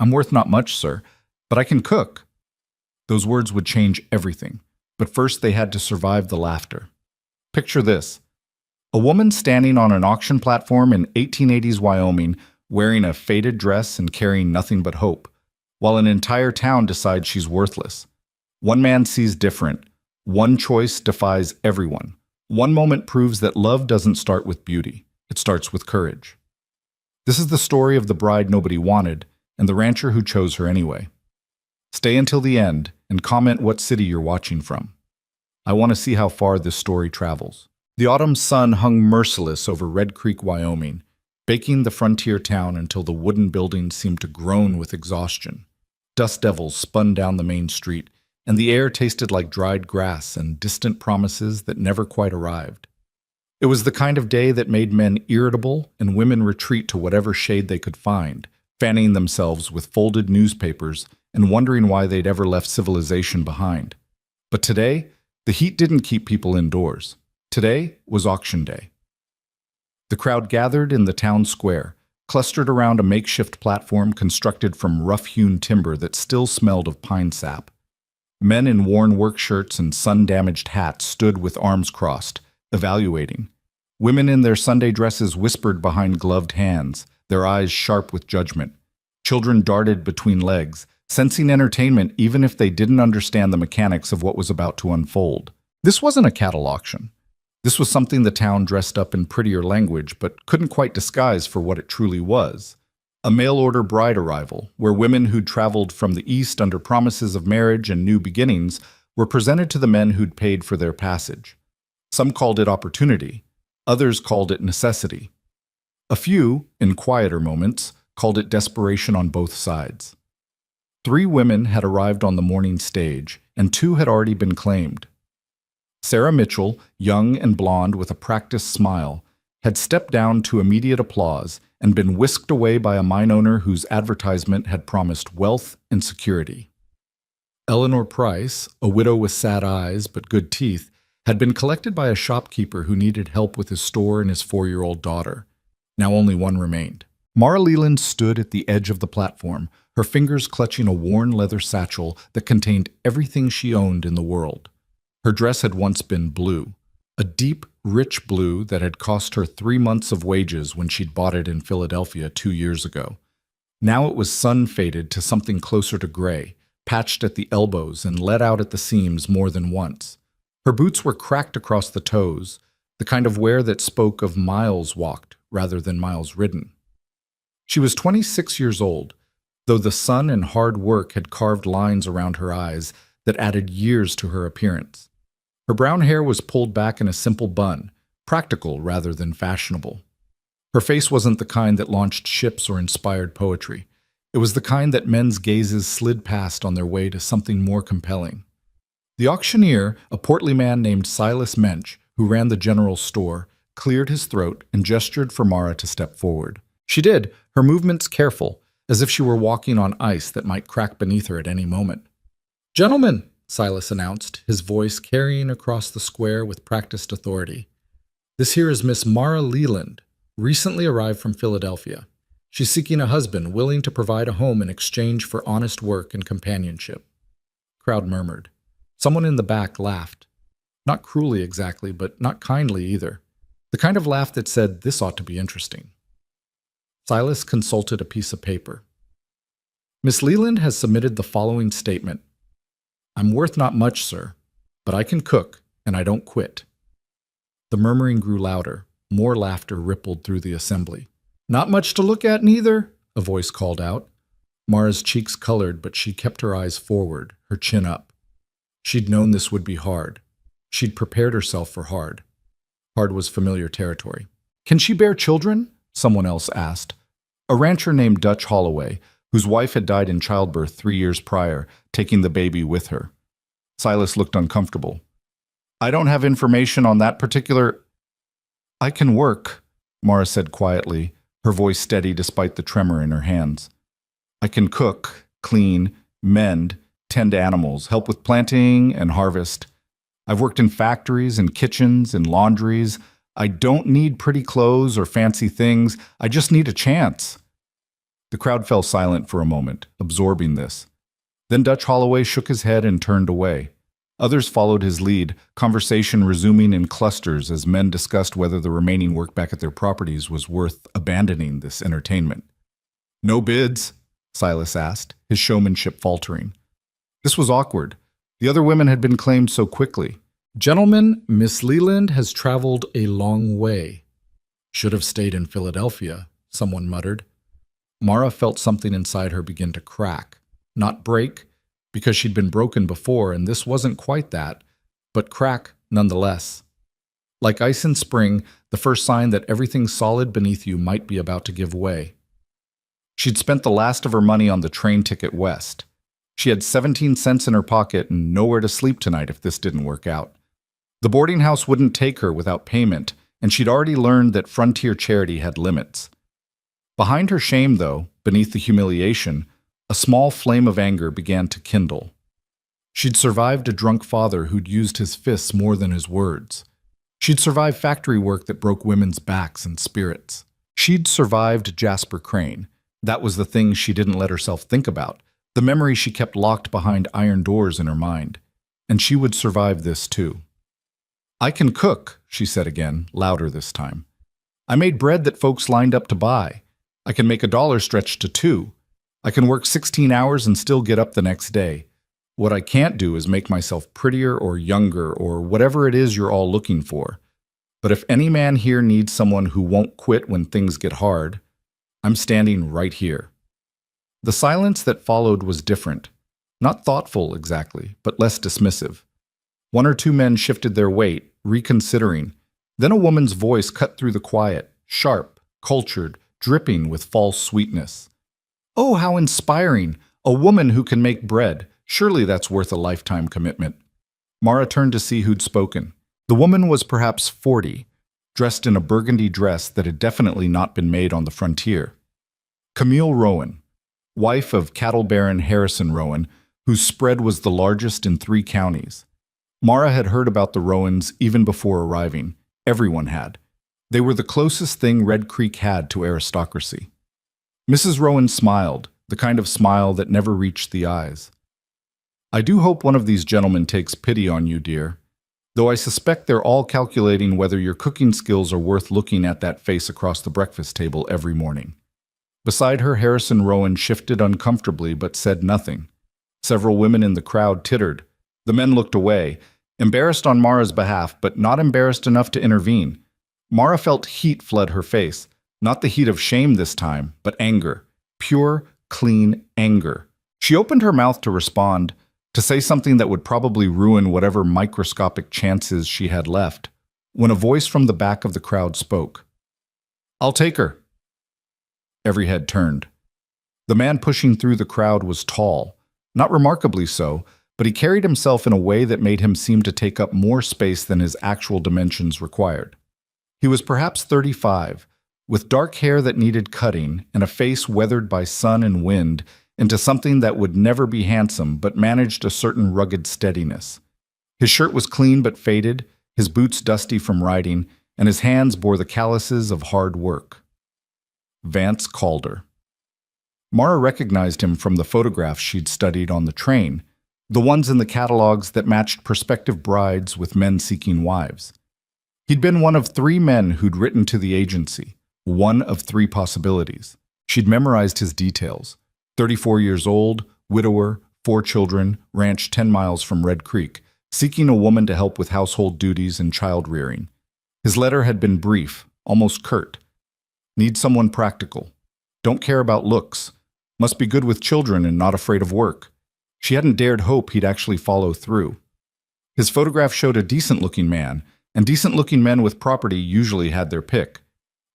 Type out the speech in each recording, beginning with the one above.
I'm worth not much, sir, but I can cook. Those words would change everything, but first they had to survive the laughter. Picture this. A woman standing on an auction platform in 1880s Wyoming, wearing a faded dress and carrying nothing but hope, while an entire town decides she's worthless. One man sees different. One choice defies everyone. One moment proves that love doesn't start with beauty. It starts with courage. This is the story of the bride nobody wanted and the rancher who chose her anyway. Stay until the end and comment what city you're watching from. I want to see how far this story travels. The autumn sun hung merciless over Red Creek, Wyoming, baking the frontier town until the wooden buildings seemed to groan with exhaustion. Dust devils spun down the main street, and the air tasted like dried grass and distant promises that never quite arrived. It was the kind of day that made men irritable and women retreat to whatever shade they could find, fanning themselves with folded newspapers and wondering why they'd ever left civilization behind. But today, the heat didn't keep people indoors. Today was auction day. The crowd gathered in the town square, clustered around a makeshift platform constructed from rough-hewn timber that still smelled of pine sap. Men in worn work shirts and sun-damaged hats stood with arms crossed, evaluating. Women in their Sunday dresses whispered behind gloved hands, their eyes sharp with judgment. Children darted between legs, sensing entertainment even if they didn't understand the mechanics of what was about to unfold. This wasn't a cattle auction. This was something the town dressed up in prettier language but couldn't quite disguise for what it truly was. A mail-order bride arrival, where women who'd traveled from the east under promises of marriage and new beginnings were presented to the men who'd paid for their passage. Some called it opportunity. Others called it necessity. A few, in quieter moments, called it desperation on both sides. 3 women had arrived on the morning stage, and 2 had already been claimed. Sarah Mitchell, young and blonde with a practiced smile, had stepped down to immediate applause and been whisked away by a mine owner whose advertisement had promised wealth and security. Eleanor Price, a widow with sad eyes but good teeth, had been collected by a shopkeeper who needed help with his store and his 4-year-old daughter. Now only one remained. Mara Leland stood at the edge of the platform, her fingers clutching a worn leather satchel that contained everything she owned in the world. Her dress had once been blue, a deep, rich blue that had cost her 3 months of wages when she'd bought it in Philadelphia 2 years ago. Now it was sun-faded to something closer to gray, patched at the elbows and let out at the seams more than once. Her boots were cracked across the toes, the kind of wear that spoke of miles walked rather than miles ridden. She was 26 years old, though the sun and hard work had carved lines around her eyes that added years to her appearance. Her brown hair was pulled back in a simple bun, practical rather than fashionable. Her face wasn't the kind that launched ships or inspired poetry. It was the kind that men's gazes slid past on their way to something more compelling. The auctioneer, a portly man named Silas Mensch, who ran the general store, cleared his throat and gestured for Mara to step forward. She did, her movements careful, as if she were walking on ice that might crack beneath her at any moment. "Gentlemen," Silas announced, his voice carrying across the square with practiced authority. "This here is Miss Mara Leland, recently arrived from Philadelphia. She's seeking a husband willing to provide a home in exchange for honest work and companionship." Crowd murmured. Someone in the back laughed. Not cruelly exactly, but not kindly either. The kind of laugh that said, "This ought to be interesting." Silas consulted a piece of paper. "Miss Leland has submitted the following statement. I'm worth not much, sir, but I can cook, and I don't quit." The murmuring grew louder. More laughter rippled through the assembly. "Not much to look at, neither," a voice called out. Mara's cheeks colored, but she kept her eyes forward, her chin up. She'd known this would be hard. She'd prepared herself for hard. Hard was familiar territory. "Can she bear children?" someone else asked. A rancher named Dutch Holloway, whose wife had died in childbirth 3 years prior, taking the baby with her. Silas looked uncomfortable. "I don't have information on that particular—" "I can work," Mara said quietly, her voice steady despite the tremor in her hands. "I can cook, clean, mend, tend animals, help with planting and harvest. I've worked in factories and kitchens and laundries. I don't need pretty clothes or fancy things. I just need a chance." The crowd fell silent for a moment, absorbing this. Then Dutch Holloway shook his head and turned away. Others followed his lead, conversation resuming in clusters as men discussed whether the remaining work back at their properties was worth abandoning this entertainment. "No bids?" Silas asked, his showmanship faltering. This was awkward. The other women had been claimed so quickly. "Gentlemen, Miss Leland has traveled a long way. Should have stayed in Philadelphia," someone muttered. Mara felt something inside her begin to crack. Not break, because she'd been broken before, and this wasn't quite that, but crack nonetheless. Like ice in spring, the first sign that everything solid beneath you might be about to give way. She'd spent the last of her money on the train ticket west. She had 17 cents in her pocket and nowhere to sleep tonight if this didn't work out. The boarding house wouldn't take her without payment, and she'd already learned that frontier charity had limits. Behind her shame, though, beneath the humiliation, a small flame of anger began to kindle. She'd survived a drunk father who'd used his fists more than his words. She'd survived factory work that broke women's backs and spirits. She'd survived Jasper Crane. That was the thing she didn't let herself think about, the memory she kept locked behind iron doors in her mind. And she would survive this too. "I can cook," she said again, louder this time. "I made bread that folks lined up to buy. I can make $1 stretch to $2. I can work 16 hours and still get up the next day. What I can't do is make myself prettier or younger or whatever it is you're all looking for. But if any man here needs someone who won't quit when things get hard, I'm standing right here." The silence that followed was different. Not thoughtful exactly, but less dismissive. One or two men shifted their weight, reconsidering. Then a woman's voice cut through the quiet, sharp, cultured, dripping with false sweetness. "Oh, how inspiring! A woman who can make bread. Surely that's worth a lifetime commitment." Mara turned to see who'd spoken. The woman was perhaps 40, dressed in a burgundy dress that had definitely not been made on the frontier. Camille Rowan, wife of cattle baron Harrison Rowan, whose spread was the largest in 3 counties. Mara had heard about the Rowans even before arriving. Everyone had. They were the closest thing Red Creek had to aristocracy. Mrs. Rowan smiled, the kind of smile that never reached the eyes. "I do hope one of these gentlemen takes pity on you, dear. Though I suspect they're all calculating whether your cooking skills are worth looking at that face across the breakfast table every morning." Beside her, Harrison Rowan shifted uncomfortably but said nothing. Several women in the crowd tittered. The men looked away, embarrassed on Mara's behalf, but not embarrassed enough to intervene. Mara felt heat flood her face. Not the heat of shame this time, but anger. Pure, clean anger. She opened her mouth to respond, to say something that would probably ruin whatever microscopic chances she had left, when a voice from the back of the crowd spoke. "I'll take her." Every head turned. The man pushing through the crowd was tall, not remarkably so, but he carried himself in a way that made him seem to take up more space than his actual dimensions required. He was perhaps 35, with dark hair that needed cutting and a face weathered by sun and wind into something that would never be handsome but managed a certain rugged steadiness. His shirt was clean but faded, his boots dusty from riding, and his hands bore the calluses of hard work. Vance Calder. Mara recognized him from the photographs she'd studied on the train, the ones in the catalogs that matched prospective brides with men seeking wives. He'd been one of 3 men who'd written to the agency, one of 3 possibilities. She'd memorized his details. 34 years old, widower, 4 children, ranch 10 miles from Red Creek, seeking a woman to help with household duties and child rearing. His letter had been brief, almost curt. Need someone practical. Don't care about looks. Must be good with children and not afraid of work. She hadn't dared hope he'd actually follow through. His photograph showed a decent-looking man, and decent-looking men with property usually had their pick.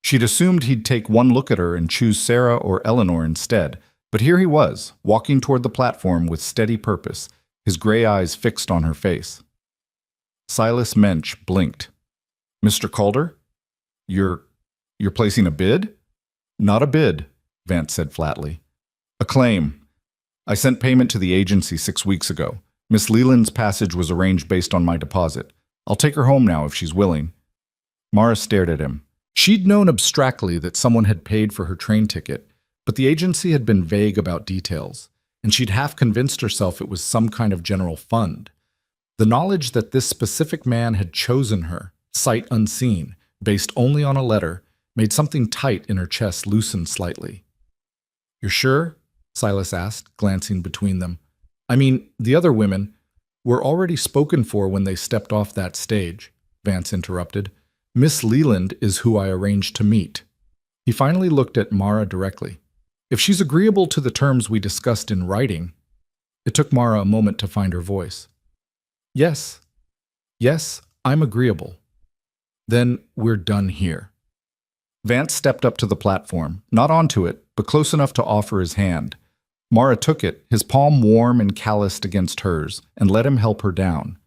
She'd assumed he'd take one look at her and choose Sarah or Eleanor instead, but here he was, walking toward the platform with steady purpose, his gray eyes fixed on her face. Silas Mensch blinked. "Mr. Calder? You're placing a bid?" "Not a bid," Vance said flatly. "A claim. I sent payment to the agency 6 weeks ago. Miss Leland's passage was arranged based on my deposit. I'll take her home now if she's willing." Mara stared at him. She'd known abstractly that someone had paid for her train ticket, But the agency had been vague about details, and she'd half convinced herself it was some kind of general fund. The knowledge that this specific man had chosen her, sight unseen, based only on a letter, made something tight in her chest loosen slightly. "You're sure?" Silas asked, glancing between them. "I mean, the other women were already spoken for when they stepped off that stage," Vance interrupted. "Miss Leland is who I arranged to meet." He finally looked at Mara directly. "If she's agreeable to the terms we discussed in writing." It took Mara a moment to find her voice. Yes, I'm agreeable." "Then we're done here." Vance stepped up to the platform, not onto it, but close enough to offer his hand. Mara took it, his palm warm and calloused against hers, and let him help her down.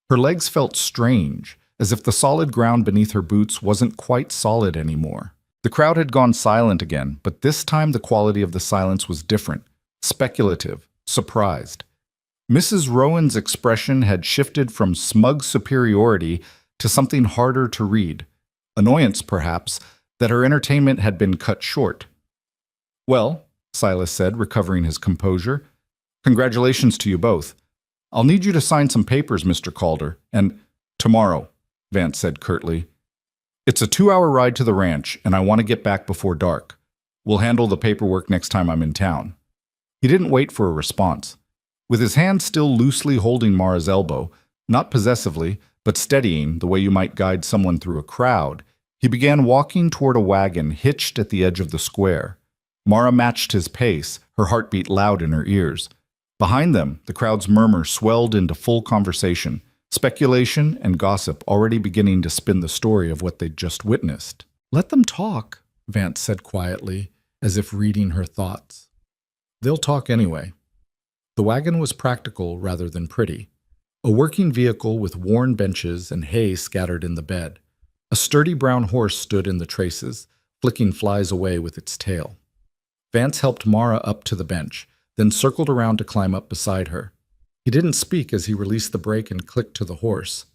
Her legs felt strange, as if the solid ground beneath her boots wasn't quite solid anymore. The crowd had gone silent again, but this time the quality of the silence was different, speculative, surprised. Mrs. Rowan's expression had shifted from smug superiority to something harder to read, annoyance perhaps, that her entertainment had been cut short. "Well," Silas said, recovering his composure, "congratulations to you both. I'll need you to sign some papers, Mr. Calder, and tomorrow," Vance said curtly. "It's a 2-hour ride to the ranch, and I want to get back before dark. We'll handle the paperwork next time I'm in town." He didn't wait for a response. With his hand still loosely holding Mara's elbow, not possessively, but steadying the way you might guide someone through a crowd, he began walking toward a wagon hitched at the edge of the square. Mara matched his pace, her heartbeat loud in her ears. Behind them, the crowd's murmur swelled into full conversation, speculation and gossip already beginning to spin the story of what they'd just witnessed. "Let them talk," Vance said quietly, as if reading her thoughts. "They'll talk anyway." The wagon was practical rather than pretty. A working vehicle with worn benches and hay scattered in the bed. A sturdy brown horse stood in the traces, flicking flies away with its tail. Vance helped Mara up to the bench, then circled around to climb up beside her. He didn't speak as he released the brake and clicked to the horse.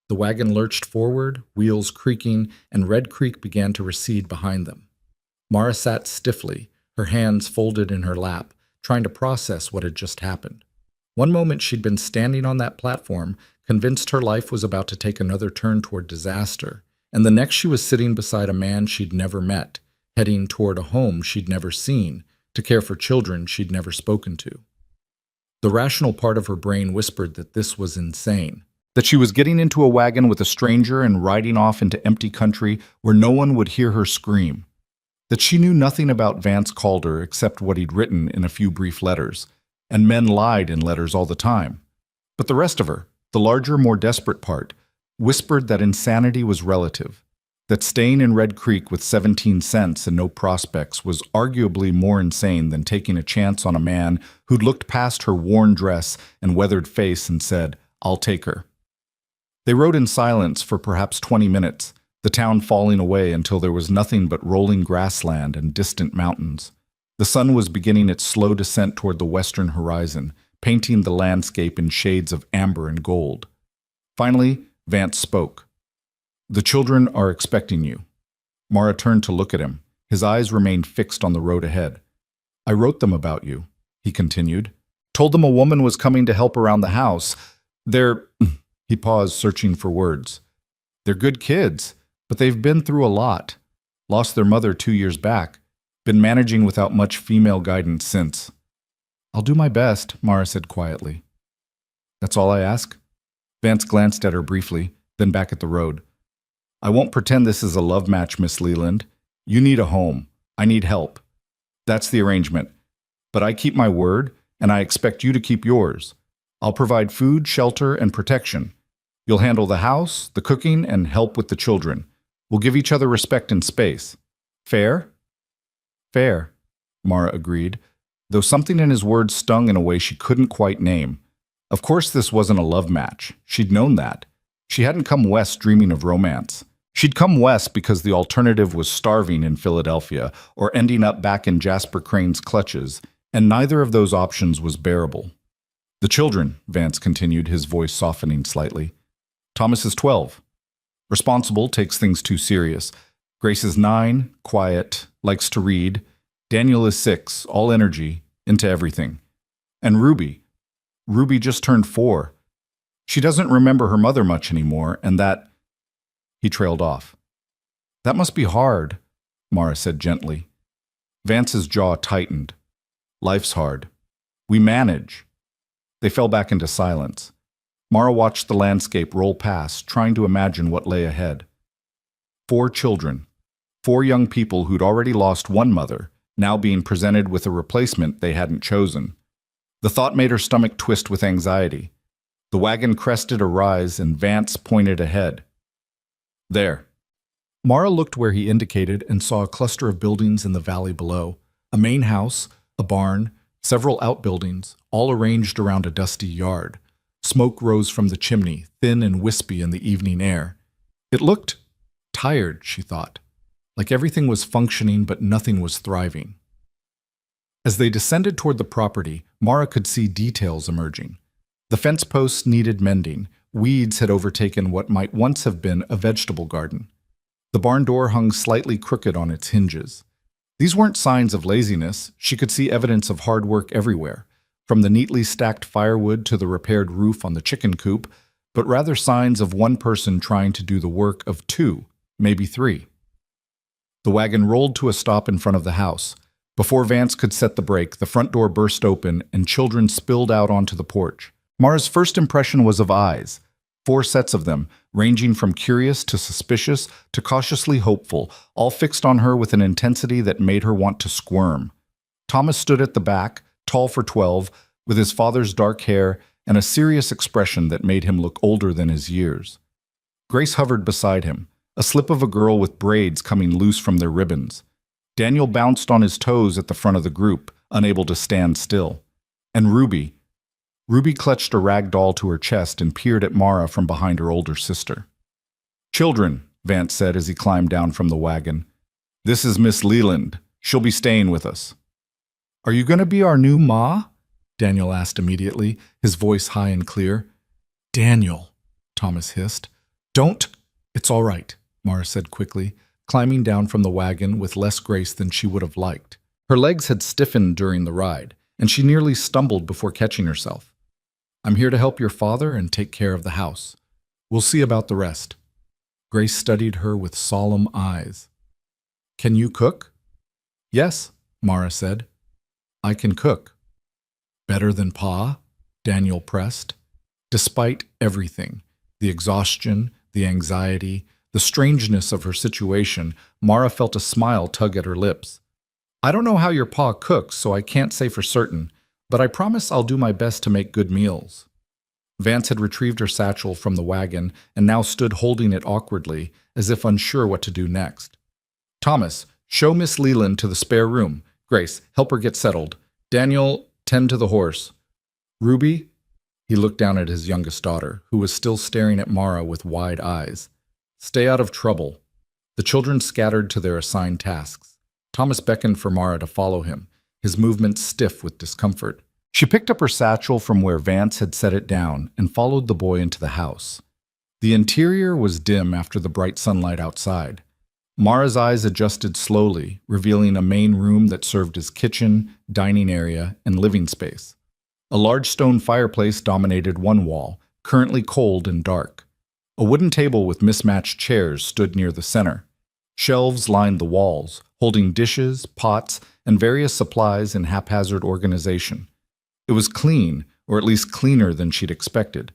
The wagon lurched forward, wheels creaking, and Red Creek began to recede behind them. Mara sat stiffly, her hands folded in her lap, trying to process what had just happened. One moment she'd been standing on that platform, convinced her life was about to take another turn toward disaster, and the next she was sitting beside a man she'd never met, heading toward a home she'd never seen, to care for children she'd never spoken to. The rational part of her brain whispered that this was insane, that she was getting into a wagon with a stranger and riding off into empty country where no one would hear her scream, that she knew nothing about Vance Calder except what he'd written in a few brief letters, and men lied in letters all the time. But the rest of her, the larger, more desperate part, whispered that insanity was relative, that staying in Red Creek with 17 cents and no prospects was arguably more insane than taking a chance on a man who'd looked past her worn dress and weathered face and said, "I'll take her." They rode in silence for perhaps 20 minutes, the town falling away until there was nothing but rolling grassland and distant mountains. The sun was beginning its slow descent toward the western horizon, painting the landscape in shades of amber and gold. Finally, Vance spoke. "The children are expecting you." Mara turned to look at him. His eyes remained fixed on the road ahead. "I wrote them about you," he continued. "Told them a woman was coming to help around the house. They're—" He paused, searching for words. "They're good kids, but they've been through a lot. Lost their mother 2 years back. Been managing without much female guidance since." "I'll do my best," Mara said quietly. "That's all I ask?" Vance glanced at her briefly, then back at the road. "I won't pretend this is a love match, Miss Leland. You need a home. I need help. That's the arrangement. But I keep my word, and I expect you to keep yours. I'll provide food, shelter, and protection. You'll handle the house, the cooking, and help with the children. We'll give each other respect and space. Fair?" "Fair," Mara agreed, though something in his words stung in a way she couldn't quite name. Of course this wasn't a love match. She'd known that. She hadn't come west dreaming of romance. She'd come west because the alternative was starving in Philadelphia or ending up back in Jasper Crane's clutches, and neither of those options was bearable. "The children," Vance continued, his voice softening slightly. "Thomas is 12. Responsible, takes things too serious. Grace is 9, quiet, likes to read. Daniel is 6, all energy, into everything. And Ruby just turned 4. She doesn't remember her mother much anymore, and that... He trailed off. That must be hard, Mara said gently. Vance's jaw tightened. Life's hard. We manage. They fell back into silence. Mara watched the landscape roll past, trying to imagine what lay ahead. 4 children. 4 young people who'd already lost one mother, now being presented with a replacement they hadn't chosen. The thought made her stomach twist with anxiety. The wagon crested a rise and Vance pointed ahead. There. Mara looked where he indicated and saw a cluster of buildings in the valley below. A main house, a barn, several outbuildings, all arranged around a dusty yard. Smoke rose from the chimney, thin and wispy in the evening air. It looked tired, she thought, like everything was functioning but nothing was thriving. As they descended toward the property, Mara could see details emerging. The fence posts needed mending. Weeds had overtaken what might once have been a vegetable garden. The barn door hung slightly crooked on its hinges. These weren't signs of laziness. She could see evidence of hard work everywhere, from the neatly stacked firewood to the repaired roof on the chicken coop, but rather signs of one person trying to do the work of 2, maybe 3. The wagon rolled to a stop in front of the house. Before Vance could set the brake, the front door burst open and children spilled out onto the porch. Mara's first impression was of eyes. 4 sets of them, ranging from curious to suspicious to cautiously hopeful, all fixed on her with an intensity that made her want to squirm. Thomas stood at the back, tall for 12, with his father's dark hair and a serious expression that made him look older than his years. Grace hovered beside him, a slip of a girl with braids coming loose from their ribbons. Daniel bounced on his toes at the front of the group, unable to stand still. And Ruby clutched a rag doll to her chest and peered at Mara from behind her older sister. "Children," Vance said as he climbed down from the wagon. "This is Miss Leland. She'll be staying with us." "Are you going to be our new Ma?" Daniel asked immediately, his voice high and clear. "Daniel," Thomas hissed. "Don't—" "It's all right," Mara said quickly, climbing down from the wagon with less grace than she would have liked. Her legs had stiffened during the ride, and she nearly stumbled before catching herself. "I'm here to help your father and take care of the house. We'll see about the rest." Grace studied her with solemn eyes. "Can you cook?" "Yes," Mara said. "I can cook." "Better than Pa?" Daniel pressed. Despite everything, the exhaustion, the anxiety, the strangeness of her situation, Mara felt a smile tug at her lips. "I don't know how your Pa cooks, so I can't say for certain, but I promise I'll do my best to make good meals." Vance had retrieved her satchel from the wagon and now stood holding it awkwardly, as if unsure what to do next. "Thomas, show Miss Leland to the spare room. Grace, help her get settled. Daniel, tend to the horse. Ruby?" He looked down at his youngest daughter, who was still staring at Mara with wide eyes. "Stay out of trouble." The children scattered to their assigned tasks. Thomas beckoned for Mara to follow him, his movements stiff with discomfort. She picked up her satchel from where Vance had set it down and followed the boy into the house. The interior was dim after the bright sunlight outside. Mara's eyes adjusted slowly, revealing a main room that served as kitchen, dining area, and living space. A large stone fireplace dominated one wall, currently cold and dark. A wooden table with mismatched chairs stood near the center. Shelves lined the walls, holding dishes, pots, and various supplies in haphazard organization. It was clean, or at least cleaner than she'd expected,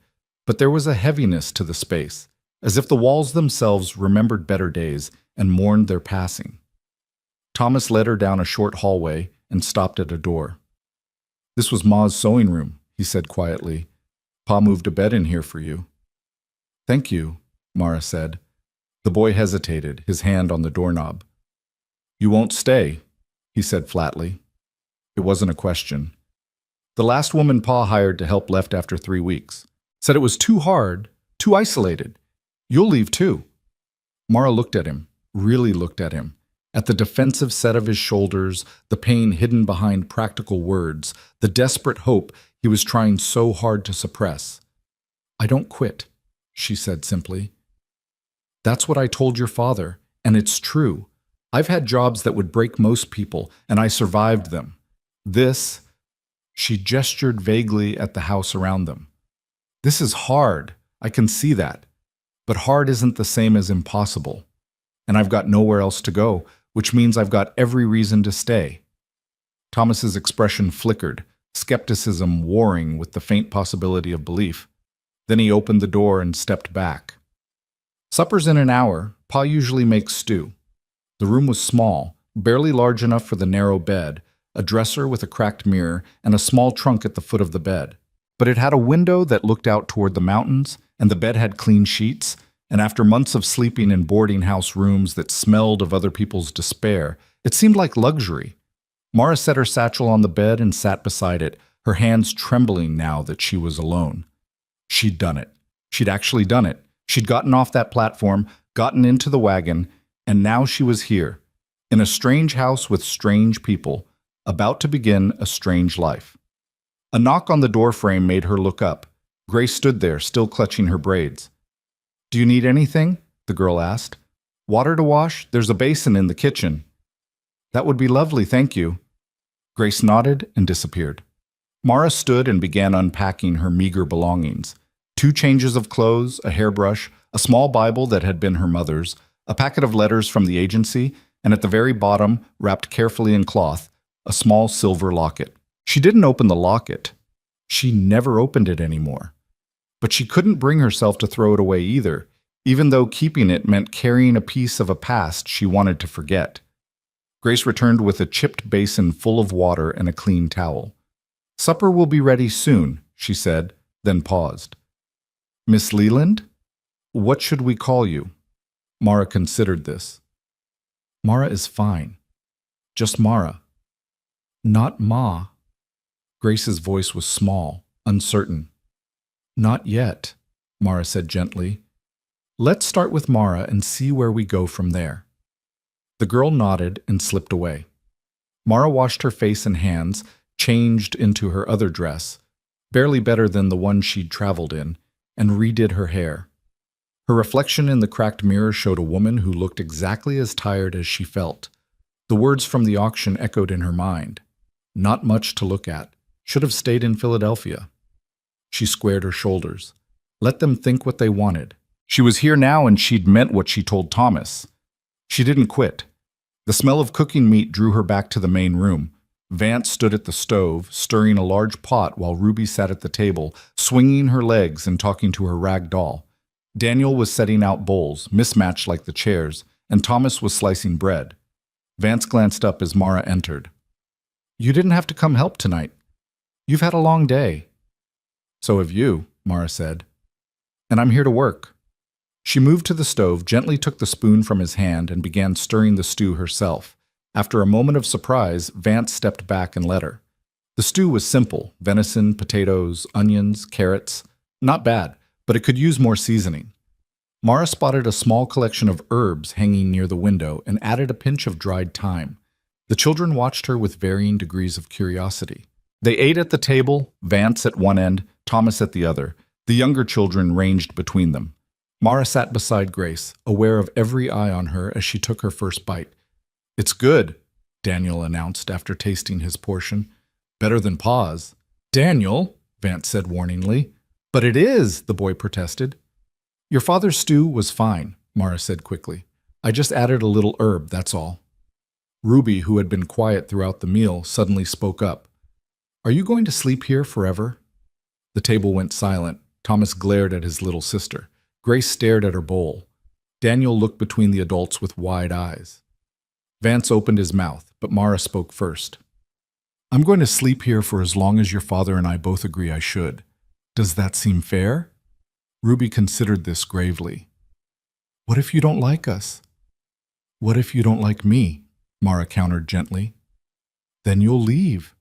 but there was a heaviness to the space, as if the walls themselves remembered better days and mourned their passing. Thomas led her down a short hallway and stopped at a door. "This was Ma's sewing room," he said quietly. "Pa moved a bed in here for you." "Thank you," Mara said. The boy hesitated, his hand on the doorknob. "You won't stay," he said flatly. It wasn't a question. "The last woman Pa hired to help left after 3 weeks. Said it was too hard, too isolated. You'll leave too." Mara looked at him, really looked at him, at the defensive set of his shoulders, the pain hidden behind practical words, the desperate hope he was trying so hard to suppress. "I don't quit," she said simply. "That's what I told your father, and it's true. I've had jobs that would break most people, and I survived them. This, she gestured vaguely at the house around them. This is hard. I can see that. But hard isn't the same as impossible. And I've got nowhere else to go, which means I've got every reason to stay. Thomas's expression flickered, skepticism warring with the faint possibility of belief. Then he opened the door and stepped back. Supper's in an hour. Pa usually makes stew. The room was small, barely large enough for the narrow bed, a dresser with a cracked mirror, and a small trunk at the foot of the bed. But it had a window that looked out toward the mountains, and the bed had clean sheets, and after months of sleeping in boarding house rooms that smelled of other people's despair, it seemed like luxury. Mara set her satchel on the bed and sat beside it, her hands trembling now that she was alone. She'd done it. She'd actually done it. She'd gotten off that platform, gotten into the wagon, and now she was here, in a strange house with strange people, about to begin a strange life. A knock on the doorframe made her look up. Grace stood there, still clutching her braids. "Do you need anything?" the girl asked. "Water to wash? There's a basin in the kitchen." "That would be lovely, thank you." Grace nodded and disappeared. Mara stood and began unpacking her meager belongings. 2 changes of clothes, a hairbrush, a small Bible that had been her mother's, a packet of letters from the agency, and at the very bottom, wrapped carefully in cloth, a small silver locket. She didn't open the locket. She never opened it anymore. But she couldn't bring herself to throw it away either, even though keeping it meant carrying a piece of a past she wanted to forget. Grace returned with a chipped basin full of water and a clean towel. "Supper will be ready soon," she said, then paused. "Miss Leland? What should we call you?" Mara considered this. "Mara is fine. Just Mara. Not Ma." Grace's voice was small, uncertain. "Not yet," Mara said gently. "Let's start with Mara and see where we go from there." The girl nodded and slipped away. Mara washed her face and hands, changed into her other dress, barely better than the one she'd traveled in, and redid her hair. Her reflection in the cracked mirror showed a woman who looked exactly as tired as she felt. The words from the auction echoed in her mind. "Not much to look at. Should have stayed in Philadelphia." She squared her shoulders. Let them think what they wanted. She was here now and she'd meant what she told Thomas. She didn't quit. The smell of cooking meat drew her back to the main room. Vance stood at the stove, stirring a large pot while Ruby sat at the table, swinging her legs and talking to her rag doll. Daniel was setting out bowls, mismatched like the chairs, and Thomas was slicing bread. Vance glanced up as Mara entered. "You didn't have to come help tonight. You've had a long day." "So have you," Mara said. "And I'm here to work." She moved to the stove, gently took the spoon from his hand, and began stirring the stew herself. After a moment of surprise, Vance stepped back and let her. The stew was simple: venison, potatoes, onions, carrots. Not bad, but it could use more seasoning. Mara spotted a small collection of herbs hanging near the window and added a pinch of dried thyme. The children watched her with varying degrees of curiosity. They ate at the table, Vance at one end, Thomas at the other. The younger children ranged between them. Mara sat beside Grace, aware of every eye on her as she took her first bite. "It's good," Daniel announced after tasting his portion. "Better than Pa's." "Daniel," Vance said warningly. "But it is," the boy protested. "Your father's stew was fine," Mara said quickly. "I just added a little herb, that's all." Ruby, who had been quiet throughout the meal, suddenly spoke up. "Are you going to sleep here forever?" The table went silent. Thomas glared at his little sister. Grace stared at her bowl. Daniel looked between the adults with wide eyes. Vance opened his mouth, but Mara spoke first. "I'm going to sleep here for as long as your father and I both agree I should. Does that seem fair?" Ruby considered this gravely. "What if you don't like us?" "What if you don't like me?" Mara countered gently. "Then you'll leave."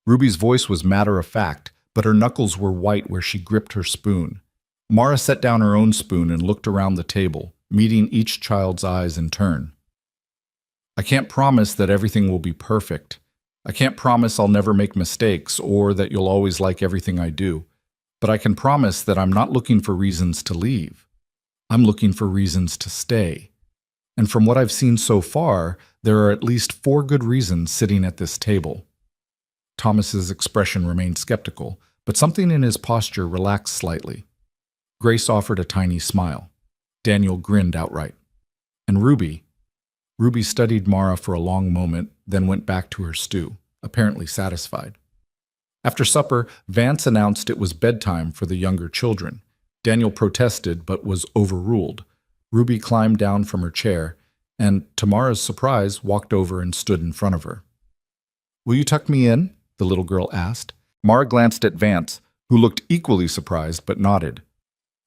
Ruby's voice was matter-of-fact, but her knuckles were white where she gripped her spoon. Mara set down her own spoon and looked around the table, meeting each child's eyes in turn. "I can't promise that everything will be perfect. I can't promise I'll never make mistakes or that you'll always like everything I do. But I can promise that I'm not looking for reasons to leave. I'm looking for reasons to stay. And from what I've seen so far, there are at least 4 good reasons sitting at this table. Thomas's expression remained skeptical, but something in his posture relaxed slightly. Grace offered a tiny smile. Daniel grinned outright. And Ruby studied Mara for a long moment, then went back to her stew, apparently satisfied. After supper, Vance announced it was bedtime for the younger children. Daniel protested, but was overruled. Ruby climbed down from her chair, and, to Mara's surprise, walked over and stood in front of her. "Will you tuck me in?" the little girl asked. Mara glanced at Vance, who looked equally surprised, but nodded.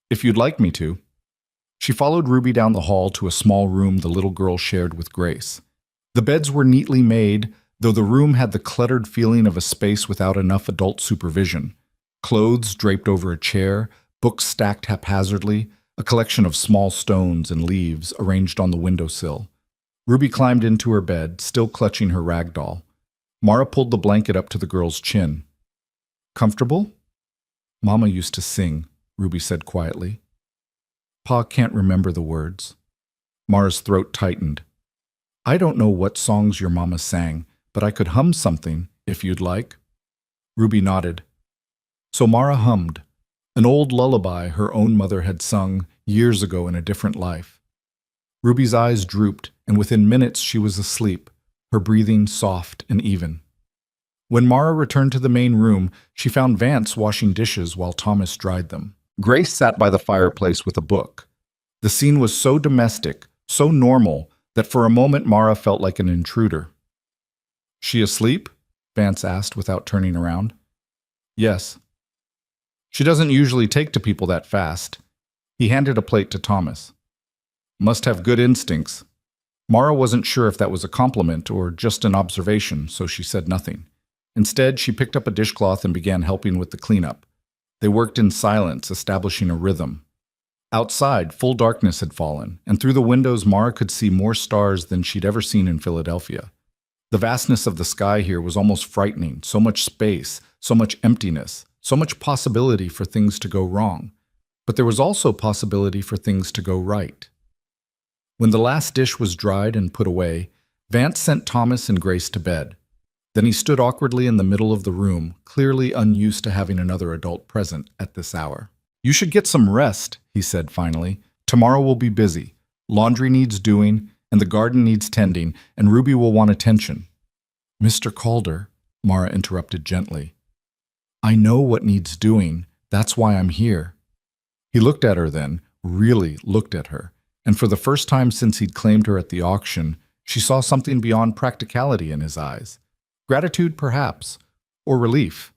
"If you'd like me to." She followed Ruby down the hall to a small room the little girl shared with Grace. The beds were neatly made, though the room had the cluttered feeling of a space without enough adult supervision. Clothes draped over a chair, books stacked haphazardly, a collection of small stones and leaves arranged on the windowsill. Ruby climbed into her bed, still clutching her rag doll. Mara pulled the blanket up to the girl's chin. "Comfortable?" "Mama used to sing," Ruby said quietly. "Pa can't remember the words." Mara's throat tightened. "I don't know what songs your mama sang, but I could hum something, if you'd like." Ruby nodded. So Mara hummed, an old lullaby her own mother had sung years ago in a different life. Ruby's eyes drooped, and within minutes she was asleep, her breathing soft and even. When Mara returned to the main room, she found Vance washing dishes while Thomas dried them. Grace sat by the fireplace with a book. The scene was so domestic, so normal, that for a moment Mara felt like an intruder. "She asleep?" Vance asked without turning around. "Yes." "She doesn't usually take to people that fast." He handed a plate to Thomas. "Must have good instincts." Mara wasn't sure if that was a compliment or just an observation, so she said nothing. Instead, she picked up a dishcloth and began helping with the cleanup. They worked in silence, establishing a rhythm. Outside, full darkness had fallen, and through the windows Mara could see more stars than she'd ever seen in Philadelphia. The vastness of the sky here was almost frightening, so much space, so much emptiness, so much possibility for things to go wrong. But there was also possibility for things to go right. When the last dish was dried and put away, Vance sent Thomas and Grace to bed. Then he stood awkwardly in the middle of the room, clearly unused to having another adult present at this hour. "You should get some rest," he said finally. "Tomorrow will be busy. Laundry needs doing, and the garden needs tending, and Ruby will want attention." "Mr. Calder," Mara interrupted gently. "I know what needs doing. That's why I'm here." He looked at her then, really looked at her, and for the first time since he'd claimed her at the auction, she saw something beyond practicality in his eyes. Gratitude, perhaps, or relief,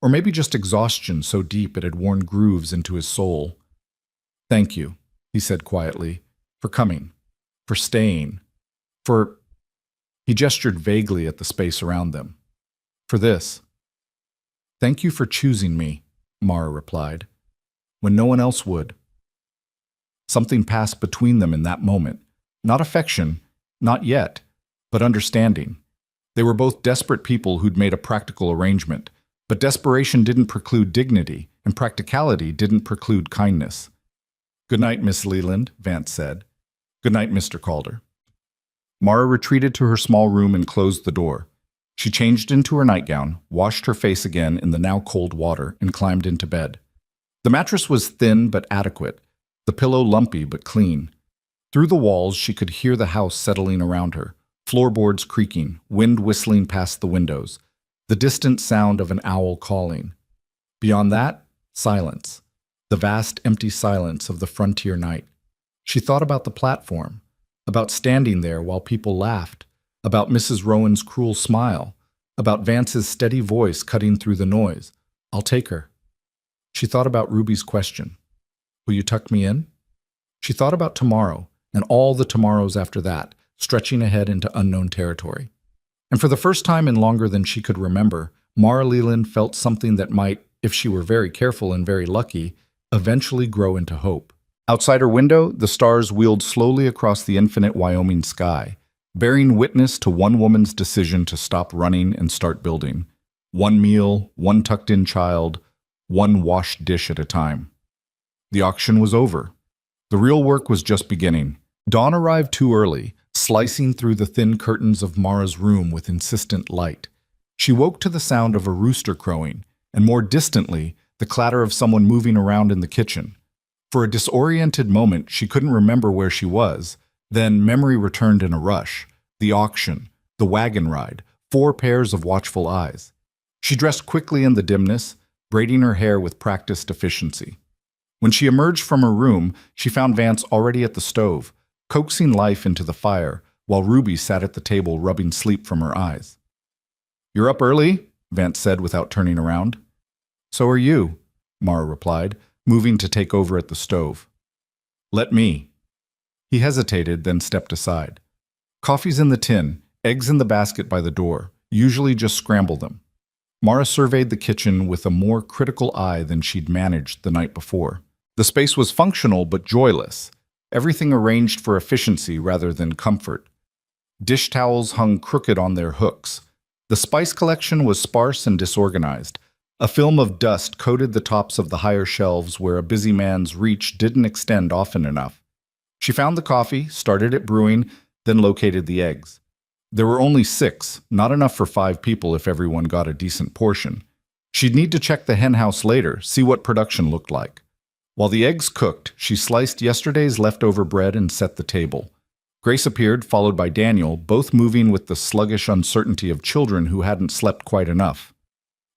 or maybe just exhaustion so deep it had worn grooves into his soul. "Thank you," he said quietly, "for coming, for staying, for—" He gestured vaguely at the space around them. "For this." "Thank you for choosing me," Mara replied, "when no one else would." Something passed between them in that moment. Not affection, not yet, but understanding. They were both desperate people who'd made a practical arrangement, but desperation didn't preclude dignity, and practicality didn't preclude kindness. "Good night, Miss Leland," Vance said. "Good night, Mr. Calder." Mara retreated to her small room and closed the door. She changed into her nightgown, washed her face again in the now cold water, and climbed into bed. The mattress was thin but adequate, the pillow lumpy but clean. Through the walls she could hear the house settling around her, floorboards creaking, wind whistling past the windows, the distant sound of an owl calling. Beyond that, silence, the vast empty silence of the frontier night. She thought about the platform, about standing there while people laughed, about Mrs. Rowan's cruel smile, about Vance's steady voice cutting through the noise. "I'll take her." She thought about Ruby's question. "Will you tuck me in?" She thought about tomorrow, and all the tomorrows after that, stretching ahead into unknown territory. And for the first time in longer than she could remember, Mara Leland felt something that might, if she were very careful and very lucky, eventually grow into hope. Outside her window, the stars wheeled slowly across the infinite Wyoming sky, bearing witness to one woman's decision to stop running and start building. One meal, one tucked-in child, one washed dish at a time. The auction was over. The real work was just beginning. Dawn arrived too early, slicing through the thin curtains of Mara's room with insistent light. She woke to the sound of a rooster crowing, and more distantly, the clatter of someone moving around in the kitchen. For a disoriented moment, she couldn't remember where she was. Then memory returned in a rush. The auction, the wagon ride, 4 pairs of watchful eyes. She dressed quickly in the dimness, braiding her hair with practiced efficiency. When she emerged from her room, she found Vance already at the stove, coaxing life into the fire, while Ruby sat at the table rubbing sleep from her eyes. "You're up early," Vance said without turning around. "So are you," Mara replied, moving to take over at the stove. "Let me." He hesitated, then stepped aside. "Coffee's in the tin, eggs in the basket by the door. Usually just scramble them." Mara surveyed the kitchen with a more critical eye than she'd managed the night before. The space was functional but joyless, everything arranged for efficiency rather than comfort. Dish towels hung crooked on their hooks. The spice collection was sparse and disorganized. A film of dust coated the tops of the higher shelves where a busy man's reach didn't extend often enough. She found the coffee, started it brewing, then located the eggs. There were only 6, not enough for 5 people if everyone got a decent portion. She'd need to check the henhouse later, see what production looked like. While the eggs cooked, she sliced yesterday's leftover bread and set the table. Grace appeared, followed by Daniel, both moving with the sluggish uncertainty of children who hadn't slept quite enough.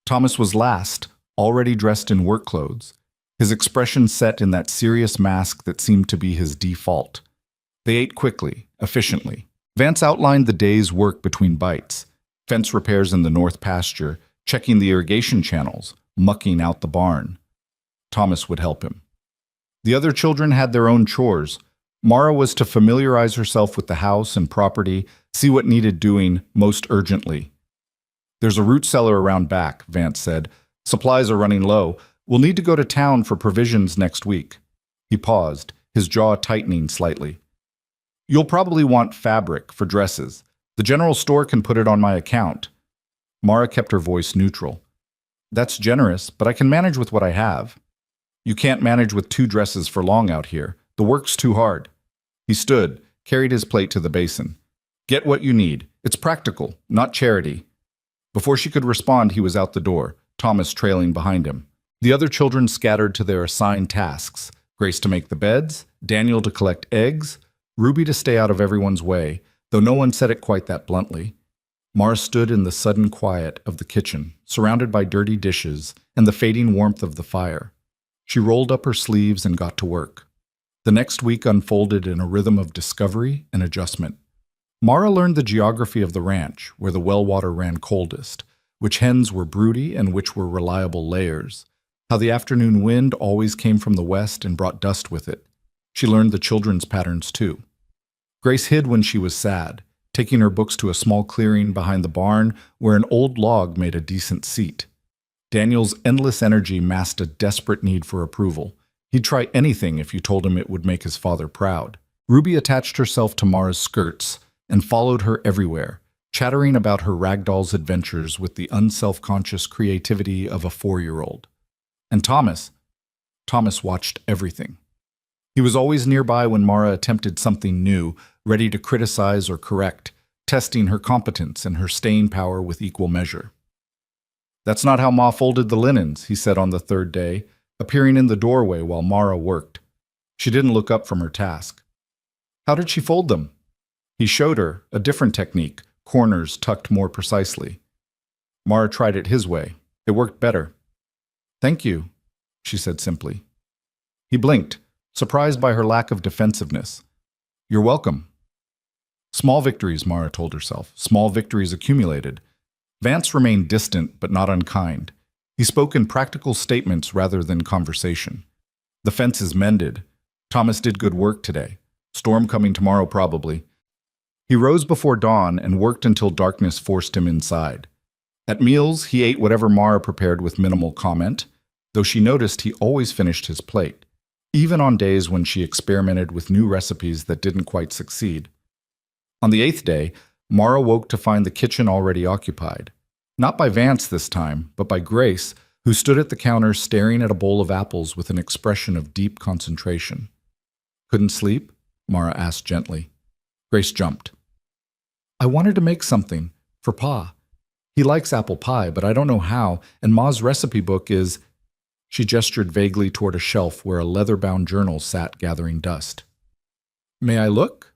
Thomas was last, already dressed in work clothes, his expression set in that serious mask that seemed to be his default. They ate quickly, efficiently. Vance outlined the day's work between bites: fence repairs in the north pasture, checking the irrigation channels, mucking out the barn. Thomas would help him. The other children had their own chores. Mara was to familiarize herself with the house and property, see what needed doing most urgently. "There's a root cellar around back," Vance said. "Supplies are running low. We'll need to go to town for provisions next week." He paused, his jaw tightening slightly. "You'll probably want fabric for dresses. The general store can put it on my account." Mara kept her voice neutral. "That's generous, but I can manage with what I have." "You can't manage with 2 dresses for long out here. The work's too hard." He stood, carried his plate to the basin. "Get what you need. It's practical, not charity." Before she could respond, he was out the door, Thomas trailing behind him. The other children scattered to their assigned tasks: Grace to make the beds, Daniel to collect eggs, Ruby to stay out of everyone's way, though no one said it quite that bluntly. Mara stood in the sudden quiet of the kitchen, surrounded by dirty dishes and the fading warmth of the fire. She rolled up her sleeves and got to work. The next week unfolded in a rhythm of discovery and adjustment. Mara learned the geography of the ranch, where the well water ran coldest, which hens were broody and which were reliable layers, how the afternoon wind always came from the west and brought dust with it. She learned the children's patterns too. Grace hid when she was sad, taking her books to a small clearing behind the barn where an old log made a decent seat. Daniel's endless energy masked a desperate need for approval. He'd try anything if you told him it would make his father proud. Ruby attached herself to Mara's skirts and followed her everywhere, chattering about her ragdoll's adventures with the unself-conscious creativity of a 4-year-old. And Thomas watched everything. He was always nearby when Mara attempted something new, ready to criticize or correct, testing her competence and her staying power with equal measure. "That's not how Ma folded the linens," he said on the 3rd day, appearing in the doorway while Mara worked. She didn't look up from her task. "How did she fold them?" He showed her a different technique, corners tucked more precisely. Mara tried it his way. It worked better. "Thank you," she said simply. He blinked, surprised by her lack of defensiveness. "You're welcome." Small victories, Mara told herself. Small victories accumulated. Vance remained distant but not unkind. He spoke in practical statements rather than conversation. "The fence is mended. Thomas did good work today. Storm coming tomorrow probably." He rose before dawn and worked until darkness forced him inside. At meals, he ate whatever Mara prepared with minimal comment, though she noticed he always finished his plate, even on days when she experimented with new recipes that didn't quite succeed. On the 8th day, Mara woke to find the kitchen already occupied. Not by Vance this time, but by Grace, who stood at the counter staring at a bowl of apples with an expression of deep concentration. "Couldn't sleep?" Mara asked gently. Grace jumped. I wanted to make something for Pa. He likes apple pie, but I don't know how, and Ma's recipe book is... She gestured vaguely toward a shelf where a leather-bound journal sat gathering dust. May I look?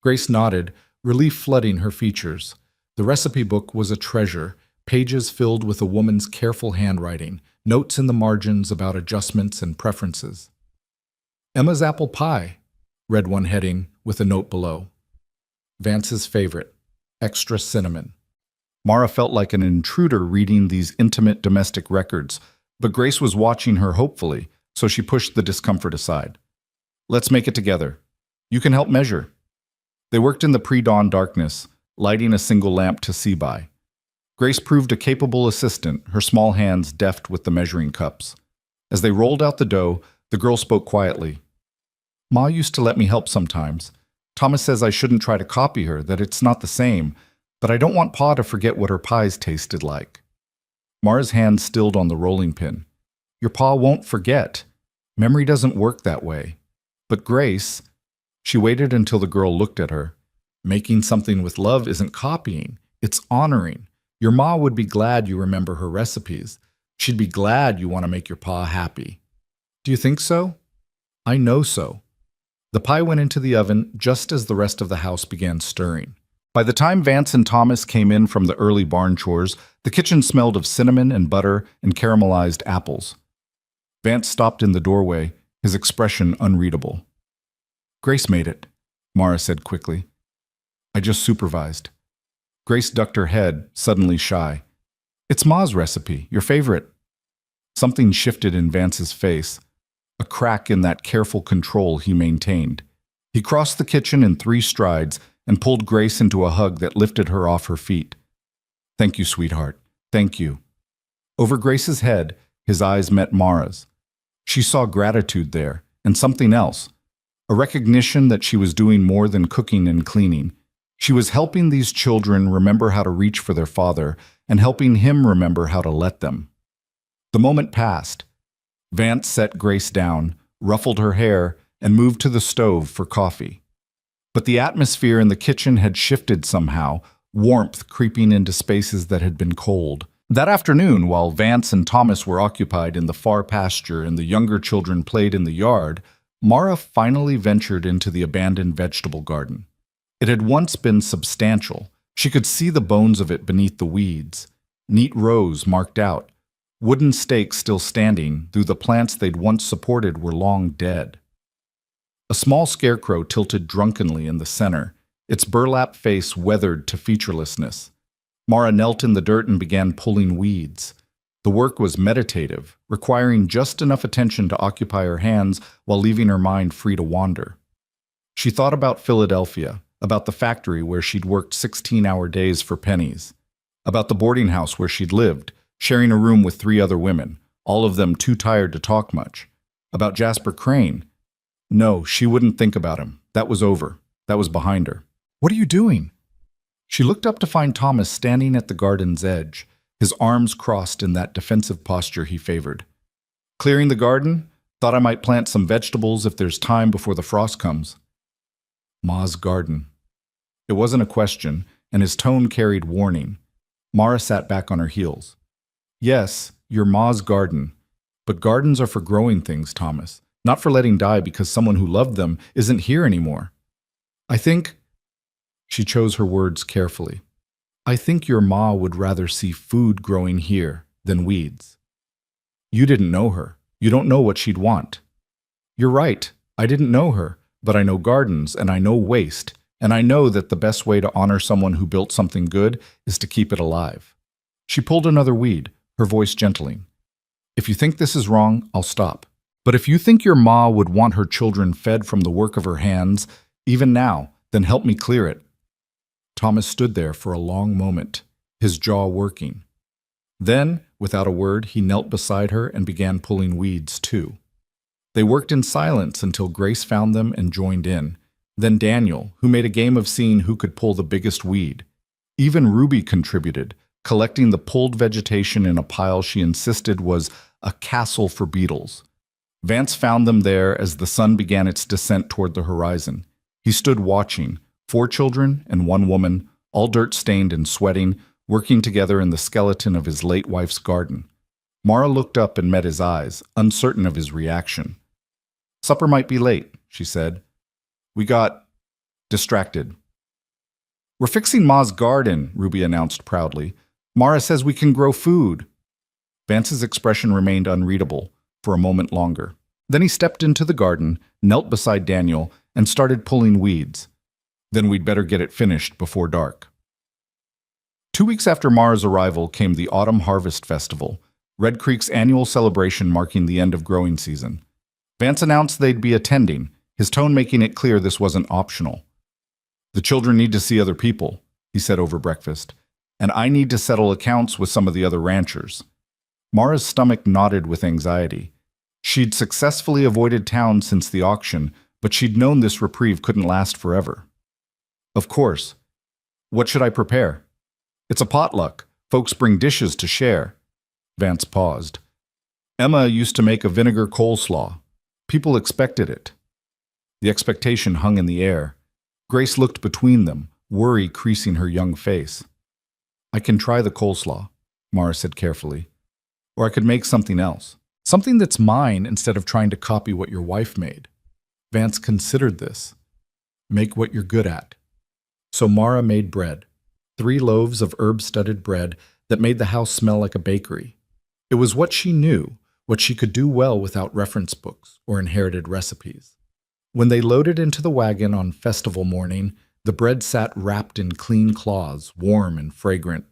Grace nodded, relief flooding her features. The recipe book was a treasure, pages filled with a woman's careful handwriting, notes in the margins about adjustments and preferences. Emma's apple pie, read one heading with a note below. Vance's favorite, extra cinnamon. Mara felt like an intruder reading these intimate domestic records, but Grace was watching her hopefully, so she pushed the discomfort aside. Let's make it together. You can help measure. They worked in the pre-dawn darkness, lighting a single lamp to see by. Grace proved a capable assistant, her small hands deft with the measuring cups. As they rolled out the dough, the girl spoke quietly. Ma used to let me help sometimes. Thomas says I shouldn't try to copy her, that it's not the same, but I don't want Pa to forget what her pies tasted like. Mara's hand stilled on the rolling pin. Your Pa won't forget. Memory doesn't work that way. But Grace... She waited until the girl looked at her. Making something with love isn't copying, it's honoring. Your Ma would be glad you remember her recipes. She'd be glad you want to make your Pa happy. Do you think so? I know so. The pie went into the oven just as the rest of the house began stirring. By the time Vance and Thomas came in from the early barn chores, the kitchen smelled of cinnamon and butter and caramelized apples. Vance stopped in the doorway, his expression unreadable. Grace made it, Mara said quickly. I just supervised. Grace ducked her head, suddenly shy. It's Ma's recipe, your favorite. Something shifted in Vance's face, a crack in that careful control he maintained. He crossed the kitchen in 3 strides and pulled Grace into a hug that lifted her off her feet. Thank you, sweetheart. Thank you. Over Grace's head, his eyes met Mara's. She saw gratitude there, and something else. A recognition that she was doing more than cooking and cleaning. She was helping these children remember how to reach for their father and helping him remember how to let them. The moment passed. Vance set Grace down, ruffled her hair, and moved to the stove for coffee. But the atmosphere in the kitchen had shifted somehow, warmth creeping into spaces that had been cold. That afternoon, while Vance and Thomas were occupied in the far pasture and the younger children played in the yard, Mara finally ventured into the abandoned vegetable garden. It had once been substantial. She could see the bones of it beneath the weeds. Neat rows marked out. Wooden stakes still standing, though the plants they'd once supported were long dead. A small scarecrow tilted drunkenly in the center, its burlap face weathered to featurelessness. Mara knelt in the dirt and began pulling weeds. The work was meditative, requiring just enough attention to occupy her hands while leaving her mind free to wander. She thought about Philadelphia, about the factory where she'd worked 16-hour days for pennies, about the boarding house where she'd lived, sharing a room with 3 other women, all of them too tired to talk much, about Jasper Crane. No, she wouldn't think about him. That was over. That was behind her. What are you doing? She looked up to find Thomas standing at the garden's edge, his arms crossed in that defensive posture he favored. Clearing the garden? Thought I might plant some vegetables if there's time before the frost comes. Ma's garden. It wasn't a question, and his tone carried warning. Mara sat back on her heels. Yes, your Ma's garden. But gardens are for growing things, Thomas, not for letting die because someone who loved them isn't here anymore. I think... She chose her words carefully. I think your Ma would rather see food growing here than weeds. You didn't know her. You don't know what she'd want. You're right. I didn't know her, but I know gardens and I know waste, and I know that the best way to honor someone who built something good is to keep it alive. She pulled another weed, her voice gentling. If you think this is wrong, I'll stop. But if you think your Ma would want her children fed from the work of her hands, even now, then help me clear it. Thomas stood there for a long moment, his jaw working. Then, without a word, he knelt beside her and began pulling weeds, too. They worked in silence until Grace found them and joined in. Then Daniel, who made a game of seeing who could pull the biggest weed. Even Ruby contributed, collecting the pulled vegetation in a pile she insisted was a castle for beetles. Vance found them there as the sun began its descent toward the horizon. He stood watching, 4 children and 1 woman, all dirt-stained and sweating, working together in the skeleton of his late wife's garden. Mara looked up and met his eyes, uncertain of his reaction. "Supper might be late," she said. "We got distracted." "We're fixing Ma's garden," Ruby announced proudly. "Mara says we can grow food." Vance's expression remained unreadable for a moment longer. Then he stepped into the garden, knelt beside Daniel, and started pulling weeds. "Then we'd better get it finished before dark." 2 weeks after Mara's arrival came the Autumn Harvest Festival, Red Creek's annual celebration marking the end of growing season. Vance announced they'd be attending, his tone making it clear this wasn't optional. "The children need to see other people," he said over breakfast, "and I need to settle accounts with some of the other ranchers." Mara's stomach knotted with anxiety. She'd successfully avoided town since the auction, but she'd known this reprieve couldn't last forever. "Of course. What should I prepare?" "It's a potluck. Folks bring dishes to share." Vance paused. "Emma used to make a vinegar coleslaw. People expected it." The expectation hung in the air. Grace looked between them, worry creasing her young face. "I can try the coleslaw," Mara said carefully. "Or I could make something else. Something that's mine instead of trying to copy what your wife made." Vance considered this. "Make what you're good at." So Mara made bread. 3 loaves of herb-studded bread that made the house smell like a bakery. It was what she knew, what she could do well without reference books or inherited recipes. When they loaded into the wagon on festival morning, the bread sat wrapped in clean cloths, warm and fragrant.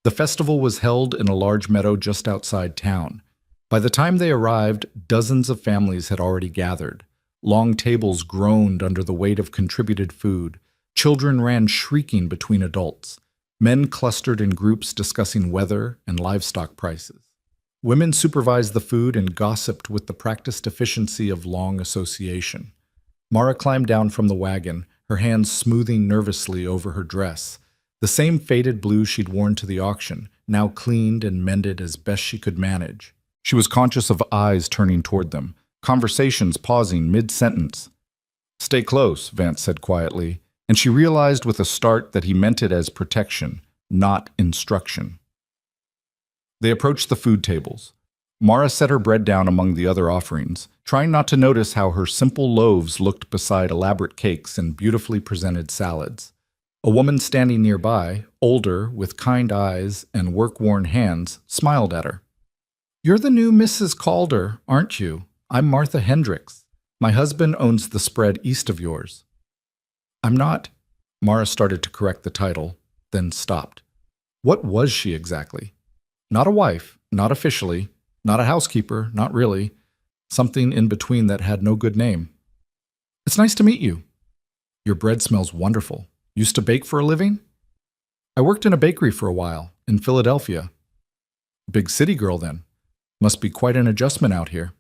The festival was held in a large meadow just outside town. By the time they arrived, dozens of families had already gathered. Long tables groaned under the weight of contributed food. Children ran shrieking between adults. Men clustered in groups discussing weather and livestock prices. Women supervised the food and gossiped with the practiced efficiency of long association. Mara climbed down from the wagon, her hands smoothing nervously over her dress. The same faded blue she'd worn to the auction, now cleaned and mended as best she could manage. She was conscious of eyes turning toward them, conversations pausing mid-sentence. "Stay close," Vance said quietly, and she realized with a start that he meant it as protection, not instruction. They approached the food tables. Mara set her bread down among the other offerings, trying not to notice how her simple loaves looked beside elaborate cakes and beautifully presented salads. A woman standing nearby, older, with kind eyes and work-worn hands, smiled at her. "You're the new Mrs. Calder, aren't you? I'm Martha Hendricks. My husband owns the spread east of yours." "I'm not." Mara started to correct the title, then stopped. What was she exactly? Not a wife, not officially, not a housekeeper, not really. Something in between that had no good name. "It's nice to meet you." "Your bread smells wonderful. Used to bake for a living?" "I worked in a bakery for a while, in Philadelphia." "Big city girl, then. Must be quite an adjustment out here."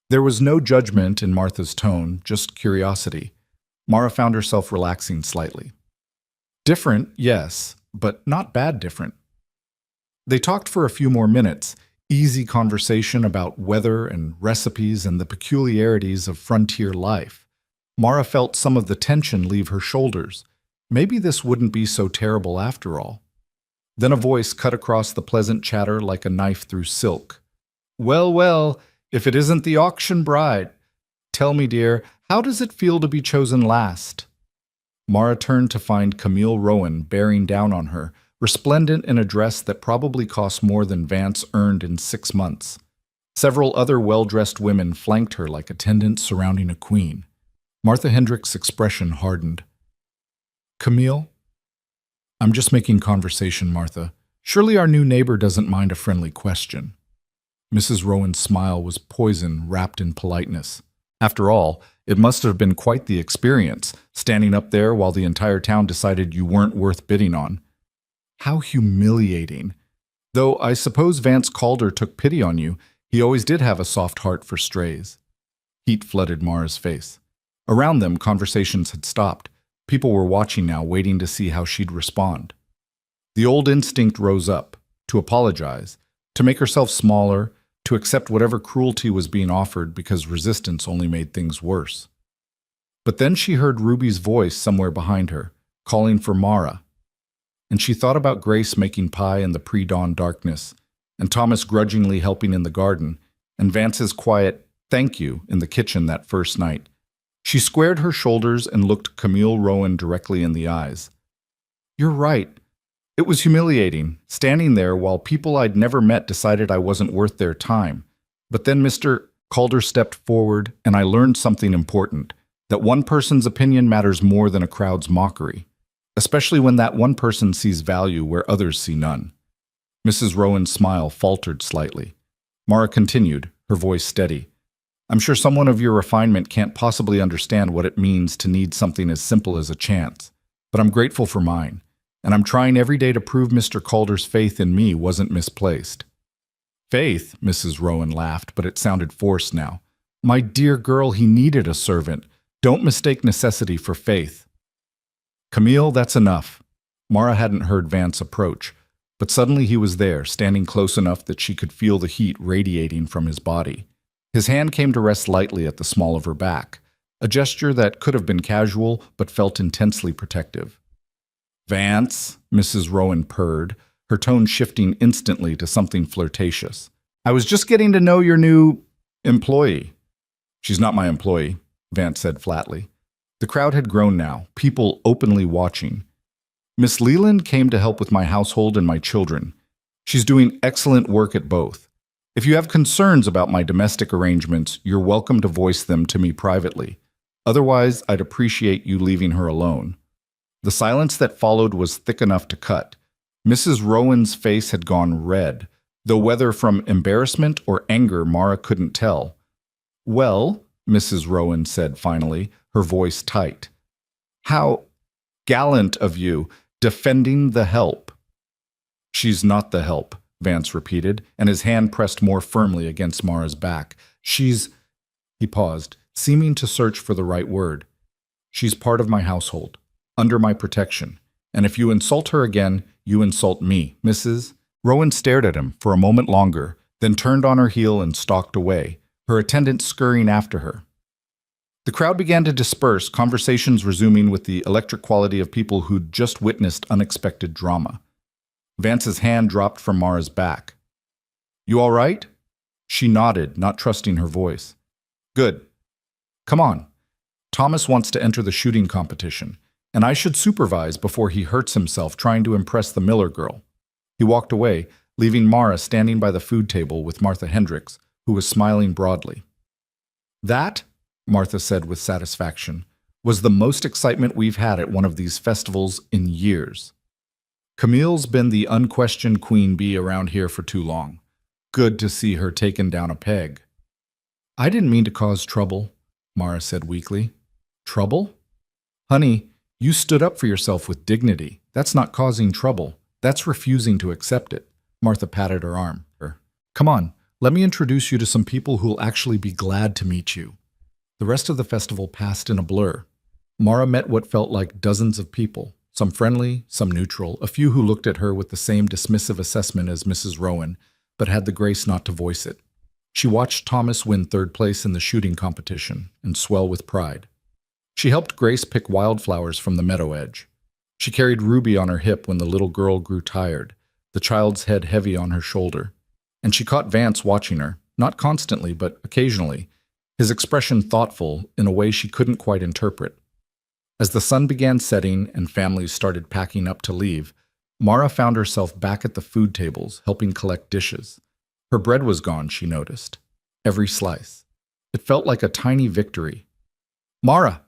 There was no judgment in Martha's tone, just curiosity. Mara found herself relaxing slightly. "Different, yes, but not bad different." They talked for a few more minutes, easy conversation about weather and recipes and the peculiarities of frontier life. Mara felt some of the tension leave her shoulders. Maybe this wouldn't be so terrible after all. Then a voice cut across the pleasant chatter like a knife through silk. "Well, well, if it isn't the auction bride. Tell me, dear, how does it feel to be chosen last?" Mara turned to find Camille Rowan bearing down on her, resplendent in a dress that probably cost more than Vance earned in 6 months. Several other well-dressed women flanked her like attendants surrounding a queen. Martha Hendricks' expression hardened. "Camille?" "I'm just making conversation, Martha. Surely our new neighbor doesn't mind a friendly question." Mrs. Rowan's smile was poison wrapped in politeness. After all, it must have been quite the experience, standing up there while the entire town decided you weren't worth bidding on. How humiliating. Though I suppose Vance Calder took pity on you, he always did have a soft heart for strays. Heat flooded Mara's face. Around them, conversations had stopped. People were watching now, waiting to see how she'd respond. The old instinct rose up, to apologize, to make herself smaller, to accept whatever cruelty was being offered because resistance only made things worse. But then she heard Ruby's voice somewhere behind her, calling for Mara. And she thought about Grace making pie in the pre-dawn darkness, and Thomas grudgingly helping in the garden, and Vance's quiet "thank you" in the kitchen that first night. She squared her shoulders and looked Camille Rowan directly in the eyes. "You're right. It was humiliating, standing there while people I'd never met decided I wasn't worth their time. But then Mr. Calder stepped forward, and I learned something important, that one person's opinion matters more than a crowd's mockery, especially when that one person sees value where others see none." Mrs. Rowan's smile faltered slightly. Mara continued, her voice steady. "I'm sure someone of your refinement can't possibly understand what it means to need something as simple as a chance, but I'm grateful for mine. And I'm trying every day to prove Mr. Calder's faith in me wasn't misplaced." "Faith?" Mrs. Rowan laughed, but it sounded forced now. "My dear girl, he needed a servant. Don't mistake necessity for faith." "Camille, that's enough." Mara hadn't heard Vance approach, but suddenly he was there, standing close enough that she could feel the heat radiating from his body. His hand came to rest lightly at the small of her back, a gesture that could have been casual but felt intensely protective. "Vance," Mrs. Rowan purred, her tone shifting instantly to something flirtatious. "I was just getting to know your new employee." "She's not my employee," Vance said flatly. The crowd had grown now, people openly watching. "Miss Leland came to help with my household and my children. She's doing excellent work at both. If you have concerns about my domestic arrangements, you're welcome to voice them to me privately. Otherwise, I'd appreciate you leaving her alone." The silence that followed was thick enough to cut. Mrs. Rowan's face had gone red, though whether from embarrassment or anger Mara couldn't tell. "Well," Mrs. Rowan said finally, her voice tight. "How gallant of you, defending the help." "She's not the help," Vance repeated, and his hand pressed more firmly against Mara's back. "She's—" He paused, seeming to search for the right word. "She's part of my household, under my protection, and if you insult her again, you insult me, Mrs. Rowan stared at him for a moment longer, then turned on her heel and stalked away, her attendant scurrying after her. The crowd began to disperse, conversations resuming with the electric quality of people who'd just witnessed unexpected drama. Vance's hand dropped from Mara's back. "You all right?" She nodded, not trusting her voice. "Good. Come on. Thomas wants to enter the shooting competition, and I should supervise before he hurts himself trying to impress the Miller girl." He walked away, leaving Mara standing by the food table with Martha Hendricks, who was smiling broadly. "That," Martha said with satisfaction, "was the most excitement we've had at one of these festivals in years. Camille's been the unquestioned queen bee around here for too long. Good to see her taken down a peg." "I didn't mean to cause trouble," Mara said weakly. "Trouble? Honey, you stood up for yourself with dignity. That's not causing trouble. That's refusing to accept it." Martha patted her arm. "Come on, let me introduce you to some people who'll actually be glad to meet you." The rest of the festival passed in a blur. Mara met what felt like dozens of people, some friendly, some neutral, a few who looked at her with the same dismissive assessment as Mrs. Rowan, but had the grace not to voice it. She watched Thomas win third place in the shooting competition and swell with pride. She helped Grace pick wildflowers from the meadow edge. She carried Ruby on her hip when the little girl grew tired, the child's head heavy on her shoulder. And she caught Vance watching her, not constantly, but occasionally, his expression thoughtful in a way she couldn't quite interpret. As the sun began setting and families started packing up to leave, Mara found herself back at the food tables, helping collect dishes. Her bread was gone, she noticed. Every slice. It felt like a tiny victory. "Mara!"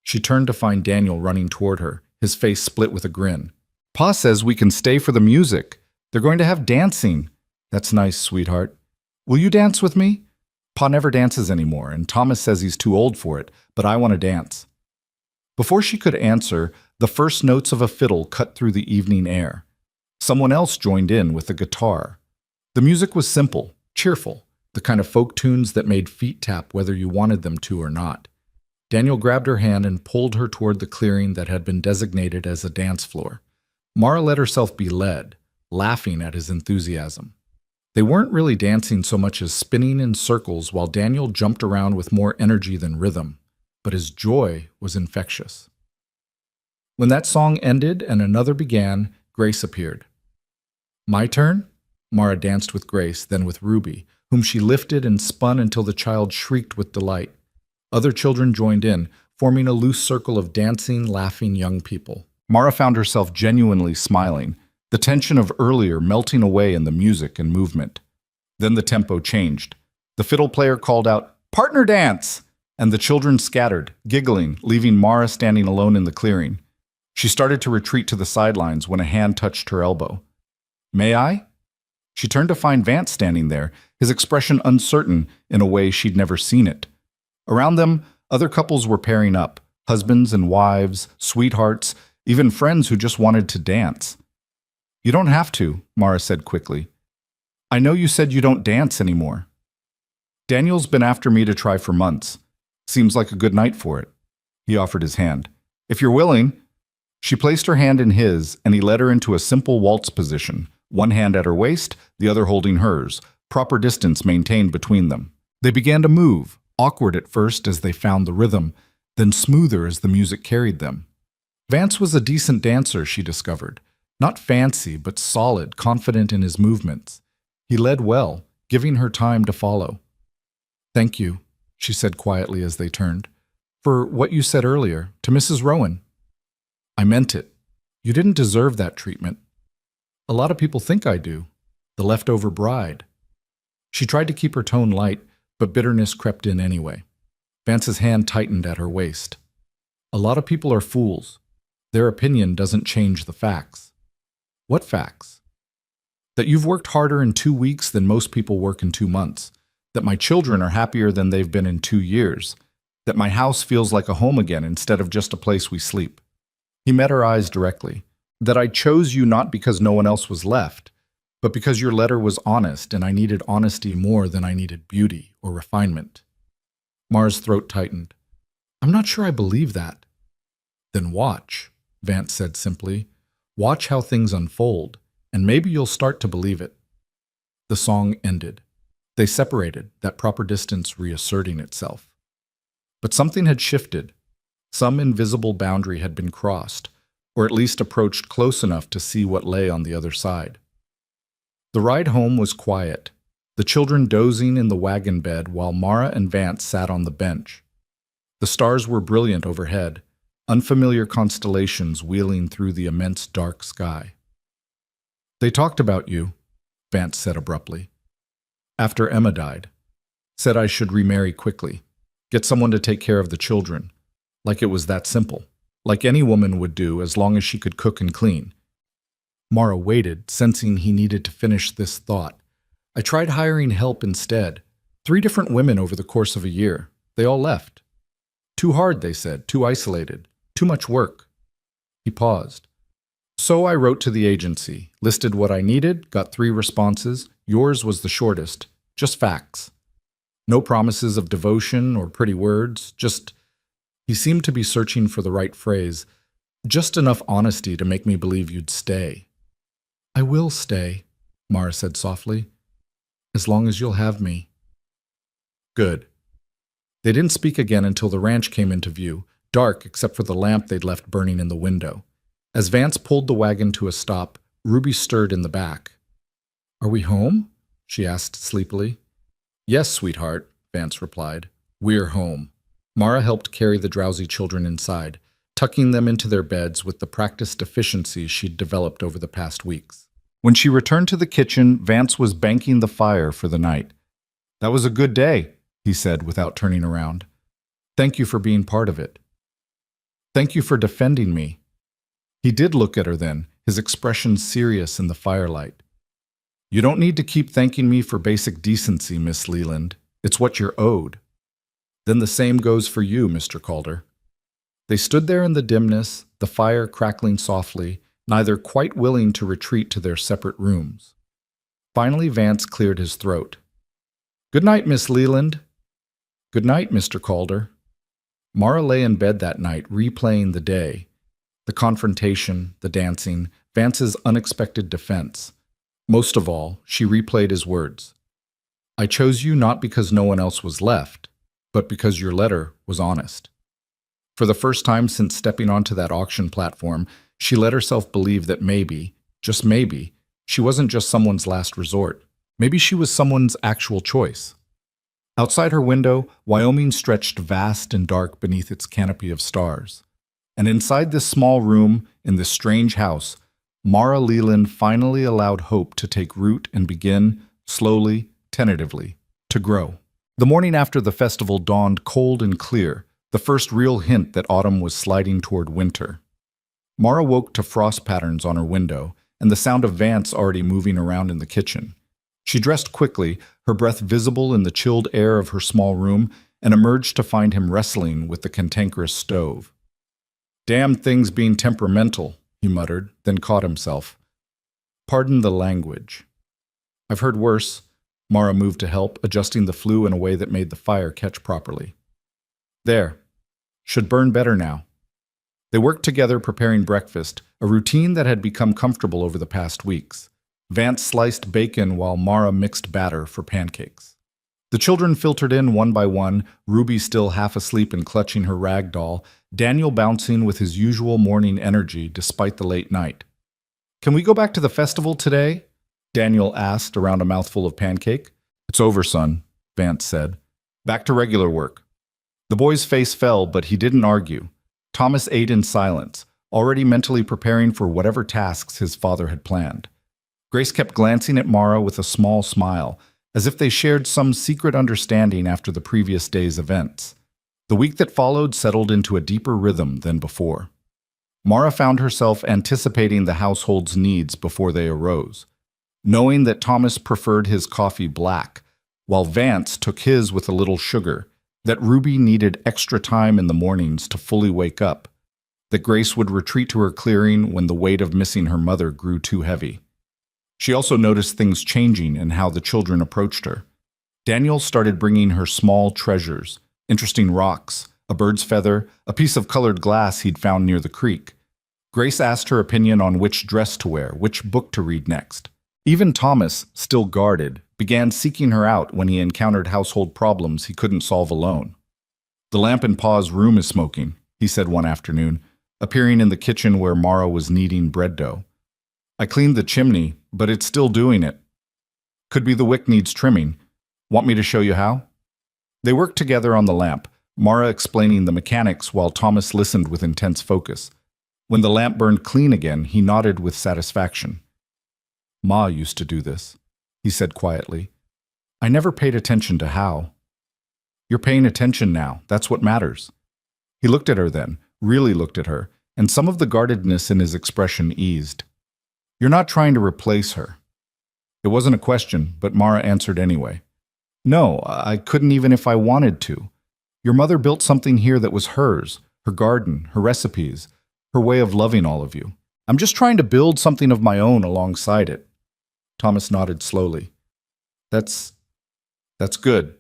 She turned to find Daniel running toward her, his face split with a grin. "Pa says we can stay for the music. They're going to have dancing." "That's nice, sweetheart. Will you dance with me? Pa never dances anymore, and Thomas says he's too old for it, but I want to dance." Before she could answer, the first notes of a fiddle cut through the evening air. Someone else joined in with a guitar. The music was simple, cheerful, the kind of folk tunes that made feet tap whether you wanted them to or not. Daniel grabbed her hand and pulled her toward the clearing that had been designated as a dance floor. Mara let herself be led, laughing at his enthusiasm. They weren't really dancing so much as spinning in circles while Daniel jumped around with more energy than rhythm, but his joy was infectious. When that song ended and another began, Grace appeared. My turn? Mara danced with Grace, then with Ruby, whom she lifted and spun until the child shrieked with delight. Other children joined in, forming a loose circle of dancing, laughing young people. Mara found herself genuinely smiling, the tension of earlier melting away in the music and movement. Then the tempo changed. The fiddle player called out, "Partner dance!" and the children scattered, giggling, leaving Mara standing alone in the clearing. She started to retreat to the sidelines when a hand touched her elbow. "May I?" She turned to find Vance standing there, his expression uncertain in a way she'd never seen it. Around them, other couples were pairing up, husbands and wives, sweethearts, even friends who just wanted to dance. "You don't have to," Mara said quickly. "I know you said you don't dance anymore." "Daniel's been after me to try for months. Seems like a good night for it." He offered his hand. "If you're willing." She placed her hand in his, and he led her into a simple waltz position, one hand at her waist, the other holding hers, proper distance maintained between them. They began to move, awkward at first as they found the rhythm, then smoother as the music carried them. Vance was a decent dancer, she discovered. Not fancy, but solid, confident in his movements. He led well, giving her time to follow. "Thank you," she said quietly as they turned, "for what you said earlier, to Mrs. Rowan." "I meant it. You didn't deserve that treatment. A lot of people think I do. The leftover bride." She tried to keep her tone light, but bitterness crept in anyway. Vance's hand tightened at her waist. "A lot of people are fools. Their opinion doesn't change the facts." "What facts?" "That you've worked harder in 2 weeks than most people work in 2 months. That my children are happier than they've been in 2 years. That my house feels like a home again instead of just a place we sleep." He met her eyes directly. "That I chose you not because no one else was left, but because your letter was honest and I needed honesty more than I needed beauty or refinement." Mara's throat tightened. "I'm not sure I believe that." "Then watch," Vance said simply. "Watch how things unfold, and maybe you'll start to believe it." The song ended. They separated, that proper distance reasserting itself. But something had shifted. Some invisible boundary had been crossed, or at least approached close enough to see what lay on the other side. The ride home was quiet, the children dozing in the wagon bed while Mara and Vance sat on the bench. The stars were brilliant overhead, unfamiliar constellations wheeling through the immense dark sky. "They talked about you," Vance said abruptly. "After Emma died. Said I should remarry quickly, get someone to take care of the children. Like it was that simple. Like any woman would do as long as she could cook and clean." Mara waited, sensing he needed to finish this thought. "I tried hiring help instead. 3 different women over the course of a year. They all left. Too hard, they said, too isolated, too much work." He paused. "So I wrote to the agency, listed what I needed, got 3 responses. Yours was the shortest. Just facts. No promises of devotion or pretty words, just..." He seemed to be searching for the right phrase. "Just enough honesty to make me believe you'd stay." "I will stay," Mara said softly. "As long as you'll have me." "Good." They didn't speak again until the ranch came into view, dark except for the lamp they'd left burning in the window. As Vance pulled the wagon to a stop, Ruby stirred in the back. "Are we home?" she asked sleepily. "Yes, sweetheart," Vance replied. "We're home." Mara helped carry the drowsy children inside, tucking them into their beds with the practiced efficiency she'd developed over the past weeks. When she returned to the kitchen, Vance was banking the fire for the night. "That was a good day," he said without turning around. "Thank you for being part of it." "Thank you for defending me." He did look at her then, his expression serious in the firelight. "You don't need to keep thanking me for basic decency, Miss Leland. It's what you're owed." "Then the same goes for you, Mr. Calder." They stood there in the dimness, the fire crackling softly, neither quite willing to retreat to their separate rooms. Finally, Vance cleared his throat. "Good night, Miss Leland." "Good night, Mr. Calder." Mara lay in bed that night, replaying the day. The confrontation, the dancing, Vance's unexpected defense. Most of all, she replayed his words. I chose you not because no one else was left, but because your letter was honest. For the first time since stepping onto that auction platform, she let herself believe that maybe, just maybe, she wasn't just someone's last resort. Maybe she was someone's actual choice. Outside her window, Wyoming stretched vast and dark beneath its canopy of stars. And inside this small room, in this strange house, Mara Leland finally allowed hope to take root and begin, slowly, tentatively, to grow. The morning after the festival dawned cold and clear, the first real hint that autumn was sliding toward winter. Mara woke to frost patterns on her window and the sound of Vance already moving around in the kitchen. She dressed quickly, her breath visible in the chilled air of her small room, and emerged to find him wrestling with the cantankerous stove. Damn things being temperamental, he muttered, then caught himself. Pardon the language. I've heard worse. Mara moved to help, adjusting the flue in a way that made the fire catch properly. There. Should burn better now. They worked together preparing breakfast, a routine that had become comfortable over the past weeks. Vance sliced bacon while Mara mixed batter for pancakes. The children filtered in one by one, Ruby still half asleep and clutching her rag doll, Daniel bouncing with his usual morning energy despite the late night. Can we go back to the festival today? Daniel asked around a mouthful of pancake. It's over, son, Vance said. Back to regular work. The boy's face fell, but he didn't argue. Thomas ate in silence, already mentally preparing for whatever tasks his father had planned. Grace kept glancing at Mara with a small smile, as if they shared some secret understanding after the previous day's events. The week that followed settled into a deeper rhythm than before. Mara found herself anticipating the household's needs before they arose, knowing that Thomas preferred his coffee black, while Vance took his with a little sugar, that Ruby needed extra time in the mornings to fully wake up, that Grace would retreat to her clearing when the weight of missing her mother grew too heavy. She also noticed things changing in how the children approached her. Daniel started bringing her small treasures, interesting rocks, a bird's feather, a piece of colored glass he'd found near the creek. Grace asked her opinion on which dress to wear, which book to read next. Even Thomas, still guarded, began seeking her out when he encountered household problems he couldn't solve alone. The lamp in Pa's room is smoking, he said one afternoon, appearing in the kitchen where Mara was kneading bread dough. I cleaned the chimney, but it's still doing it. Could be the wick needs trimming. Want me to show you how? They worked together on the lamp, Mara explaining the mechanics while Thomas listened with intense focus. When the lamp burned clean again, he nodded with satisfaction. Ma used to do this, he said quietly. I never paid attention to how. You're paying attention now. That's what matters. He looked at her then, really looked at her, and some of the guardedness in his expression eased. You're not trying to replace her. It wasn't a question, but Mara answered anyway. No, I couldn't even if I wanted to. Your mother built something here that was hers, her garden, her recipes, her way of loving all of you. I'm just trying to build something of my own alongside it. Thomas nodded slowly. That's good.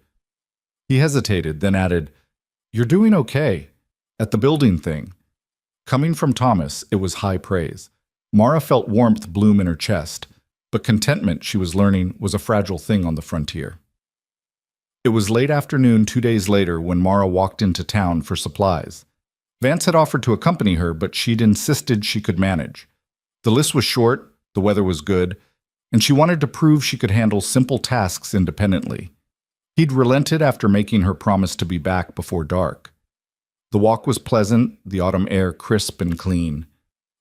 He hesitated, then added, You're doing okay. At the building thing. Coming from Thomas, it was high praise. Mara felt warmth bloom in her chest, but contentment, she was learning, was a fragile thing on the frontier. It was late afternoon 2 days later when Mara walked into town for supplies. Vance had offered to accompany her, but she'd insisted she could manage. The list was short, the weather was good, and she wanted to prove she could handle simple tasks independently. He'd relented after making her promise to be back before dark. The walk was pleasant, the autumn air crisp and clean.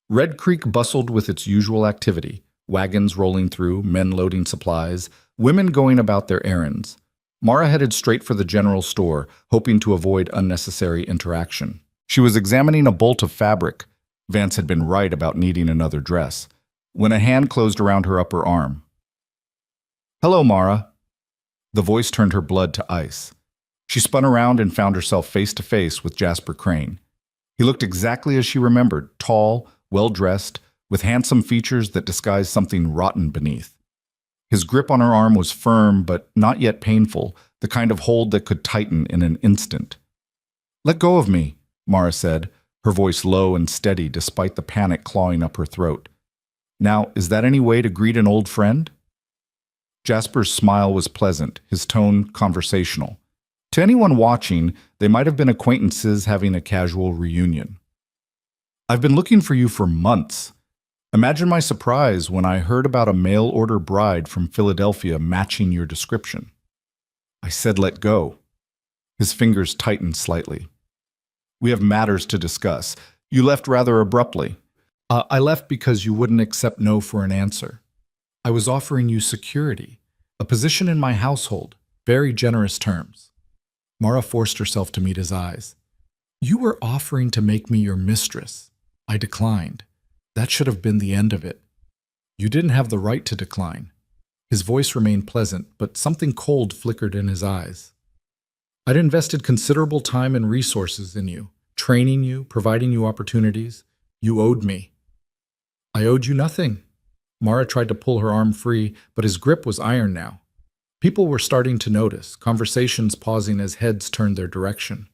Red Creek bustled with its usual activity, wagons rolling through, men loading supplies, women going about their errands. Mara headed straight for the general store, hoping to avoid unnecessary interaction. She was examining a bolt of fabric. Vance had been right about needing another dress, when a hand closed around her upper arm. Hello, Mara. The voice turned her blood to ice. She spun around and found herself face to face with Jasper Crane. He looked exactly as she remembered, tall, well-dressed, with handsome features that disguised something rotten beneath. His grip on her arm was firm but not yet painful, the kind of hold that could tighten in an instant. Let go of me, Mara said, her voice low and steady despite the panic clawing up her throat. Now, is that any way to greet an old friend? Jasper's smile was pleasant, his tone conversational. To anyone watching, they might have been acquaintances having a casual reunion. I've been looking for you for months. Imagine my surprise when I heard about a mail-order bride from Philadelphia matching your description. I said let go. His fingers tightened slightly. We have matters to discuss. You left rather abruptly. I left because you wouldn't accept no for an answer. I was offering you security, a position in my household, very generous terms. Mara forced herself to meet his eyes. You were offering to make me your mistress. I declined. That should have been the end of it. You didn't have the right to decline. His voice remained pleasant, but something cold flickered in his eyes. I'd invested considerable time and resources in you, training you, providing you opportunities. You owed me. I owed you nothing. Mara tried to pull her arm free, but his grip was iron now. People were starting to notice, conversations pausing as heads turned their direction.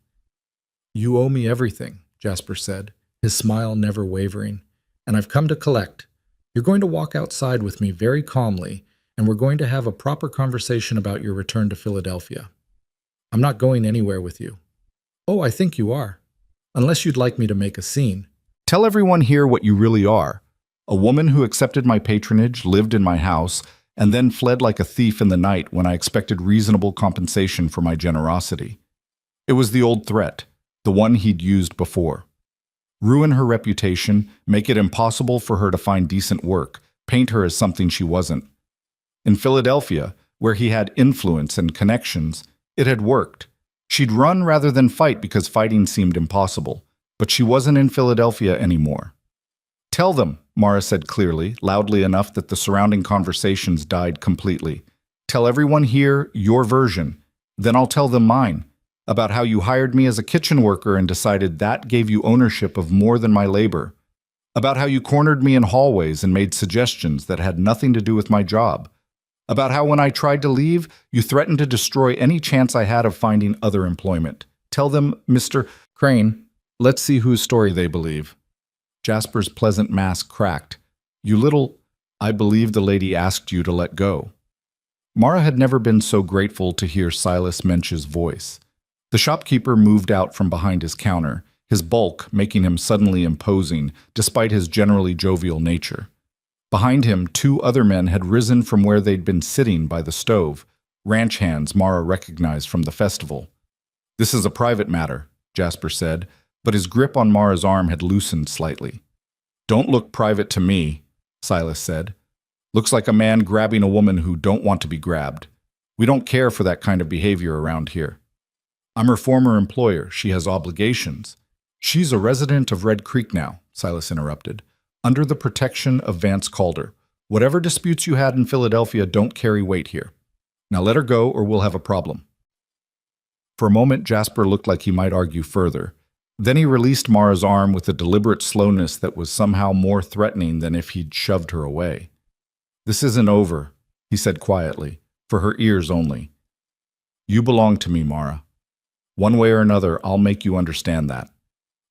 You owe me everything, Jasper said, his smile never wavering, and I've come to collect. You're going to walk outside with me very calmly, and we're going to have a proper conversation about your return to Philadelphia. I'm not going anywhere with you. Oh, I think you are. Unless you'd like me to make a scene. Tell everyone here what you really are. A woman who accepted my patronage, lived in my house, and then fled like a thief in the night when I expected reasonable compensation for my generosity. It was the old threat, the one he'd used before. Ruin her reputation, make it impossible for her to find decent work, paint her as something she wasn't. In Philadelphia, where he had influence and connections, it had worked. She'd run rather than fight because fighting seemed impossible, but she wasn't in Philadelphia anymore. Tell them, Mara said clearly, loudly enough that the surrounding conversations died completely. Tell everyone here your version. Then I'll tell them mine, about how you hired me as a kitchen worker and decided that gave you ownership of more than my labor. About how you cornered me in hallways and made suggestions that had nothing to do with my job. About how when I tried to leave, you threatened to destroy any chance I had of finding other employment. Tell them, Mr. Crane, let's see whose story they believe. Jasper's pleasant mask cracked. You little... I believe the lady asked you to let go. Mara had never been so grateful to hear Silas Mensch's voice. The shopkeeper moved out from behind his counter, his bulk making him suddenly imposing, despite his generally jovial nature. Behind him, two other men had risen from where they'd been sitting by the stove, ranch hands Mara recognized from the festival. This is a private matter, Jasper said, but his grip on Mara's arm had loosened slightly. Don't look private to me, Silas said. Looks like a man grabbing a woman who don't want to be grabbed. We don't care for that kind of behavior around here. I'm her former employer. She has obligations. She's a resident of Red Creek now, Silas interrupted, under the protection of Vance Calder. Whatever disputes you had in Philadelphia don't carry weight here. Now let her go or we'll have a problem. For a moment, Jasper looked like he might argue further. Then he released Mara's arm with a deliberate slowness that was somehow more threatening than if he'd shoved her away. This isn't over, he said quietly, for her ears only. You belong to me, Mara. One way or another, I'll make you understand that.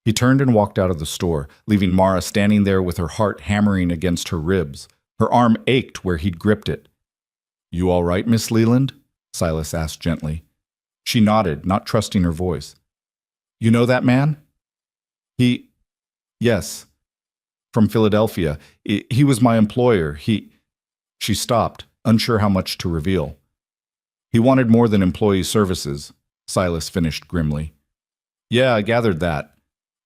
He turned and walked out of the store, leaving Mara standing there with her heart hammering against her ribs. Her arm ached where he'd gripped it. You all right, Miss Leland? Silas asked gently. She nodded, not trusting her voice. You know that man? Yes. From Philadelphia. He was my employer. She stopped, unsure how much to reveal. He wanted more than employee services, Silas finished grimly. Yeah, I gathered that.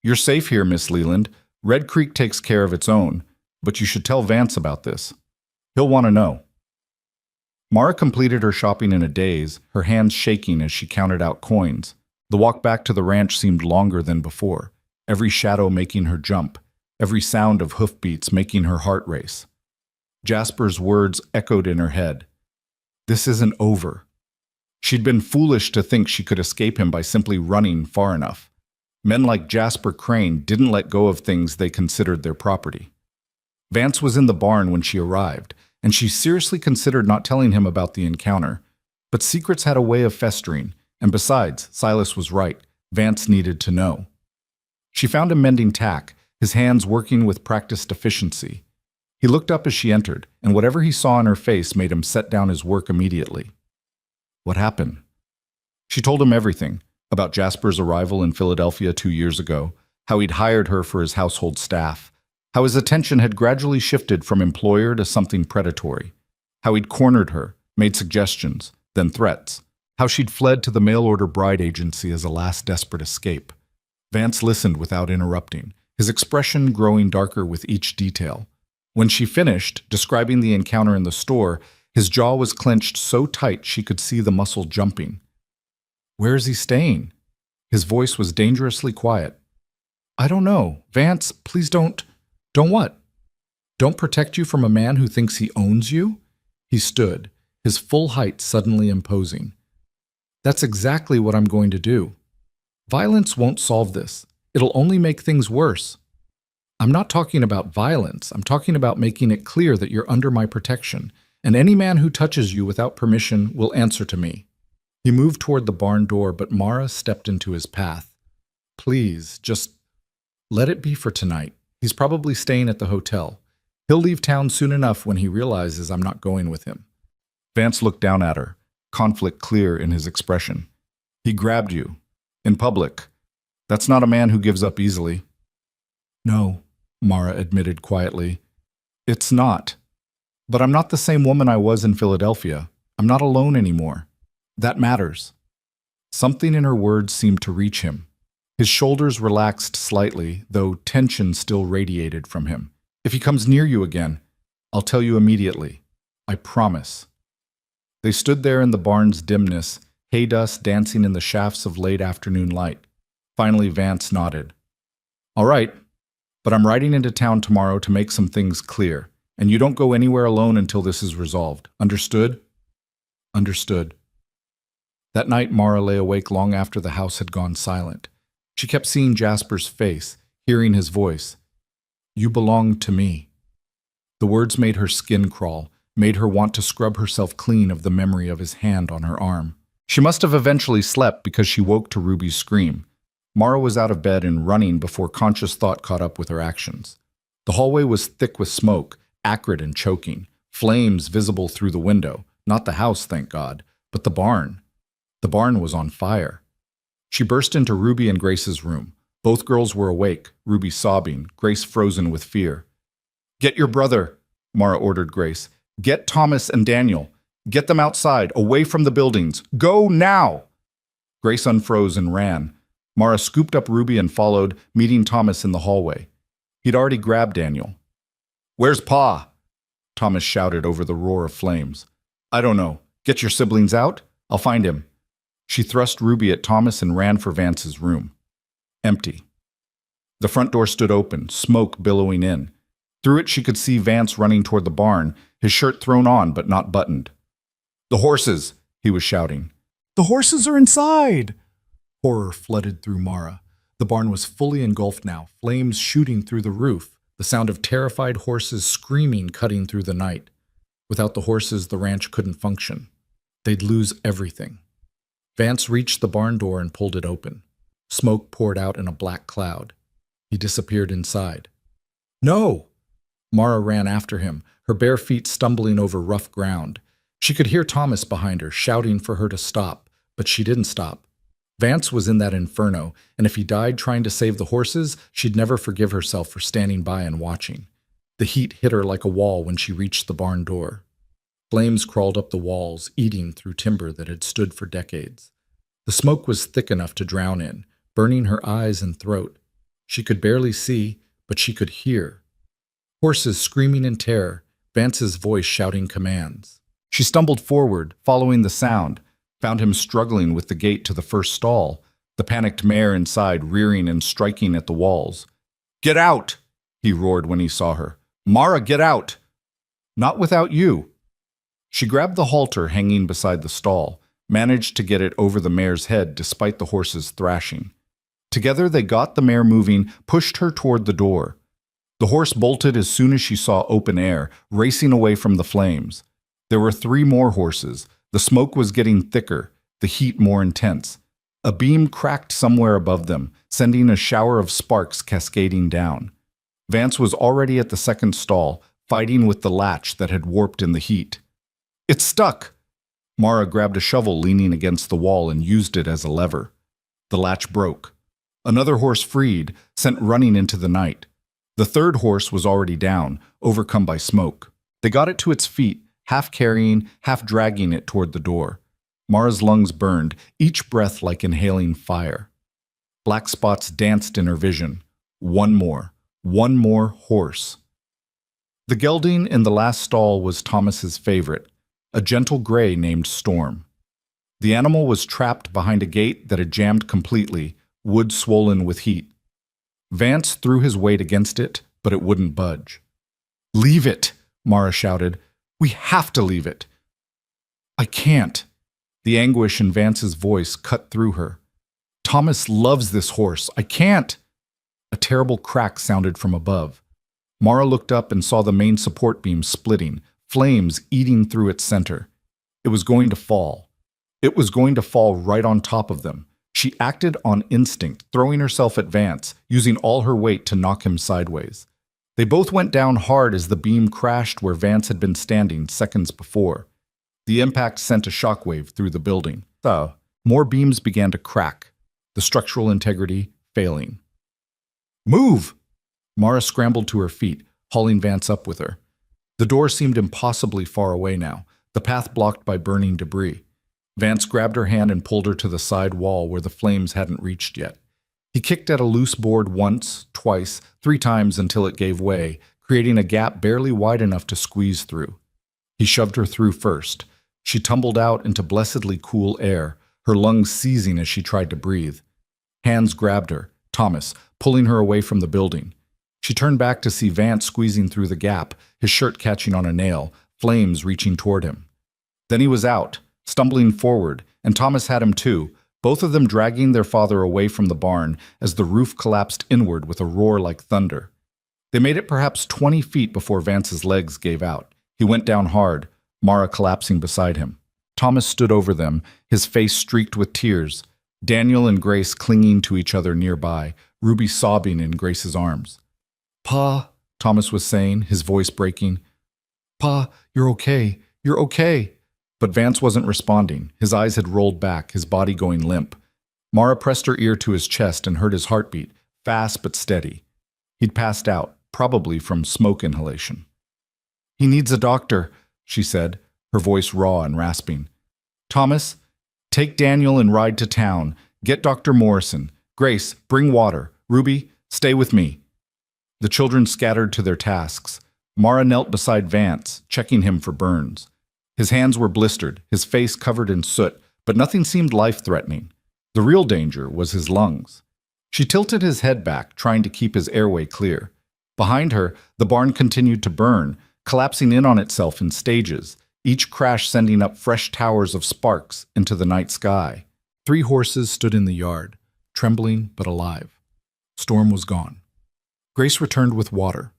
You're safe here, Miss Leland. Red Creek takes care of its own, but you should tell Vance about this. He'll want to know. Mara completed her shopping in a daze, her hands shaking as she counted out coins. The walk back to the ranch seemed longer than before, every shadow making her jump, every sound of hoofbeats making her heart race. Jasper's words echoed in her head. This isn't over. She'd been foolish to think she could escape him by simply running far enough. Men like Jasper Crane didn't let go of things they considered their property. Vance was in the barn when she arrived, and she seriously considered not telling him about the encounter. But secrets had a way of festering, and besides, Silas was right. Vance needed to know. She found him mending tack, his hands working with practiced efficiency. He looked up as she entered, and whatever he saw in her face made him set down his work immediately. What happened? She told him everything about Jasper's arrival in Philadelphia 2 years ago, how he'd hired her for his household staff, how his attention had gradually shifted from employer to something predatory, how he'd cornered her, made suggestions, then threats, how she'd fled to the mail-order bride agency as a last desperate escape. Vance listened without interrupting, his expression growing darker with each detail. When she finished, describing the encounter in the store, his jaw was clenched so tight she could see the muscle jumping. Where is he staying? His voice was dangerously quiet. I don't know. Vance, please don't. Don't what? Don't protect you from a man who thinks he owns you? He stood, his full height suddenly imposing. That's exactly what I'm going to do. Violence won't solve this. It'll only make things worse. I'm not talking about violence. I'm talking about making it clear that you're under my protection, and any man who touches you without permission will answer to me. He moved toward the barn door, but Mara stepped into his path. Please, just let it be for tonight. He's probably staying at the hotel. He'll leave town soon enough when he realizes I'm not going with him. Vance looked down at her, conflict clear in his expression. He grabbed you. In public. That's not a man who gives up easily. No, Mara admitted quietly. It's not. But I'm not the same woman I was in Philadelphia. I'm not alone anymore. That matters. Something in her words seemed to reach him. His shoulders relaxed slightly, though tension still radiated from him. If he comes near you again, I'll tell you immediately. I promise. They stood there in the barn's dimness, hay dust dancing in the shafts of late afternoon light. Finally, Vance nodded. All right, but I'm riding into town tomorrow to make some things clear, and you don't go anywhere alone until this is resolved. Understood? Understood. That night, Mara lay awake long after the house had gone silent. She kept seeing Jasper's face, hearing his voice. You belong to me. The words made her skin crawl, made her want to scrub herself clean of the memory of his hand on her arm. She must have eventually slept because she woke to Ruby's scream. Mara was out of bed and running before conscious thought caught up with her actions. The hallway was thick with smoke, acrid and choking, flames visible through the window, not the house, thank God, but the barn. The barn was on fire. She burst into Ruby and Grace's room. Both girls were awake, Ruby sobbing, Grace frozen with fear. Get your brother, Mara ordered Grace. Get Thomas and Daniel. Get them outside, away from the buildings. Go now! Grace unfroze and ran. Mara scooped up Ruby and followed, meeting Thomas in the hallway. He'd already grabbed Daniel. Where's Pa? Thomas shouted over the roar of flames. I don't know. Get your siblings out? I'll find him. She thrust Ruby at Thomas and ran for Vance's room. Empty. The front door stood open, smoke billowing in. Through it she could see Vance running toward the barn, his shirt thrown on but not buttoned. The horses, he was shouting. The horses are inside! Horror flooded through Mara. The barn was fully engulfed now, flames shooting through the roof, the sound of terrified horses screaming cutting through the night. Without the horses, the ranch couldn't function. They'd lose everything. Vance reached the barn door and pulled it open. Smoke poured out in a black cloud. He disappeared inside. No! Mara ran after him, her bare feet stumbling over rough ground. She could hear Thomas behind her, shouting for her to stop, but she didn't stop. Vance was in that inferno, and if he died trying to save the horses, she'd never forgive herself for standing by and watching. The heat hit her like a wall when she reached the barn door. Flames crawled up the walls, eating through timber that had stood for decades. The smoke was thick enough to drown in, burning her eyes and throat. She could barely see, but she could hear. Horses screaming in terror, Vance's voice shouting commands. She stumbled forward, following the sound, found him struggling with the gate to the first stall, the panicked mare inside rearing and striking at the walls. Get out! He roared when he saw her. Mara, get out! Not without you. She grabbed the halter hanging beside the stall, managed to get it over the mare's head despite the horse's thrashing. Together they got the mare moving, pushed her toward the door. The horse bolted as soon as she saw open air, racing away from the flames. There were 3 more horses. The smoke was getting thicker, the heat more intense. A beam cracked somewhere above them, sending a shower of sparks cascading down. Vance was already at the second stall, fighting with the latch that had warped in the heat. "It's stuck!" Mara grabbed a shovel leaning against the wall and used it as a lever. The latch broke. Another horse freed, sent running into the night. The third horse was already down, overcome by smoke. They got it to its feet, half carrying, half dragging it toward the door. Mara's lungs burned, each breath like inhaling fire. Black spots danced in her vision. One more horse. The gelding in the last stall was Thomas's favorite, a gentle gray named Storm. The animal was trapped behind a gate that had jammed completely, wood swollen with heat. Vance threw his weight against it, but it wouldn't budge. "Leave it!" Mara shouted. "We have to leave it!" "I can't." The anguish in Vance's voice cut through her. "Thomas loves this horse. I can't." A terrible crack sounded from above. Mara looked up and saw the main support beam splitting, flames eating through its center. It was going to fall. It was going to fall right on top of them. She acted on instinct, throwing herself at Vance, using all her weight to knock him sideways. They both went down hard as the beam crashed where Vance had been standing seconds before. The impact sent a shockwave through the building. More beams began to crack, the structural integrity failing. "Move!" Mara scrambled to her feet, hauling Vance up with her. The door seemed impossibly far away now, the path blocked by burning debris. Vance grabbed her hand and pulled her to the side wall where the flames hadn't reached yet. He kicked at a loose board once, twice, 3 times until it gave way, creating a gap barely wide enough to squeeze through. He shoved her through first. She tumbled out into blessedly cool air, her lungs seizing as she tried to breathe. Hands grabbed her, Thomas, pulling her away from the building. She turned back to see Vance squeezing through the gap, his shirt catching on a nail, flames reaching toward him. Then he was out, stumbling forward, and Thomas had him too, both of them dragging their father away from the barn as the roof collapsed inward with a roar like thunder. They made it perhaps 20 feet before Vance's legs gave out. He went down hard, Mara collapsing beside him. Thomas stood over them, his face streaked with tears, Daniel and Grace clinging to each other nearby, Ruby sobbing in Grace's arms. "Pa," Thomas was saying, his voice breaking. "Pa, you're okay. You're okay." But Vance wasn't responding. His eyes had rolled back, his body going limp. Mara pressed her ear to his chest and heard his heartbeat, fast but steady. He'd passed out, probably from smoke inhalation. "He needs a doctor," she said, her voice raw and rasping. "Thomas, take Daniel and ride to town. Get Dr. Morrison. Grace, bring water. Ruby, stay with me." The children scattered to their tasks. Mara knelt beside Vance, checking him for burns. His hands were blistered, his face covered in soot, but nothing seemed life-threatening. The real danger was his lungs. She tilted his head back, trying to keep his airway clear. Behind her, the barn continued to burn, collapsing in on itself in stages, each crash sending up fresh towers of sparks into the night sky. 3 horses stood in the yard, trembling but alive. Storm was gone. Grace returned with water.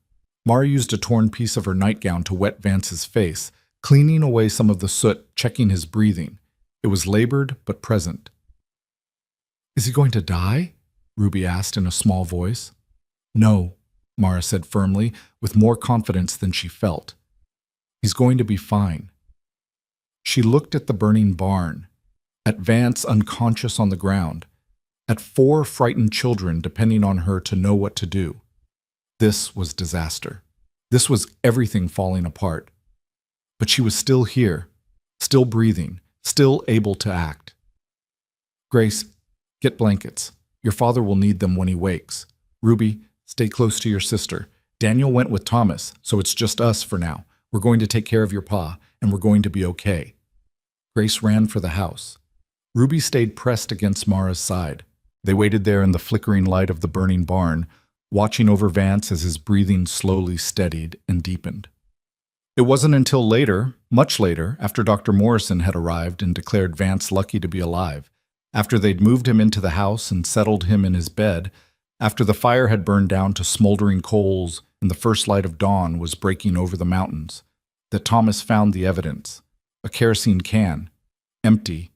Mara used a torn piece of her nightgown to wet Vance's face, cleaning away some of the soot, checking his breathing. It was labored but present. "Is he going to die?" Ruby asked in a small voice. "No," Mara said firmly, with more confidence than she felt. "He's going to be fine." She looked at the burning barn, at Vance unconscious on the ground, at 4 frightened children depending on her to know what to do. This was disaster. This was everything falling apart. But she was still here, still breathing, still able to act. "Grace, get blankets. Your father will need them when he wakes. Ruby, stay close to your sister. Daniel went with Thomas, so it's just us for now. We're going to take care of your pa, and we're going to be okay." Grace ran for the house. Ruby stayed pressed against Mara's side. They waited there in the flickering light of the burning barn, watching over Vance as his breathing slowly steadied and deepened. It wasn't until later, much later, after Dr. Morrison had arrived and declared Vance lucky to be alive, after they'd moved him into the house and settled him in his bed, after the fire had burned down to smoldering coals and the first light of dawn was breaking over the mountains, that Thomas found the evidence, a kerosene can, empty,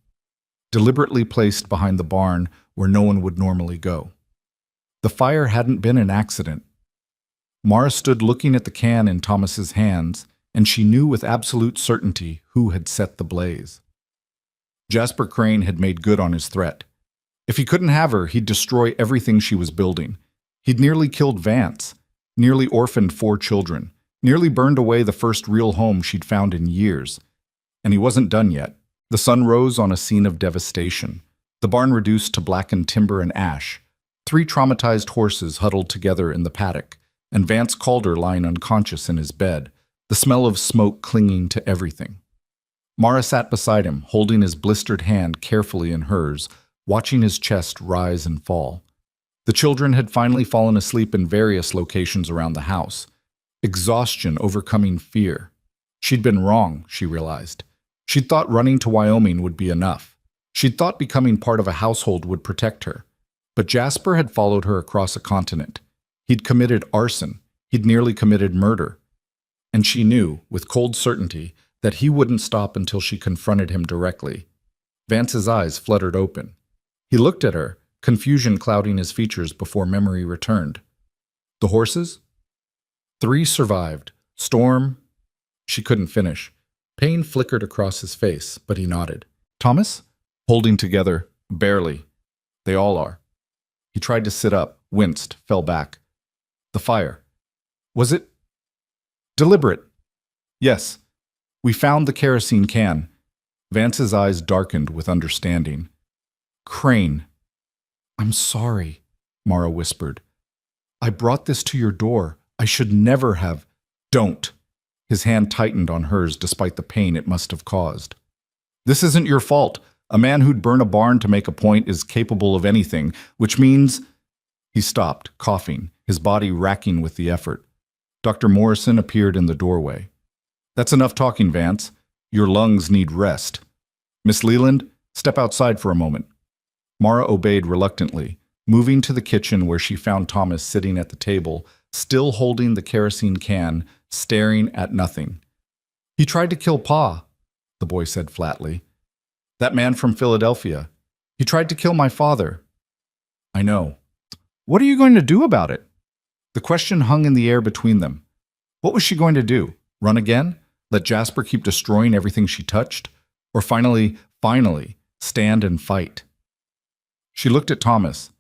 deliberately placed behind the barn where no one would normally go. The fire hadn't been an accident. Mara stood looking at the can in Thomas's hands, and she knew with absolute certainty who had set the blaze. Jasper Crane had made good on his threat. If he couldn't have her, he'd destroy everything she was building. He'd nearly killed Vance, nearly orphaned 4 children, nearly burned away the first real home she'd found in years. And he wasn't done yet. The sun rose on a scene of devastation, the barn reduced to blackened timber and ash, 3 traumatized horses huddled together in the paddock, and Vance Calder lying unconscious in his bed, the smell of smoke clinging to everything. Mara sat beside him, holding his blistered hand carefully in hers, watching his chest rise and fall. The children had finally fallen asleep in various locations around the house, exhaustion overcoming fear. She'd been wrong, she realized. She'd thought running to Wyoming would be enough. She'd thought becoming part of a household would protect her. But Jasper had followed her across a continent. He'd committed arson. He'd nearly committed murder. And she knew, with cold certainty, that he wouldn't stop until she confronted him directly. Vance's eyes fluttered open. He looked at her, confusion clouding his features before memory returned. The horses? 3 survived. Storm. She couldn't finish. Pain flickered across his face, but he nodded. Thomas? Holding together. Barely. They all are. He tried to sit up, winced, fell back. The fire. Was it deliberate? Yes. We found the kerosene can. Vance's eyes darkened with understanding. Crane. I'm sorry, Mara whispered. I brought this to your door. I should never have. Don't. His hand tightened on hers despite the pain it must have caused. This isn't your fault. A man who'd burn a barn to make a point is capable of anything, which means... He stopped, coughing, his body racking with the effort. Dr. Morrison appeared in the doorway. That's enough talking, Vance. Your lungs need rest. Miss Leland, step outside for a moment. Mara obeyed reluctantly, moving to the kitchen where she found Thomas sitting at the table, still holding the kerosene can, staring at nothing. He tried to kill Pa, the boy said flatly. That man from Philadelphia. He tried to kill my father. I know. What are you going to do about it? The question hung in the air between them. What was she going to do? Run again? Let Jasper keep destroying everything she touched? Or finally, stand and fight? She looked at Thomas,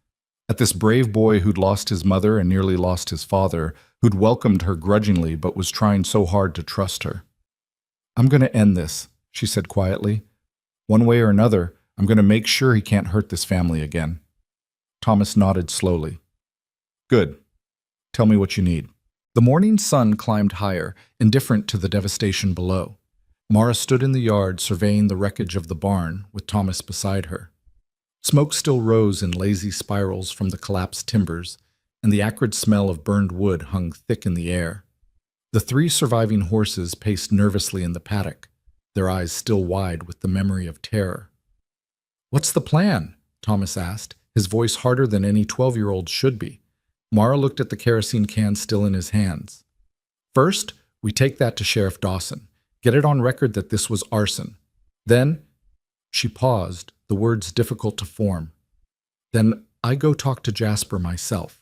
at this brave boy who'd lost his mother and nearly lost his father, who'd welcomed her grudgingly but was trying so hard to trust her. I'm going to end this, she said quietly. One way or another, I'm going to make sure he can't hurt this family again. Thomas nodded slowly. Good. Tell me what you need. The morning sun climbed higher, indifferent to the devastation below. Mara stood in the yard surveying the wreckage of the barn, with Thomas beside her. Smoke still rose in lazy spirals from the collapsed timbers, and the acrid smell of burned wood hung thick in the air. The 3 surviving horses paced nervously in the paddock, their eyes still wide with the memory of terror. What's the plan? Thomas asked, his voice harder than any 12-year-old should be. Mara looked at the kerosene can still in his hands. First, we take that to Sheriff Dawson. Get it on record that this was arson. Then, she paused, the words difficult to form. Then I go talk to Jasper myself.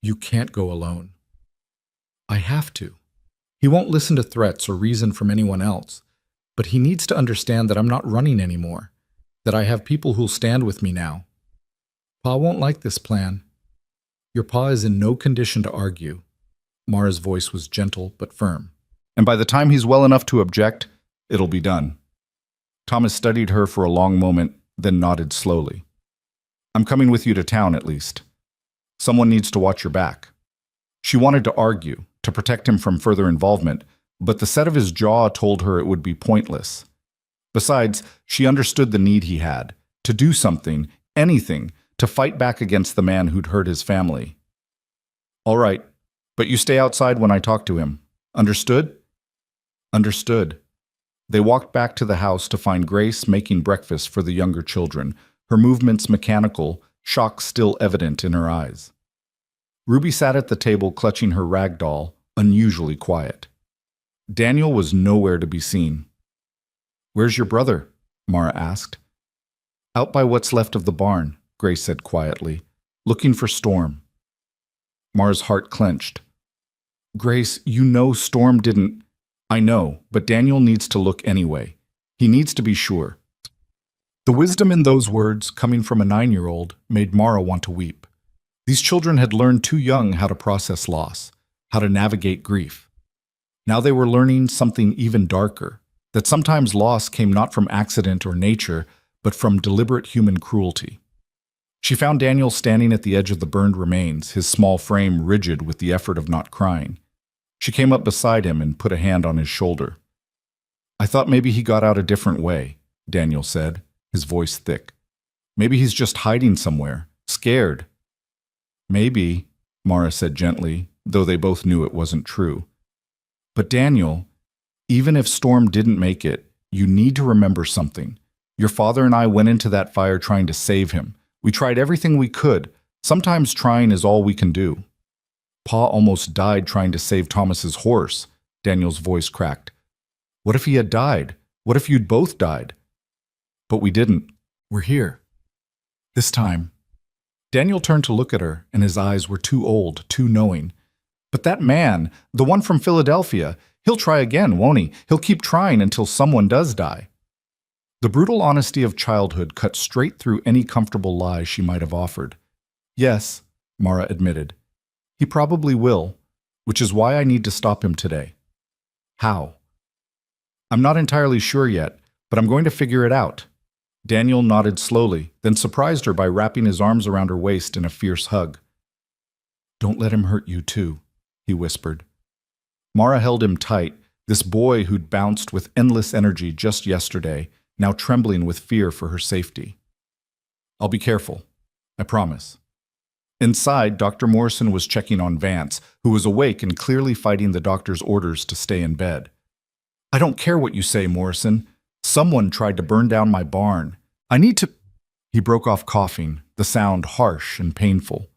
You can't go alone. I have to. He won't listen to threats or reason from anyone else, but he needs to understand that I'm not running anymore, that I have people who'll stand with me now. Pa won't like this plan. Your pa is in no condition to argue. Mara's voice was gentle but firm. And by the time he's well enough to object, it'll be done. Thomas studied her for a long moment, then nodded slowly. I'm coming with you to town, at least. Someone needs to watch your back. She wanted to argue, to protect him from further involvement, but the set of his jaw told her it would be pointless. Besides, she understood the need he had, to do something, anything, to fight back against the man who'd hurt his family. All right, but you stay outside when I talk to him. Understood? Understood. They walked back to the house to find Grace making breakfast for the younger children, her movements mechanical, shock still evident in her eyes. Ruby sat at the table clutching her rag doll, unusually quiet. Daniel was nowhere to be seen. Where's your brother? Mara asked. Out by what's left of the barn, Grace said quietly, looking for Storm. Mara's heart clenched. Grace, you know Storm didn't. I know, but Daniel needs to look anyway. He needs to be sure. The wisdom in those words, coming from a 9-year-old, made Mara want to weep. These children had learned too young how to process loss, how to navigate grief. Now they were learning something even darker, that sometimes loss came not from accident or nature, but from deliberate human cruelty. She found Daniel standing at the edge of the burned remains, his small frame rigid with the effort of not crying. She came up beside him and put a hand on his shoulder. "I thought maybe he got out a different way," Daniel said, his voice thick. "Maybe he's just hiding somewhere, scared." "Maybe," Mara said gently, though they both knew it wasn't true. "But Daniel, even if Storm didn't make it, you need to remember something. Your father and I went into that fire trying to save him. We tried everything we could. Sometimes trying is all we can do." "Pa almost died trying to save Thomas's horse," Daniel's voice cracked. "What if he had died? What if you'd both died?" "But we didn't. We're here. This time." Daniel turned to look at her, and his eyes were too old, too knowing. "But that man, the one from Philadelphia, he'll try again, won't he? He'll keep trying until someone does die." The brutal honesty of childhood cut straight through any comfortable lie she might have offered. "Yes," Mara admitted. "He probably will, which is why I need to stop him today." "How?" "I'm not entirely sure yet, but I'm going to figure it out." Daniel nodded slowly, then surprised her by wrapping his arms around her waist in a fierce hug. "Don't let him hurt you too," he whispered. Mara held him tight, this boy who'd bounced with endless energy just yesterday, now trembling with fear for her safety. "I'll be careful. I promise." Inside, Dr. Morrison was checking on Vance, who was awake and clearly fighting the doctor's orders to stay in bed. "I don't care what you say, Morrison. Someone tried to burn down my barn. I need to—" He broke off coughing, the sound harsh and painful.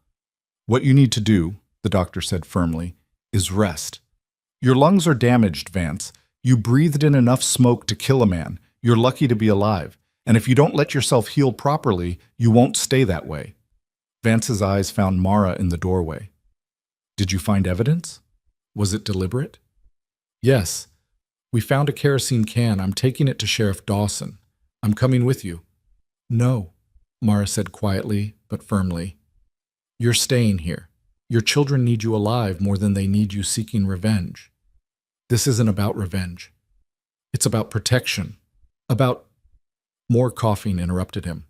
"What you need to do," the doctor said firmly, "is rest. Your lungs are damaged, Vance. You breathed in enough smoke to kill a man. You're lucky to be alive. And if you don't let yourself heal properly, you won't stay that way." Vance's eyes found Mara in the doorway. "Did you find evidence? Was it deliberate?" "Yes. We found a kerosene can. I'm taking it to Sheriff Dawson. I'm coming with you." "No," Mara said quietly but firmly. "You're staying here. Your children need you alive more than they need you seeking revenge. This isn't about revenge. It's about protection. About—" More coughing interrupted him.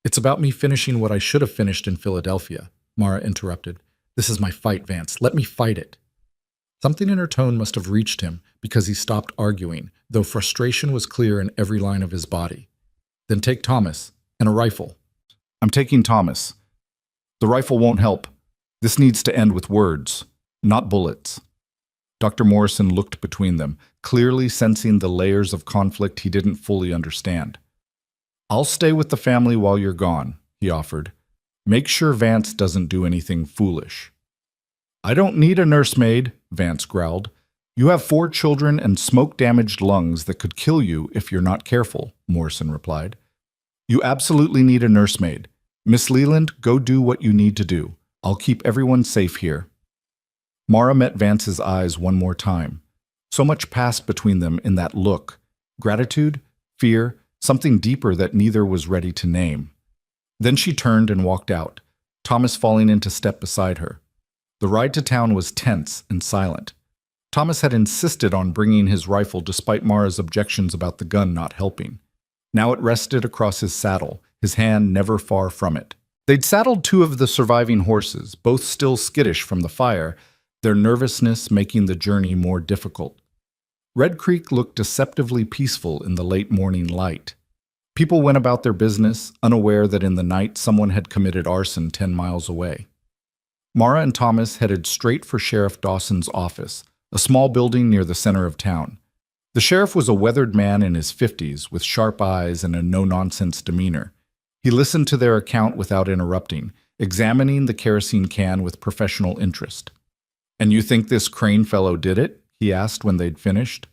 "It's about me finishing what I should have finished in Philadelphia," Mara interrupted. "This is my fight, Vance. Let me fight it." Something in her tone must have reached him because he stopped arguing, though frustration was clear in every line of his body. "Then take Thomas and a rifle." "I'm taking Thomas. The rifle won't help. This needs to end with words, not bullets." Dr. Morrison looked between them, clearly sensing the layers of conflict he didn't fully understand. "I'll stay with the family while you're gone," he offered. "Make sure Vance doesn't do anything foolish." "I don't need a nursemaid," Vance growled. "You have 4 children and smoke-damaged lungs that could kill you if you're not careful," Morrison replied. "You absolutely need a nursemaid. Miss Leland, go do what you need to do. I'll keep everyone safe here." Mara met Vance's eyes one more time. So much passed between them in that look. Gratitude, fear, something deeper that neither was ready to name. Then she turned and walked out, Thomas falling into step beside her. The ride to town was tense and silent. Thomas had insisted on bringing his rifle despite Mara's objections about the gun not helping. Now it rested across his saddle, his hand never far from it. They'd saddled 2 of the surviving horses, both still skittish from the fire, their nervousness making the journey more difficult. Red Creek looked deceptively peaceful in the late morning light. People went about their business, unaware that in the night someone had committed arson 10 miles away. Mara and Thomas headed straight for Sheriff Dawson's office, a small building near the center of town. The sheriff was a weathered man in his 50s with sharp eyes and a no-nonsense demeanor. He listened to their account without interrupting, examining the kerosene can with professional interest. "And you think this Crane fellow did it?" he asked when they'd finished.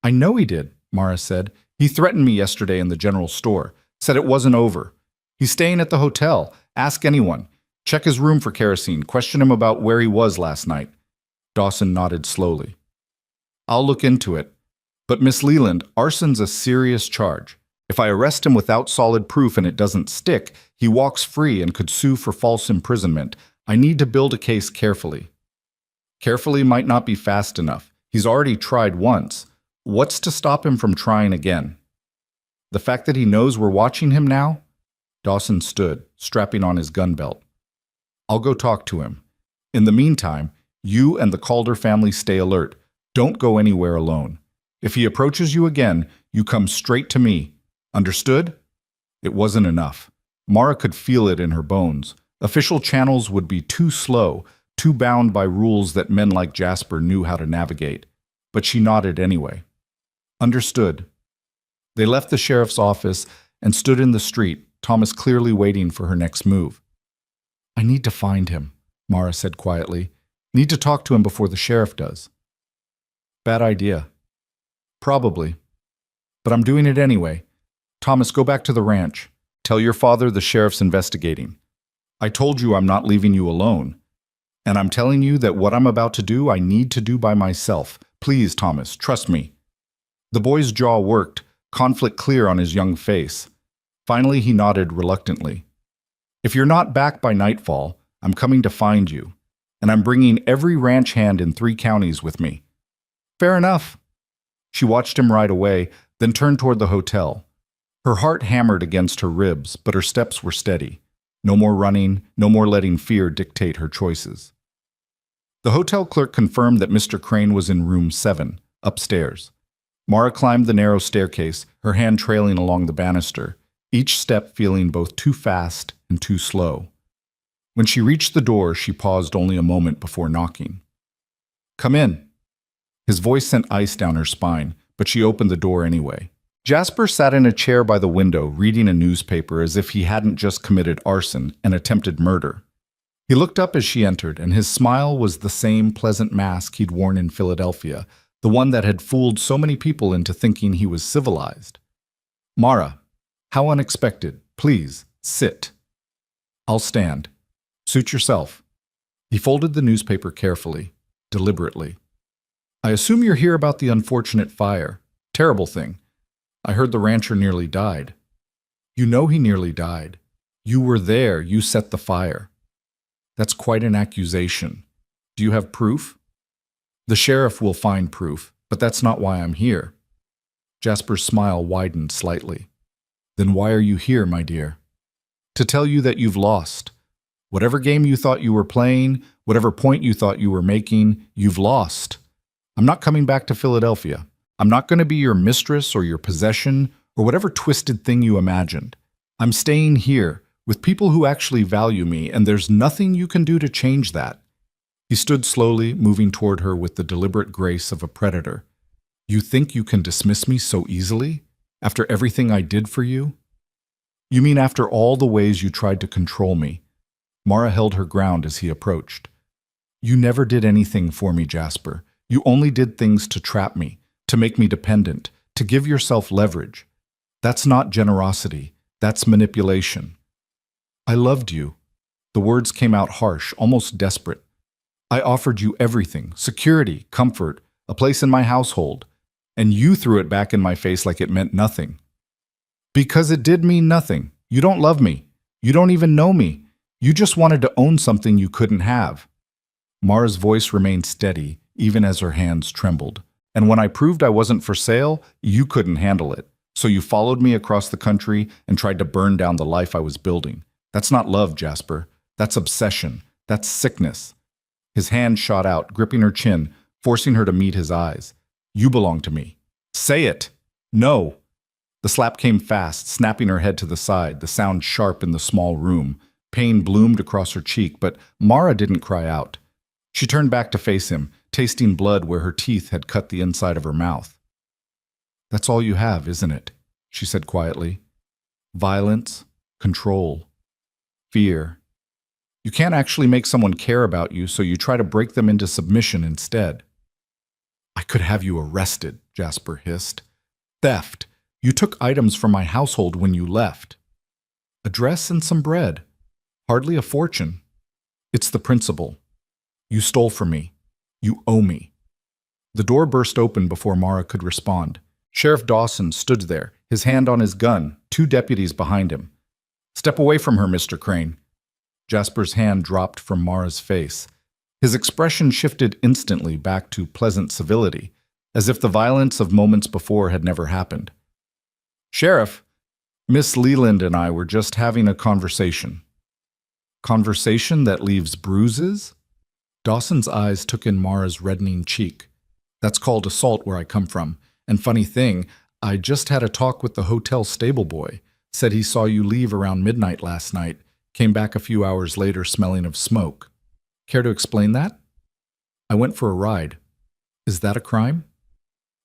"I know he did," Mara said. "He threatened me yesterday in the general store, said it wasn't over. He's staying at the hotel. Ask anyone. Check his room for kerosene. Question him about where he was last night. Dawson nodded slowly. I'll look into it. But Miss Leland, arson's a serious charge. If I arrest him without solid proof and it doesn't stick, he walks free and could sue for false imprisonment. I need to build a case carefully. Carefully might not be fast enough. He's already tried once. What's to stop him from trying again? The fact that he knows we're watching him now? Dawson stood, strapping on his gun belt. I'll go talk to him. In the meantime, you and the Calder family stay alert. Don't go anywhere alone. If he approaches you again, you come straight to me. Understood? It wasn't enough. Mara could feel it in her bones. Official channels would be too slow, too bound by rules that men like Jasper knew how to navigate. But she nodded anyway. Understood. They left the sheriff's office and stood in the street, Thomas clearly waiting for her next move. I need to find him, Mara said quietly. Need to talk to him before the sheriff does. Bad idea. Probably. But I'm doing it anyway. Thomas, go back to the ranch. Tell your father the sheriff's investigating. I told you I'm not leaving you alone. And I'm telling you that what I'm about to do, I need to do by myself. Please, Thomas, trust me. The boy's jaw worked, conflict clear on his young face. Finally, he nodded reluctantly. If you're not back by nightfall, I'm coming to find you. And I'm bringing every ranch hand in 3 counties with me. Fair enough. She watched him ride away, then turned toward the hotel. Her heart hammered against her ribs, but her steps were steady. No more running, no more letting fear dictate her choices. The hotel clerk confirmed that Mr. Crane was in room 7, upstairs. Mara climbed the narrow staircase, her hand trailing along the banister, each step feeling both too fast and too slow. When she reached the door, she paused only a moment before knocking. Come in. His voice sent ice down her spine, but she opened the door anyway. Jasper sat in a chair by the window, reading a newspaper as if he hadn't just committed arson and attempted murder. He looked up as she entered, and his smile was the same pleasant mask he'd worn in Philadelphia, the one that had fooled so many people into thinking he was civilized. Mara, how unexpected. Please, sit. I'll stand. Suit yourself. He folded the newspaper carefully, deliberately. I assume you're here about the unfortunate fire. Terrible thing. I heard the rancher nearly died. You know he nearly died. You were there. You set the fire. That's quite an accusation. Do you have proof? The sheriff will find proof, but that's not why I'm here. Jasper's smile widened slightly. Then why are you here, my dear? To tell you that you've lost. Whatever game you thought you were playing, whatever point you thought you were making, you've lost. I'm not coming back to Philadelphia. I'm not going to be your mistress or your possession or whatever twisted thing you imagined. I'm staying here with people who actually value me, and there's nothing you can do to change that. He stood slowly, moving toward her with the deliberate grace of a predator. You think you can dismiss me so easily? After everything I did for you? You mean after all the ways you tried to control me? Mara held her ground as he approached. You never did anything for me, Jasper. You only did things to trap me, to make me dependent, to give yourself leverage. That's not generosity. That's manipulation. I loved you. The words came out harsh, almost desperate. I offered you everything, security, comfort, a place in my household, and you threw it back in my face like it meant nothing. Because it did mean nothing. You don't love me. You don't even know me. You just wanted to own something you couldn't have. Mara's voice remained steady, even as her hands trembled. And when I proved I wasn't for sale, you couldn't handle it. So you followed me across the country and tried to burn down the life I was building. That's not love, Jasper. That's obsession. That's sickness. His hand shot out, gripping her chin, forcing her to meet his eyes. You belong to me. Say it. No. The slap came fast, snapping her head to the side, the sound sharp in the small room. Pain bloomed across her cheek, but Mara didn't cry out. She turned back to face him, tasting blood where her teeth had cut the inside of her mouth. That's all you have, isn't it? She said quietly. Violence, control, fear. You can't actually make someone care about you, so you try to break them into submission instead. I could have you arrested, Jasper hissed. Theft. You took items from my household when you left. A dress and some bread. Hardly a fortune. It's the principle. You stole from me. You owe me." The door burst open before Mara could respond. Sheriff Dawson stood there, his hand on his gun, 2 deputies behind him. "Step away from her, Mr. Crane." Jasper's hand dropped from Mara's face. His expression shifted instantly back to pleasant civility, as if the violence of moments before had never happened. "Sheriff, Miss Leland and I were just having a conversation." "Conversation that leaves bruises?" Dawson's eyes took in Mara's reddening cheek. "That's called assault where I come from. And funny thing, I just had a talk with the hotel stable boy. Said he saw you leave around midnight last night, came back a few hours later smelling of smoke. Care to explain that?" "I went for a ride." "Is that a crime?"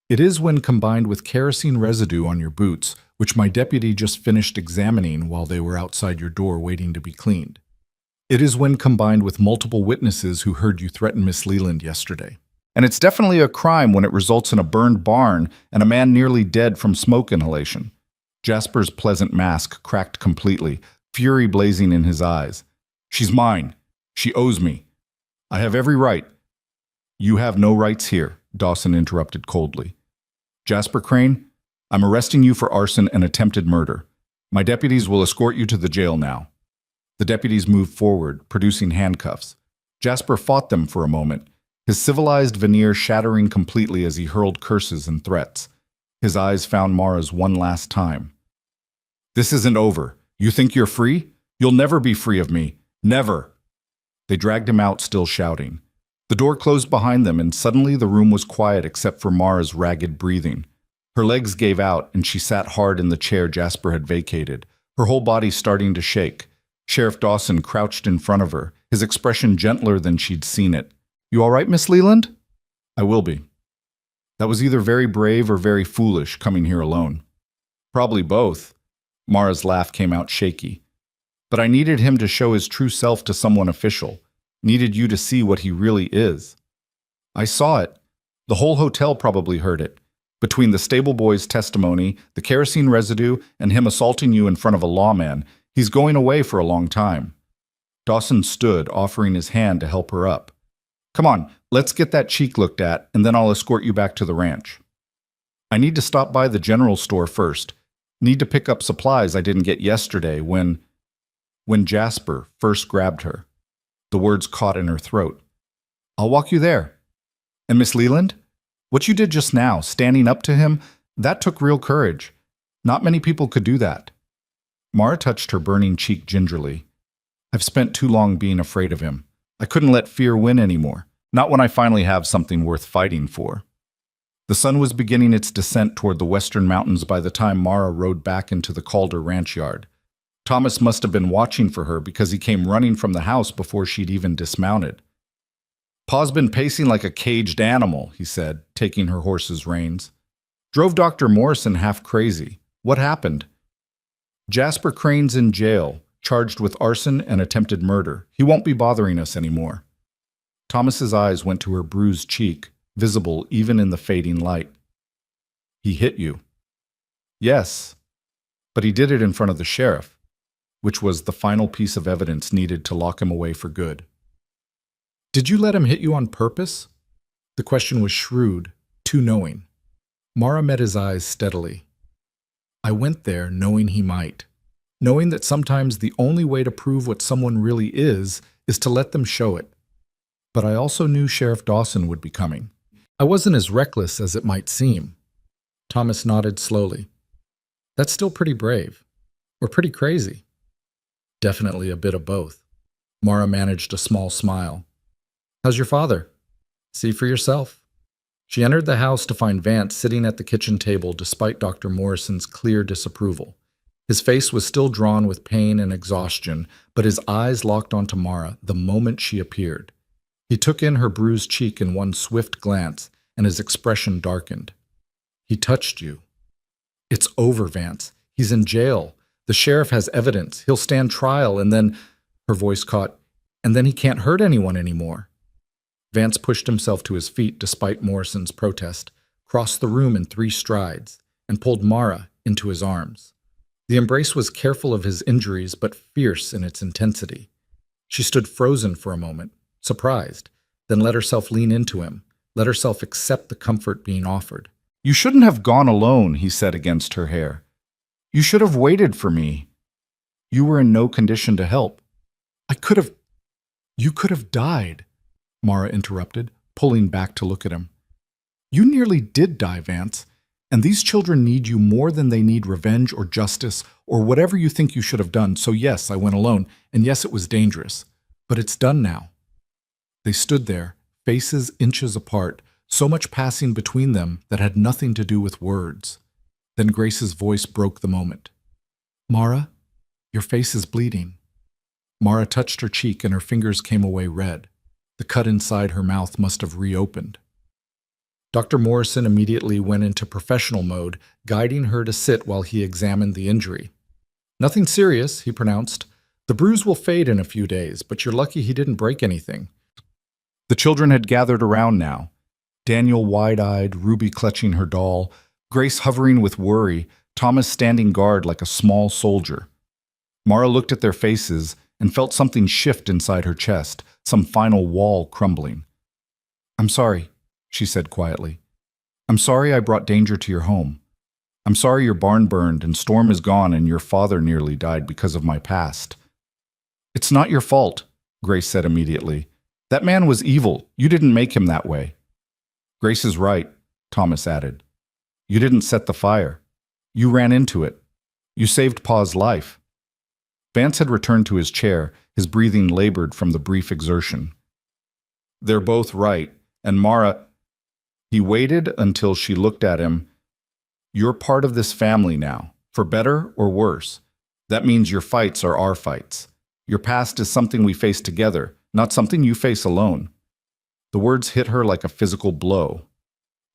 "It is when combined with kerosene residue on your boots, which my deputy just finished examining while they were outside your door waiting to be cleaned. It is when combined with multiple witnesses who heard you threaten Miss Leland yesterday. And it's definitely a crime when it results in a burned barn and a man nearly dead from smoke inhalation." Jasper's pleasant mask cracked completely, fury blazing in his eyes. "She's mine. She owes me. I have every right." "You have no rights here," Dawson interrupted coldly. "Jasper Crane, I'm arresting you for arson and attempted murder. My deputies will escort you to the jail now." The deputies moved forward, producing handcuffs. Jasper fought them for a moment, his civilized veneer shattering completely as he hurled curses and threats. His eyes found Mara's one last time. "This isn't over. You think you're free? You'll never be free of me. Never." They dragged him out, still shouting. The door closed behind them, and suddenly the room was quiet except for Mara's ragged breathing. Her legs gave out, and she sat hard in the chair Jasper had vacated, her whole body starting to shake. Sheriff Dawson crouched in front of her, his expression gentler than she'd seen it. "You all right, Miss Leland?" "I will be." "That was either very brave or very foolish, coming here alone." "Probably both." Mara's laugh came out shaky. "But I needed him to show his true self to someone official. Needed you to see what he really is." "I saw it. The whole hotel probably heard it. Between the stable boy's testimony, the kerosene residue, and him assaulting you in front of a lawman, he's going away for a long time." Dawson stood, offering his hand to help her up. "Come on, let's get that cheek looked at, and then I'll escort you back to the ranch." "I need to stop by the general store first. Need to pick up supplies I didn't get yesterday when Jasper first grabbed her." The words caught in her throat. "I'll walk you there." "And Miss Leland? What you did just now, standing up to him, that took real courage. Not many people could do that." Mara touched her burning cheek gingerly. "I've spent too long being afraid of him. I couldn't let fear win anymore. Not when I finally have something worth fighting for." The sun was beginning its descent toward the western mountains by the time Mara rode back into the Calder ranch yard. Thomas must have been watching for her because he came running from the house before she'd even dismounted. "Pa's been pacing like a caged animal," he said, taking her horse's reins. "Drove Dr. Morrison half crazy. What happened?" "Jasper Crane's in jail, charged with arson and attempted murder. He won't be bothering us anymore." Thomas's eyes went to her bruised cheek, visible even in the fading light. "He hit you." "Yes, but he did it in front of the sheriff," which was the final piece of evidence needed to lock him away for good. "Did you let him hit you on purpose?" The question was shrewd, too knowing. Mara met his eyes steadily. "I went there knowing he might. Knowing that sometimes the only way to prove what someone really is to let them show it. But I also knew Sheriff Dawson would be coming. I wasn't as reckless as it might seem." Thomas nodded slowly. "That's still pretty brave. Or pretty crazy." "Definitely a bit of both." Mara managed a small smile. "How's your father?" "See for yourself." She entered the house to find Vance sitting at the kitchen table despite Dr. Morrison's clear disapproval. His face was still drawn with pain and exhaustion, but his eyes locked onto Mara the moment she appeared. He took in her bruised cheek in one swift glance, and his expression darkened. "He touched you." "It's over, Vance. He's in jail. The sheriff has evidence. He'll stand trial, and then—" Her voice caught, "and then he can't hurt anyone anymore." Vance pushed himself to his feet despite Morrison's protest, crossed the room in 3 strides, and pulled Mara into his arms. The embrace was careful of his injuries but fierce in its intensity. She stood frozen for a moment, surprised, then let herself lean into him, let herself accept the comfort being offered. You shouldn't have gone alone, he said against her hair. You should have waited for me. You were in no condition to help. You could have died, Mara interrupted, pulling back to look at him. You nearly did die, Vance, and these children need you more than they need revenge or justice or whatever you think you should have done. So yes, I went alone, and yes, it was dangerous. But it's done now. They stood there, faces inches apart, so much passing between them that had nothing to do with words. Then Grace's voice broke the moment. Mara, your face is bleeding. Mara touched her cheek and her fingers came away red. The cut inside her mouth must have reopened. Dr. Morrison immediately went into professional mode, guiding her to sit while he examined the injury. Nothing serious, he pronounced. The bruise will fade in a few days, but you're lucky he didn't break anything. The children had gathered around now. Daniel wide-eyed, Ruby clutching her doll, Grace hovering with worry, Thomas standing guard like a small soldier. Mara looked at their faces and felt something shift inside her chest, some final wall crumbling. I'm sorry, she said quietly. I'm sorry I brought danger to your home. I'm sorry your barn burned and Storm is gone and your father nearly died because of my past. It's not your fault, Grace said immediately. That man was evil. You didn't make him that way. Grace is right, Thomas added. You didn't set the fire. You ran into it. You saved Pa's life. Vance had returned to his chair, his breathing labored from the brief exertion. They're both right, and Mara... He waited until she looked at him. You're part of this family now, for better or worse. That means your fights are our fights. Your past is something we face together, not something you face alone. The words hit her like a physical blow.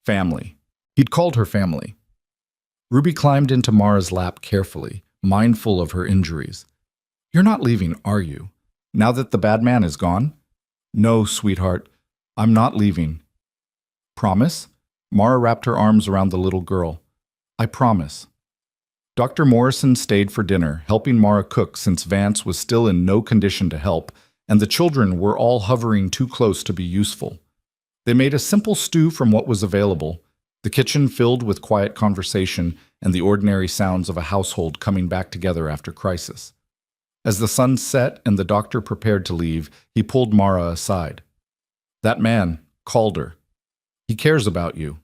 Family. He'd called her family. Ruby climbed into Mara's lap carefully, mindful of her injuries. You're not leaving, are you? Now that the bad man is gone? No, sweetheart, I'm not leaving. Promise? Mara wrapped her arms around the little girl. I promise. Dr. Morrison stayed for dinner, helping Mara cook since Vance was still in no condition to help, and the children were all hovering too close to be useful. They made a simple stew from what was available, the kitchen filled with quiet conversation and the ordinary sounds of a household coming back together after crisis. As the sun set and the doctor prepared to leave, he pulled Mara aside. That man, Calder. He cares about you.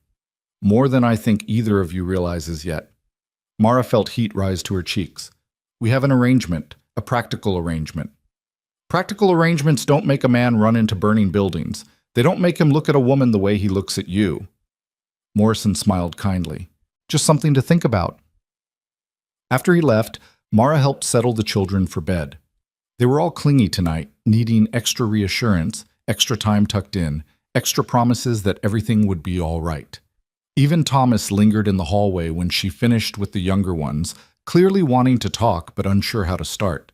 More than I think either of you realizes yet. Mara felt heat rise to her cheeks. We have an arrangement, a practical arrangement. Practical arrangements don't make a man run into burning buildings. They don't make him look at a woman the way he looks at you. Morrison smiled kindly. Just something to think about. After he left, Mara helped settle the children for bed. They were all clingy tonight, needing extra reassurance, extra time tucked in, extra promises that everything would be all right. Even Thomas lingered in the hallway when she finished with the younger ones, clearly wanting to talk but unsure how to start.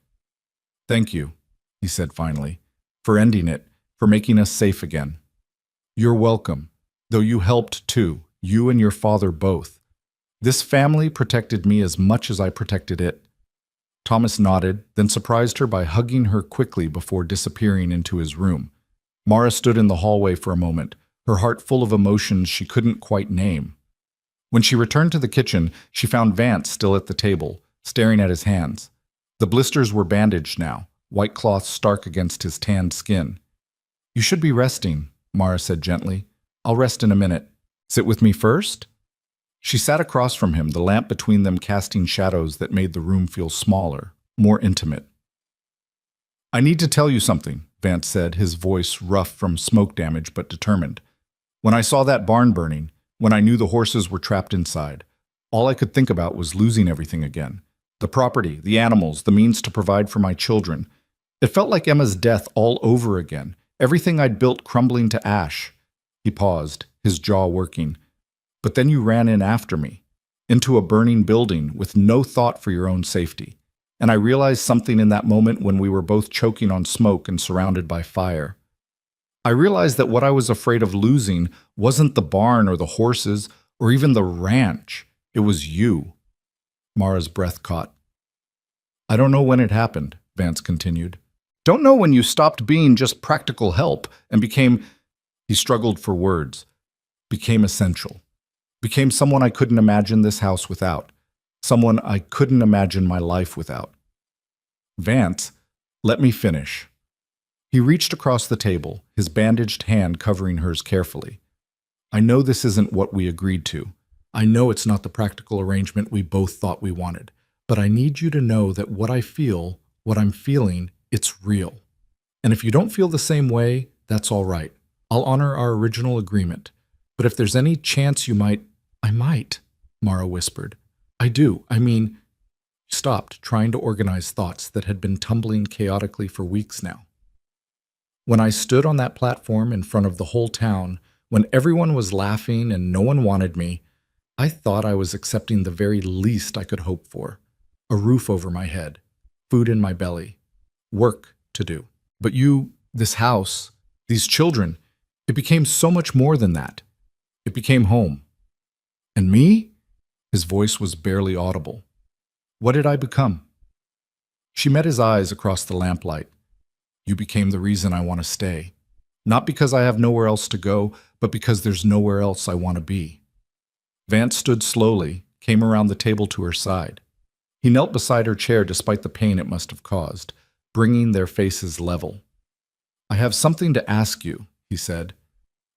Thank you, he said finally, for ending it, for making us safe again. You're welcome, though you helped too, you and your father both. This family protected me as much as I protected it. Thomas nodded, then surprised her by hugging her quickly before disappearing into his room. Mara stood in the hallway for a moment, her heart full of emotions she couldn't quite name. When she returned to the kitchen, she found Vance still at the table, staring at his hands. The blisters were bandaged now, white cloth stark against his tanned skin. You should be resting, Mara said gently. I'll rest in a minute. Sit with me first? She sat across from him, the lamp between them casting shadows that made the room feel smaller, more intimate. I need to tell you something, Vance said, his voice rough from smoke damage but determined. When I saw that barn burning, when I knew the horses were trapped inside, all I could think about was losing everything again. The property, the animals, the means to provide for my children. It felt like Emma's death all over again, everything I'd built crumbling to ash. He paused, his jaw working. But then you ran in after me, into a burning building with no thought for your own safety. And I realized something in that moment when we were both choking on smoke and surrounded by fire. I realized that what I was afraid of losing wasn't the barn or the horses or even the ranch. It was you. Mara's breath caught. I don't know when it happened, Vance continued. Don't know when you stopped being just practical help and became He struggled for words, became essential, became someone I couldn't imagine this house without, someone I couldn't imagine my life without. Vance, let me finish. He reached across the table, his bandaged hand covering hers carefully. I know this isn't what we agreed to. I know it's not the practical arrangement we both thought we wanted, but I need you to know that what I feel, what I'm feeling, it's real. And if you don't feel the same way, that's all right. I'll honor our original agreement. But if there's any chance you might— I might, Mara whispered. I do. I mean— Stopped, trying to organize thoughts that had been tumbling chaotically for weeks now. When I stood on that platform in front of the whole town, when everyone was laughing and no one wanted me, I thought I was accepting the very least I could hope for. A roof over my head, food in my belly, work to do. But you, this house, these children, it became so much more than that. It became home. And me? His voice was barely audible. What did I become? She met his eyes across the lamplight. You became the reason I want to stay. Not because I have nowhere else to go, but because there's nowhere else I want to be. Vance stood slowly, came around the table to her side. He knelt beside her chair despite the pain it must have caused, bringing their faces level. I have something to ask you, he said.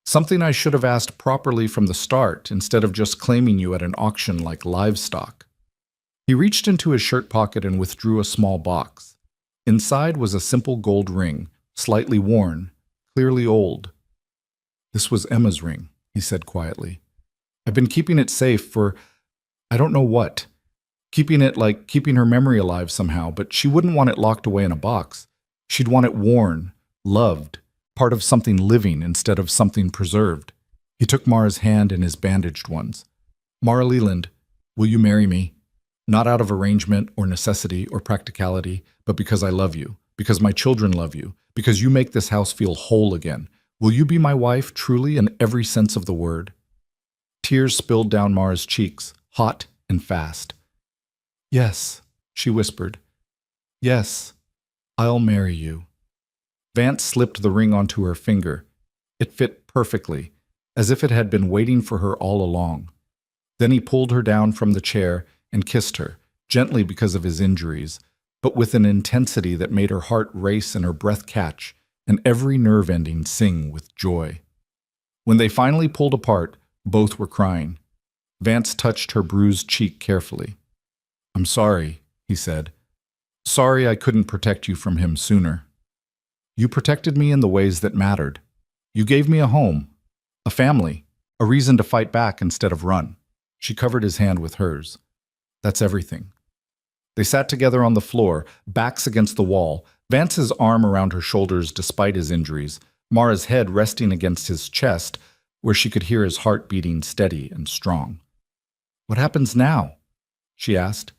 Something I should have asked properly from the start instead of just claiming you at an auction like livestock. He reached into his shirt pocket and withdrew a small box. Inside was a simple gold ring, slightly worn, clearly old. This was Emma's ring, he said quietly. I've been keeping it safe for— I don't know what. Keeping it like keeping her memory alive somehow, but she wouldn't want it locked away in a box. She'd want it worn, loved, part of something living instead of something preserved. He took Mara's hand in his bandaged ones. Mara Leland, will you marry me? Not out of arrangement or necessity or practicality, but because I love you, because my children love you, because you make this house feel whole again. Will you be my wife truly in every sense of the word? Tears spilled down Mara's cheeks, hot and fast. Yes, she whispered. Yes, I'll marry you. Vance slipped the ring onto her finger. It fit perfectly, as if it had been waiting for her all along. Then he pulled her down from the chair and kissed her, gently because of his injuries, but with an intensity that made her heart race and her breath catch, and every nerve ending sing with joy. When they finally pulled apart, both were crying. Vance touched her bruised cheek carefully. I'm sorry, he said. Sorry I couldn't protect you from him sooner. You protected me in the ways that mattered. You gave me a home, a family, a reason to fight back instead of run. She covered his hand with hers. That's everything. They sat together on the floor, backs against the wall, Vance's arm around her shoulders despite his injuries, Mara's head resting against his chest, where she could hear his heart beating steady and strong. What happens now? She asked.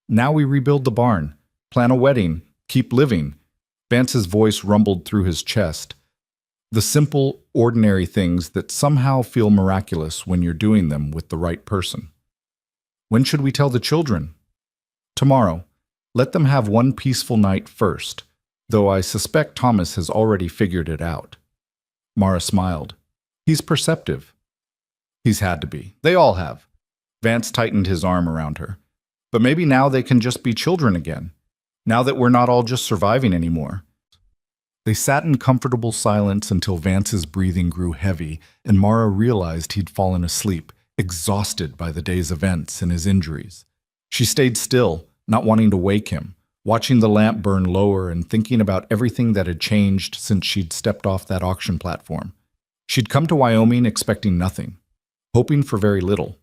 Now we rebuild the barn, plan a wedding, keep living. Vance's voice rumbled through his chest. The simple, ordinary things that somehow feel miraculous when you're doing them with the right person. When should we tell the children? Tomorrow. Let them have one peaceful night first, though I suspect Thomas has already figured it out. Mara smiled. He's perceptive. He's had to be. They all have. Vance tightened his arm around her. But maybe now they can just be children again, now that we're not all just surviving anymore. They sat in comfortable silence until Vance's breathing grew heavy and Mara realized he'd fallen asleep, exhausted by the day's events and his injuries. She stayed still, not wanting to wake him, watching the lamp burn lower and thinking about everything that had changed since she'd stepped off that auction platform. She'd come to Wyoming expecting nothing, hoping for very little,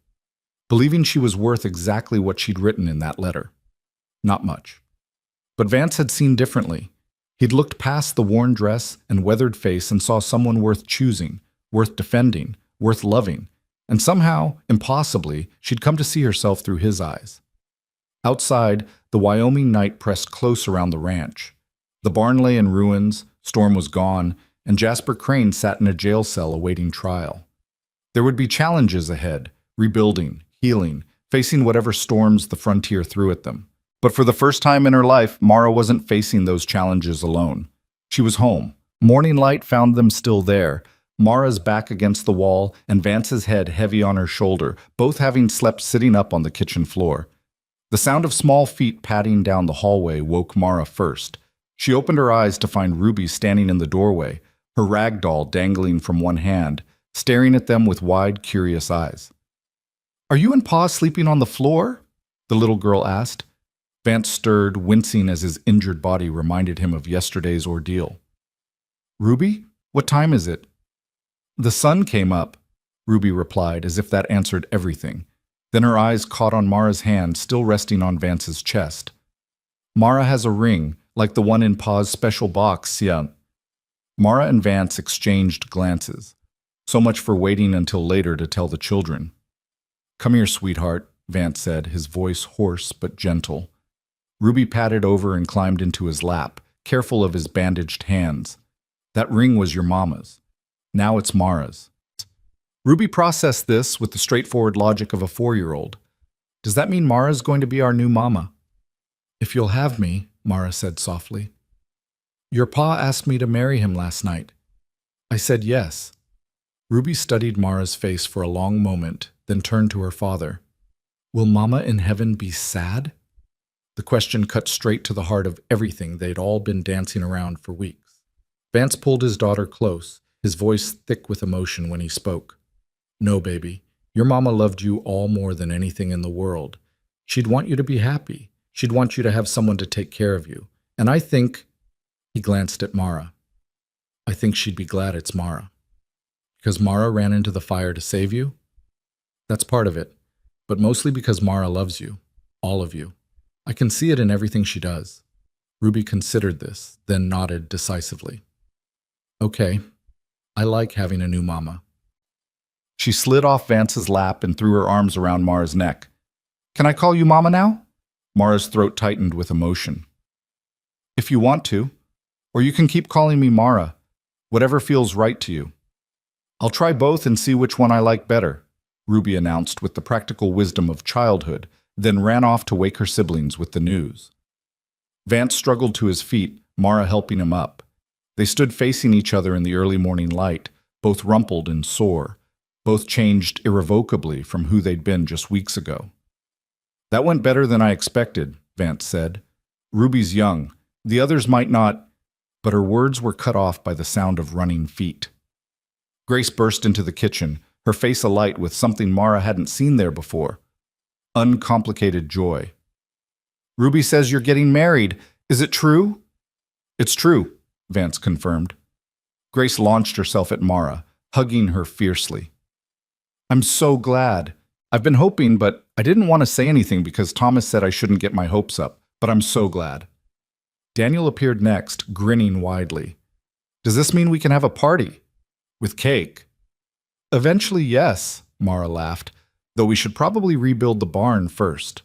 believing she was worth exactly what she'd written in that letter. Not much. But Vance had seen differently. He'd looked past the worn dress and weathered face and saw someone worth choosing, worth defending, worth loving, and somehow, impossibly, she'd come to see herself through his eyes. Outside, the Wyoming night pressed close around the ranch. The barn lay in ruins, Storm was gone, and Jasper Crane sat in a jail cell awaiting trial. There would be challenges ahead, rebuilding, healing, facing whatever storms the frontier threw at them. But for the first time in her life, Mara wasn't facing those challenges alone. She was home. Morning light found them still there, Mara's back against the wall and Vance's head heavy on her shoulder, both having slept sitting up on the kitchen floor. The sound of small feet padding down the hallway woke Mara first. She opened her eyes to find Ruby standing in the doorway, her rag doll dangling from one hand, staring at them with wide, curious eyes. "Are you and Pa sleeping on the floor?" the little girl asked. Vance stirred, wincing as his injured body reminded him of yesterday's ordeal. "Ruby, what time is it?" "The sun came up," Ruby replied, as if that answered everything. Then her eyes caught on Mara's hand still resting on Vance's chest. "Mara has a ring, like the one in Pa's special box, yeah." Mara and Vance exchanged glances. So much for waiting until later to tell the children. "Come here, sweetheart," Vance said, his voice hoarse but gentle. Ruby padded over and climbed into his lap, careful of his bandaged hands. "That ring was your mama's. Now it's Mara's." Ruby processed this with the straightforward logic of a 4-year-old. "Does that mean Mara's going to be our new mama?" "If you'll have me," Mara said softly. "Your pa asked me to marry him last night." I said yes. Ruby studied Mara's face for a long moment, then turned to her father. "Will Mama in heaven be sad?" The question cut straight to the heart of everything they'd all been dancing around for weeks. Vance pulled his daughter close, his voice thick with emotion when he spoke. "No, baby. Your mama loved you all more than anything in the world. She'd want you to be happy. She'd want you to have someone to take care of you. And I think—" He glanced at Mara. "I think she'd be glad it's Mara." "Because Mara ran into the fire to save you?" "That's part of it, but mostly because Mara loves you. All of you. I can see it in everything she does." Ruby considered this, then nodded decisively. "Okay. I like having a new mama." She slid off Vance's lap and threw her arms around Mara's neck. "Can I call you Mama now?" Mara's throat tightened with emotion. "If you want to. Or you can keep calling me Mara. Whatever feels right to you." "I'll try both and see which one I like better," Ruby announced with the practical wisdom of childhood, then ran off to wake her siblings with the news. Vance struggled to his feet, Mara helping him up. They stood facing each other in the early morning light, both rumpled and sore, both changed irrevocably from who they'd been just weeks ago. "That went better than I expected," Vance said. "Ruby's young. The others might not—" But her words were cut off by the sound of running feet. Grace burst into the kitchen, her face alight with something Mara hadn't seen there before. Uncomplicated joy. "Ruby says you're getting married. Is it true?" "It's true," Vance confirmed. Grace launched herself at Mara, hugging her fiercely. "I'm so glad. I've been hoping, but I didn't want to say anything because Thomas said I shouldn't get my hopes up, but I'm so glad." Daniel appeared next, grinning widely. "Does this mean we can have a party? With cake?" "Eventually, yes," Mara laughed, "though we should probably rebuild the barn first."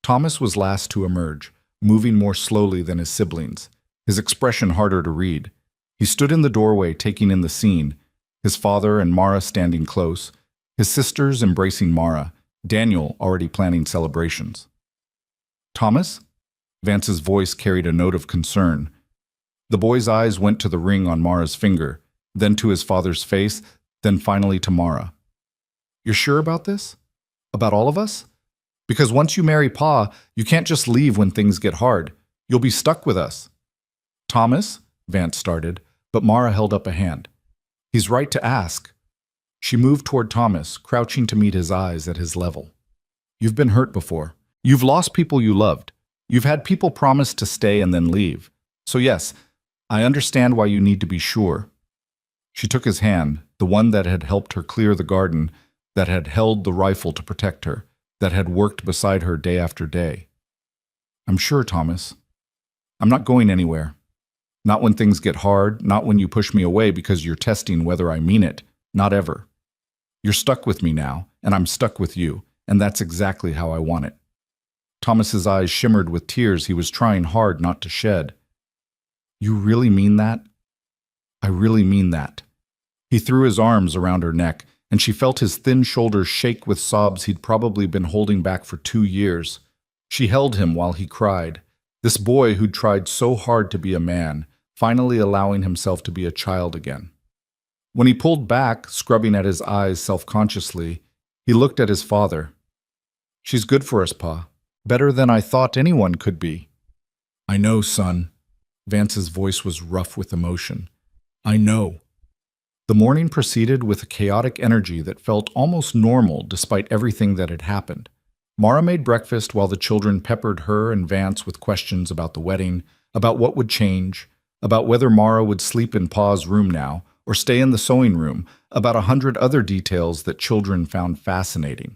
Thomas was last to emerge, moving more slowly than his siblings, his expression harder to read. He stood in the doorway taking in the scene, his father and Mara standing close, his sisters embracing Mara, Daniel already planning celebrations. "Thomas?" Vance's voice carried a note of concern. The boy's eyes went to the ring on Mara's finger, then to his father's face, then finally to Mara. "You're sure about this? About all of us? Because once you marry Pa, you can't just leave when things get hard. You'll be stuck with us." "Thomas?" Vance started, but Mara held up a hand. "He's right to ask." She moved toward Thomas, crouching to meet his eyes at his level. "You've been hurt before. You've lost people you loved. You've had people promise to stay and then leave. So yes, I understand why you need to be sure." She took his hand, the one that had helped her clear the garden, that had held the rifle to protect her, that had worked beside her day after day. "I'm sure, Thomas. I'm not going anywhere. Not when things get hard, not when you push me away because you're testing whether I mean it. Not ever. You're stuck with me now, and I'm stuck with you, and that's exactly how I want it." Thomas's eyes shimmered with tears he was trying hard not to shed. "You really mean that?" "I really mean that." He threw his arms around her neck, and she felt his thin shoulders shake with sobs he'd probably been holding back for 2 years. She held him while he cried. This boy who'd tried so hard to be a man, finally allowing himself to be a child again. When he pulled back, scrubbing at his eyes self-consciously, he looked at his father. "She's good for us, Pa. Better than I thought anyone could be." "I know, son." Vance's voice was rough with emotion. "I know." The morning proceeded with a chaotic energy that felt almost normal despite everything that had happened. Mara made breakfast while the children peppered her and Vance with questions about the wedding, about what would change, about whether Mara would sleep in Pa's room now or stay in the sewing room, about 100 other details that children found fascinating.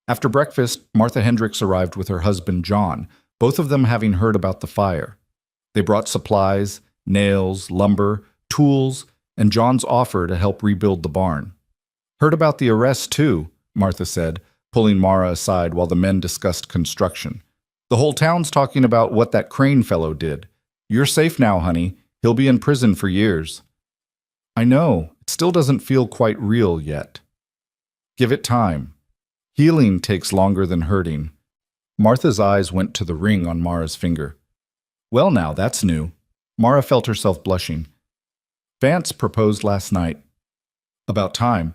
After breakfast, Martha Hendricks arrived with her husband John, both of them having heard about the fire. They brought supplies, nails, lumber, tools, and John's offer to help rebuild the barn. "Heard about the arrest, too," Martha said, pulling Mara aside while the men discussed construction. "The whole town's talking about what that Crane fellow did. You're safe now, honey. He'll be in prison for years." "I know. It still doesn't feel quite real yet." "Give it time. Healing takes longer than hurting." Martha's eyes went to the ring on Mara's finger. "Well now, that's new." Mara felt herself blushing. "Vance proposed last night." "About time.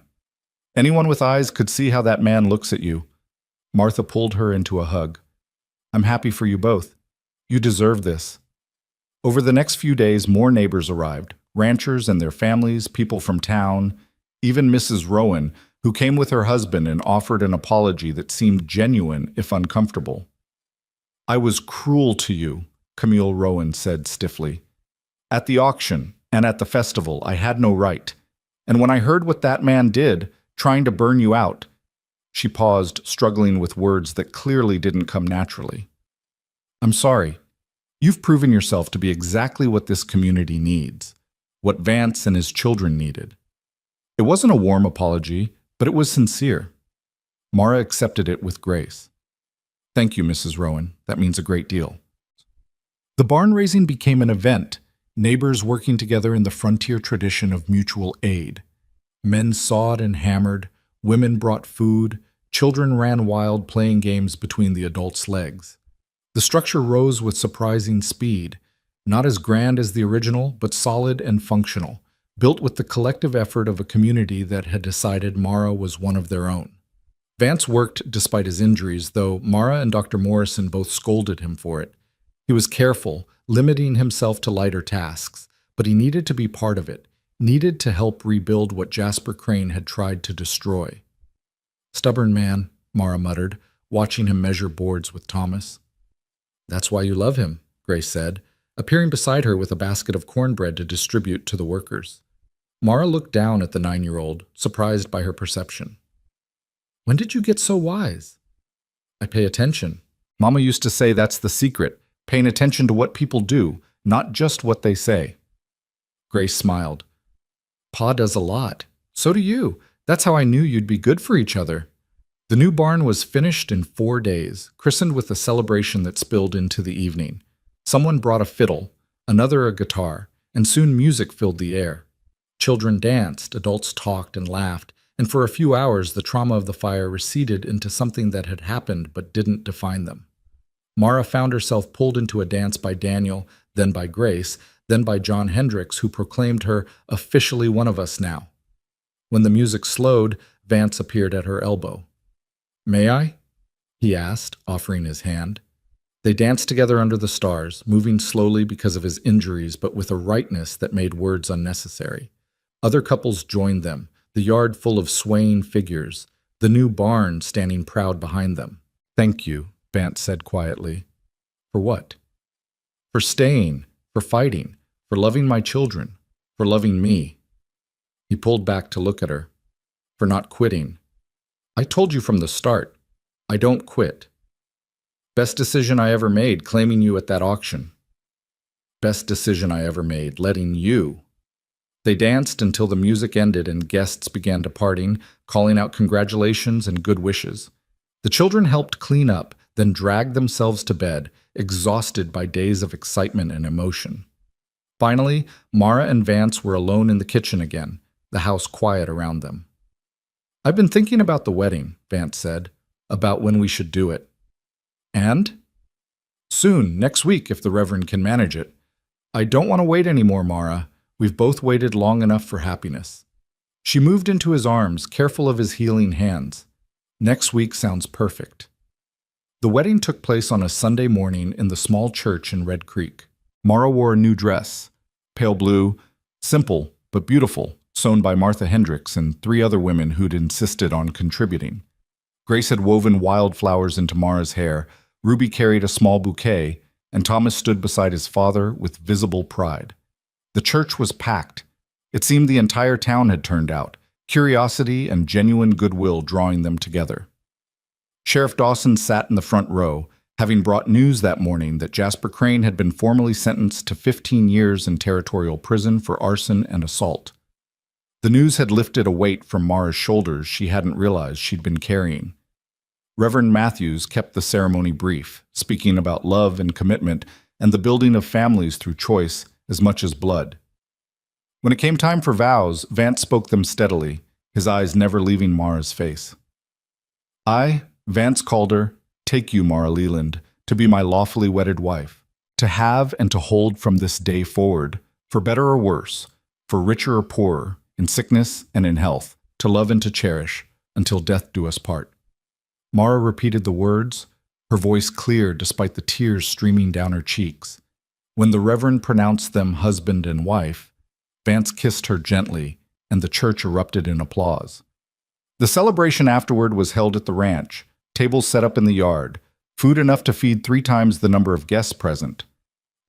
Anyone with eyes could see how that man looks at you." Martha pulled her into a hug. "I'm happy for you both. You deserve this." Over the next few days, more neighbors arrived, ranchers and their families, people from town, even Mrs. Rowan, who came with her husband and offered an apology that seemed genuine if uncomfortable. "I was cruel to you," Camille Rowan said stiffly. "At the auction and at the festival, I had no right. And when I heard what that man did, trying to burn you out—" She paused, struggling with words that clearly didn't come naturally. "I'm sorry. You've proven yourself to be exactly what this community needs, what Vance and his children needed." It wasn't a warm apology, but it was sincere. Mara accepted it with grace. "Thank you, Mrs. Rowan. That means a great deal." The barn raising became an event, neighbors working together in the frontier tradition of mutual aid. Men sawed and hammered, women brought food, children ran wild playing games between the adults' legs. The structure rose with surprising speed, not as grand as the original, but solid and functional, built with the collective effort of a community that had decided Mara was one of their own. Vance worked despite his injuries, though Mara and Dr. Morrison both scolded him for it. He was careful, limiting himself to lighter tasks, but he needed to be part of it, needed to help rebuild what Jasper Crane had tried to destroy. "Stubborn man," Mara muttered, watching him measure boards with Thomas. "That's why you love him," Grace said, appearing beside her with a basket of cornbread to distribute to the workers. Mara looked down at the 9-year-old, surprised by her perception. "When did you get so wise?" "I pay attention. Mama used to say that's the secret, paying attention to what people do, not just what they say." Grace smiled. "Pa does a lot. So do you. That's how I knew you'd be good for each other." The new barn was finished in 4 days, christened with a celebration that spilled into the evening. Someone brought a fiddle, another a guitar, and soon music filled the air. Children danced, adults talked and laughed, and for a few hours the trauma of the fire receded into something that had happened but didn't define them. Mara found herself pulled into a dance by Daniel, then by Grace, then by John Hendricks, who proclaimed her officially one of us now. When the music slowed, Vance appeared at her elbow. "May I?" he asked, offering his hand. They danced together under the stars, moving slowly because of his injuries, but with a rightness that made words unnecessary. Other couples joined them, the yard full of swaying figures, the new barn standing proud behind them. "Thank you," Vance said quietly. "For what?" "For staying, for fighting, for loving my children, for loving me." He pulled back to look at her. "For not quitting. I told you from the start, I don't quit. Best decision I ever made, claiming you at that auction. Best decision I ever made, letting you." They danced until the music ended and guests began departing, calling out congratulations and good wishes. The children helped clean up, then dragged themselves to bed, exhausted by days of excitement and emotion. Finally, Mara and Vance were alone in the kitchen again, the house quiet around them. "I've been thinking about the wedding," Vance said, "about when we should do it." "And?" "Soon, next week, if the Reverend can manage it. I don't want to wait anymore, Mara. We've both waited long enough for happiness." She moved into his arms, careful of his healing hands. "Next week sounds perfect." The wedding took place on a Sunday morning in the small church in Red Creek. Mara wore a new dress, pale blue, simple but beautiful, sewn by Martha Hendricks and 3 other women who'd insisted on contributing. Grace had woven wildflowers into Mara's hair, Ruby carried a small bouquet, and Thomas stood beside his father with visible pride. The church was packed. It seemed the entire town had turned out, curiosity and genuine goodwill drawing them together. Sheriff Dawson sat in the front row, having brought news that morning that Jasper Crane had been formally sentenced to 15 years in territorial prison for arson and assault. The news had lifted a weight from Mara's shoulders she hadn't realized she'd been carrying. Reverend Matthews kept the ceremony brief, speaking about love and commitment and the building of families through choice as much as blood. When it came time for vows, Vance spoke them steadily, his eyes never leaving Mara's face. "I, Vance Calder, take you, Mara Leland, to be my lawfully wedded wife, to have and to hold from this day forward, for better or worse, for richer or poorer, in sickness and in health, to love and to cherish, until death do us part." Mara repeated the words, her voice clear despite the tears streaming down her cheeks. When the Reverend pronounced them husband and wife, Vance kissed her gently, and the church erupted in applause. The celebration afterward was held at the ranch, tables set up in the yard, food enough to feed 3 times the number of guests present.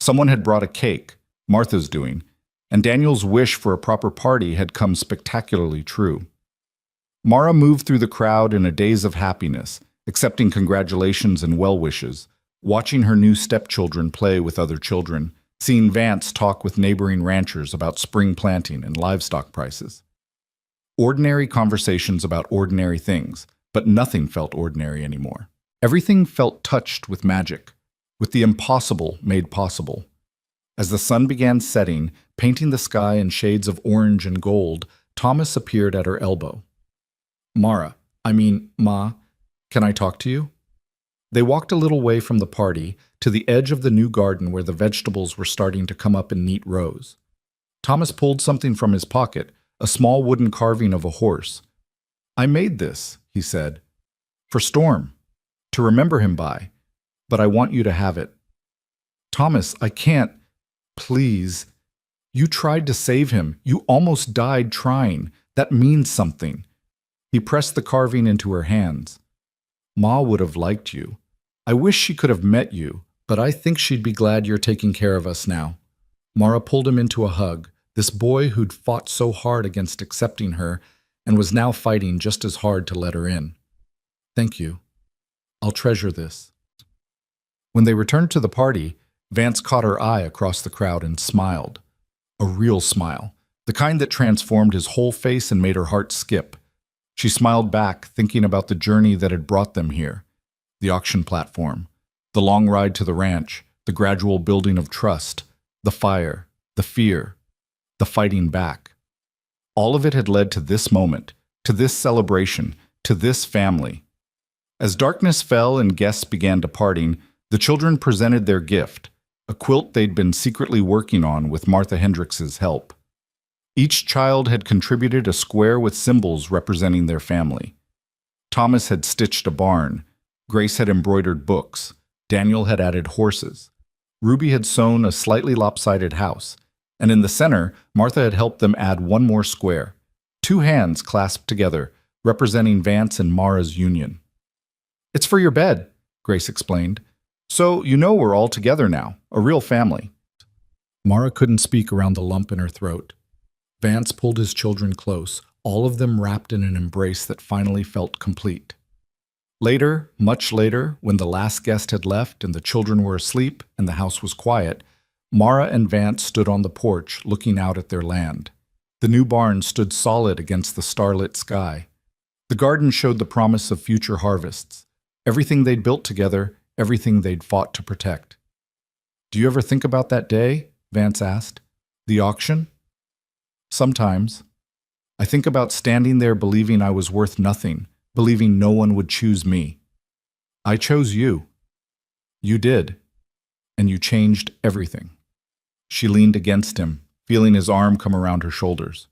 Someone had brought a cake, Martha's doing, and Daniel's wish for a proper party had come spectacularly true. Mara moved through the crowd in a daze of happiness, accepting congratulations and well wishes, watching her new stepchildren play with other children, seeing Vance talk with neighboring ranchers about spring planting and livestock prices. Ordinary conversations about ordinary things, but nothing felt ordinary anymore. Everything felt touched with magic, with the impossible made possible. As the sun began setting, painting the sky in shades of orange and gold, Thomas appeared at her elbow. Ma, can I talk to you?" They walked a little way from the party to the edge of the new garden where the vegetables were starting to come up in neat rows. Thomas pulled something from his pocket, a small wooden carving of a horse. "I made this," he said, "for Storm, to remember him by, but I want you to have it." "Thomas, I can't. Please. You tried to save him. You almost died trying. That means something." He pressed the carving into her hands. "Ma would have liked you. I wish she could have met you, but I think she'd be glad you're taking care of us now." Mara pulled him into a hug, this boy who'd fought so hard against accepting her and was now fighting just as hard to let her in. "Thank you. I'll treasure this." When they returned to the party, Vance caught her eye across the crowd and smiled. A real smile, the kind that transformed his whole face and made her heart skip. She smiled back, thinking about the journey that had brought them here. The auction platform, the long ride to the ranch, the gradual building of trust, the fire, the fear, the fighting back. All of it had led to this moment, to this celebration, to this family. As darkness fell and guests began departing, the children presented their gift, a quilt they'd been secretly working on with Martha Hendricks's help. Each child had contributed a square with symbols representing their family. Thomas had stitched a barn, Grace had embroidered books, Daniel had added horses, Ruby had sewn a slightly lopsided house, and in the center, Martha had helped them add one more square, 2 hands clasped together, representing Vance and Mara's union. "It's for your bed," Grace explained. "So you know we're all together now, a real family." Mara couldn't speak around the lump in her throat. Vance pulled his children close, all of them wrapped in an embrace that finally felt complete. Later, much later, when the last guest had left and the children were asleep and the house was quiet, Mara and Vance stood on the porch looking out at their land. The new barn stood solid against the starlit sky. The garden showed the promise of future harvests. Everything they'd built together, everything they'd fought to protect. "Do you ever think about that day?" Vance asked. "The auction?" "Sometimes. I think about standing there believing I was worth nothing, believing no one would choose me. I chose you. You did. And you changed everything." She leaned against him, feeling his arm come around her shoulders.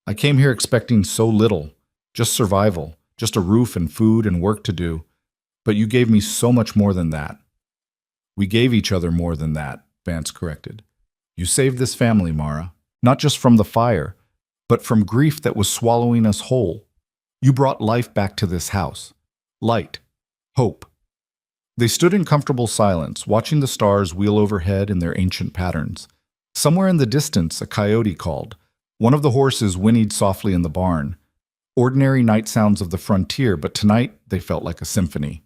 I came here expecting so little, just survival, just a roof and food and work to do, but you gave me so much more than that. We gave each other more than that, Vance corrected. You saved this family, Mara, not just from the fire, but from grief that was swallowing us whole. You brought life back to this house. Light. Hope. They stood in comfortable silence, watching the stars wheel overhead in their ancient patterns. Somewhere in the distance, a coyote called. One of the horses whinnied softly in the barn. Ordinary night sounds of the frontier, but tonight they felt like a symphony.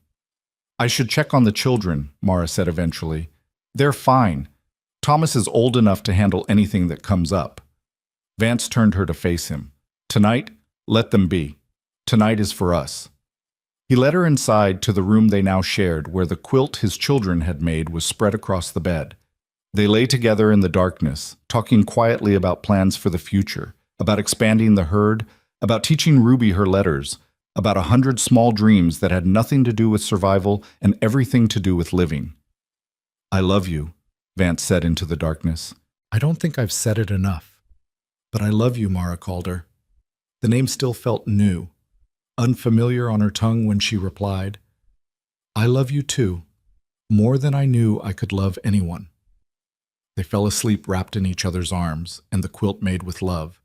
I should check on the children, Mara said eventually. They're fine. Thomas is old enough to handle anything that comes up. Vance turned her to face him. Tonight, let them be. Tonight is for us. He led her inside to the room they now shared, where the quilt his children had made was spread across the bed. They lay together in the darkness, talking quietly about plans for the future, about expanding the herd, about teaching Ruby her letters, about 100 small dreams that had nothing to do with survival and everything to do with living. I love you, Vance said into the darkness. I don't think I've said it enough. But I love you, Mara called her. The name still felt new, unfamiliar on her tongue when she replied, I love you too, more than I knew I could love anyone. They fell asleep wrapped in each other's arms, and the quilt made with love,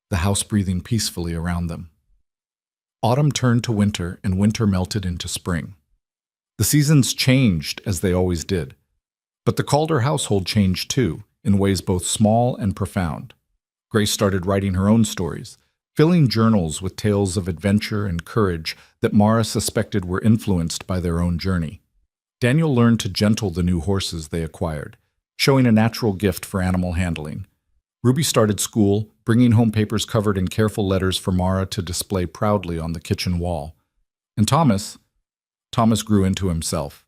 the house breathing peacefully around them. Autumn turned to winter, and winter melted into spring. The seasons changed as they always did, but the Calder household changed too, in ways both small and profound. Grace started writing her own stories, filling journals with tales of adventure and courage that Mara suspected were influenced by their own journey. Daniel learned to gentle the new horses they acquired, showing a natural gift for animal handling. Ruby started school, bringing home papers covered in careful letters for Mara to display proudly on the kitchen wall. And Thomas grew into himself,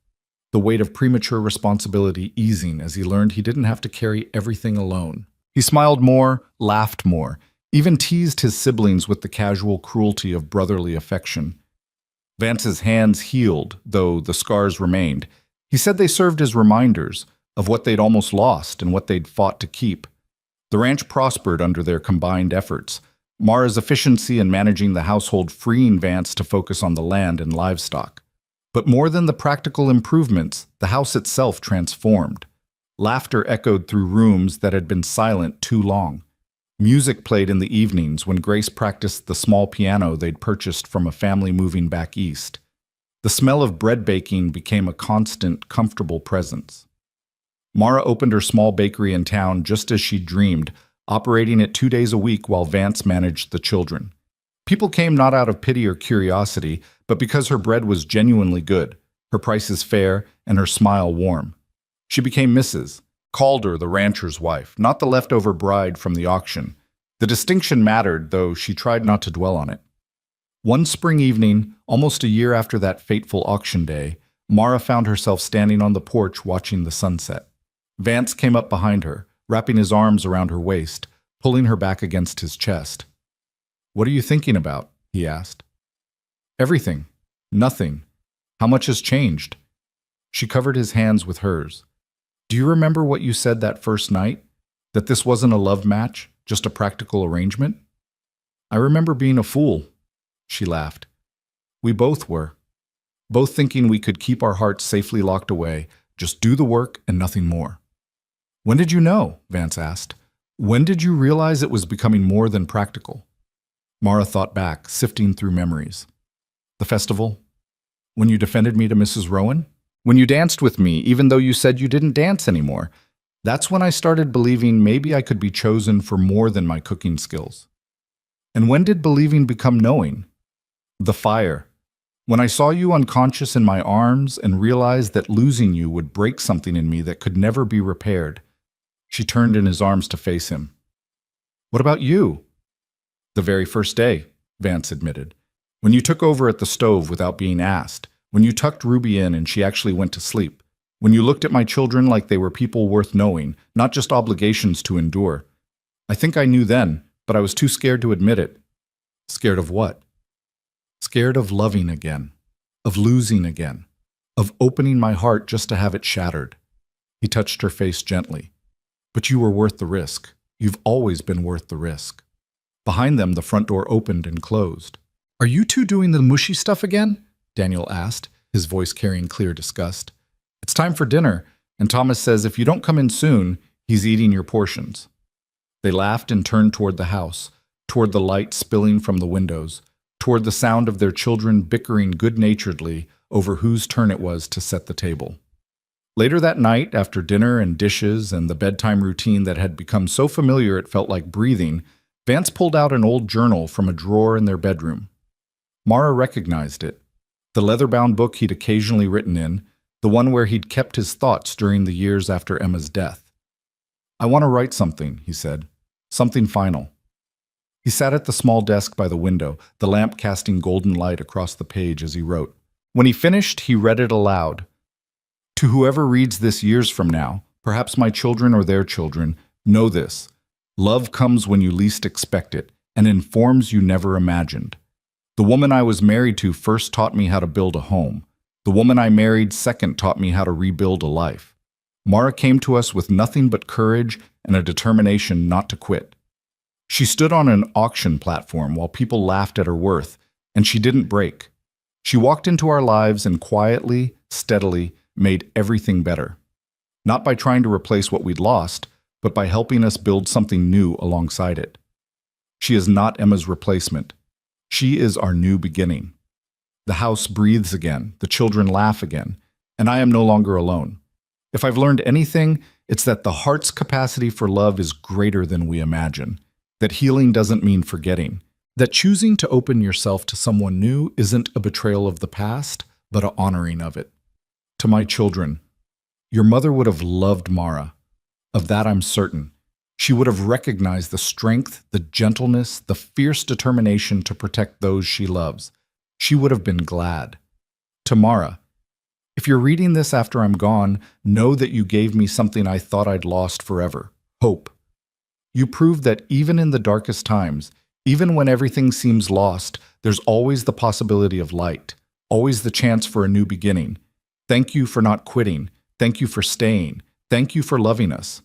the weight of premature responsibility easing as he learned he didn't have to carry everything alone. He smiled more, laughed more, even teased his siblings with the casual cruelty of brotherly affection. Vance's hands healed, though the scars remained. He said they served as reminders of what they'd almost lost and what they'd fought to keep. The ranch prospered under their combined efforts, Mara's efficiency in managing the household freeing Vance to focus on the land and livestock. But more than the practical improvements, the house itself transformed. Laughter echoed through rooms that had been silent too long. Music played in the evenings when Grace practiced the small piano they'd purchased from a family moving back east. The smell of bread baking became a constant, comfortable presence. Mara opened her small bakery in town just as she dreamed, operating it 2 days a week while Vance managed the children. People came not out of pity or curiosity, but because her bread was genuinely good, her prices fair, and her smile warm. She became Mrs. Calder, the rancher's wife, not the leftover bride from the auction. The distinction mattered, though she tried not to dwell on it. One spring evening, almost a year after that fateful auction day, Mara found herself standing on the porch watching the sunset. Vance came up behind her, wrapping his arms around her waist, pulling her back against his chest. "What are you thinking about?" he asked. "Everything. Nothing. How much has changed?" She covered his hands with hers. "Do you remember what you said that first night? That this wasn't a love match, just a practical arrangement?" "I remember being a fool," she laughed. "We both were. Both thinking we could keep our hearts safely locked away, just do the work and nothing more." "When did you know?" Vance asked. "When did you realize it was becoming more than practical?" Mara thought back, sifting through memories. "The festival? When you defended me to Mrs. Rowan? When you danced with me, even though you said you didn't dance anymore? That's when I started believing maybe I could be chosen for more than my cooking skills." "And when did believing become knowing?" "The fire. When I saw you unconscious in my arms and realized that losing you would break something in me that could never be repaired." She turned in his arms to face him. "What about you?" "The very first day," Vance admitted. "When you took over at the stove without being asked. When you tucked Ruby in and she actually went to sleep. When you looked at my children like they were people worth knowing, not just obligations to endure. I think I knew then, but I was too scared to admit it." "Scared of what?" "Scared of loving again, of losing again, of opening my heart just to have it shattered." He touched her face gently. "But you were worth the risk. You've always been worth the risk." Behind them, the front door opened and closed. "Are you two doing the mushy stuff again?" Daniel asked, his voice carrying clear disgust. "It's time for dinner, and Thomas says if you don't come in soon, he's eating your portions." They laughed and turned toward the house, toward the light spilling from the windows, toward the sound of their children bickering good-naturedly over whose turn it was to set the table. Later that night, after dinner and dishes and the bedtime routine that had become so familiar it felt like breathing, Vance pulled out an old journal from a drawer in their bedroom. Mara recognized it. The leather-bound book he'd occasionally written in, the one where he'd kept his thoughts during the years after Emma's death. "I want to write something," he said. "Something final." He sat at the small desk by the window, the lamp casting golden light across the page as he wrote. When he finished, he read it aloud. "To whoever reads this years from now, perhaps my children or their children, know this. Love comes when you least expect it, and in forms you never imagined. The woman I was married to first taught me how to build a home. The woman I married second taught me how to rebuild a life. Mara came to us with nothing but courage and a determination not to quit. She stood on an auction platform while people laughed at her worth, and she didn't break. She walked into our lives and quietly, steadily, made everything better. Not by trying to replace what we'd lost, but by helping us build something new alongside it. She is not Emma's replacement. She is our new beginning. The house breathes again, the children laugh again, and I am no longer alone. If I've learned anything, it's that the heart's capacity for love is greater than we imagine, that healing doesn't mean forgetting, that choosing to open yourself to someone new isn't a betrayal of the past, but an honoring of it. To my children, your mother would have loved Mara. Of that I'm certain. She would have recognized the strength, the gentleness, the fierce determination to protect those she loves. She would have been glad. To Mara, if you're reading this after I'm gone, know that you gave me something I thought I'd lost forever, hope. You proved that even in the darkest times, even when everything seems lost, there's always the possibility of light, always the chance for a new beginning. Thank you for not quitting. Thank you for staying. Thank you for loving us.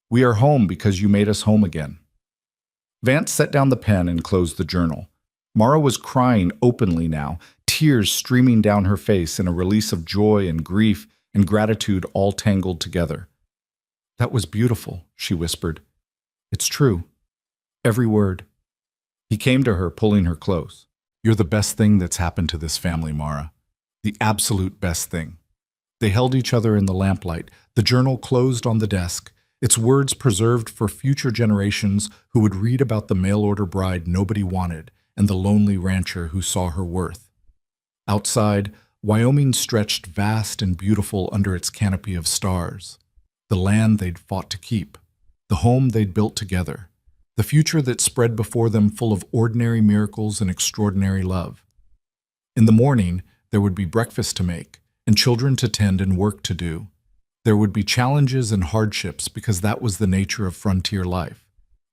We are home because you made us home again." Vance set down the pen and closed the journal. Mara was crying openly now, tears streaming down her face in a release of joy and grief and gratitude all tangled together. "That was beautiful," she whispered. "It's true. Every word." He came to her, pulling her close. "You're the best thing that's happened to this family, Mara. The absolute best thing." They held each other in the lamplight, the journal closed on the desk, its words preserved for future generations who would read about the mail-order bride nobody wanted and the lonely rancher who saw her worth. Outside, Wyoming stretched vast and beautiful under its canopy of stars. The land they'd fought to keep, the home they'd built together, the future that spread before them full of ordinary miracles and extraordinary love. In the morning, there would be breakfast to make, and children to tend and work to do. There would be challenges and hardships because that was the nature of frontier life.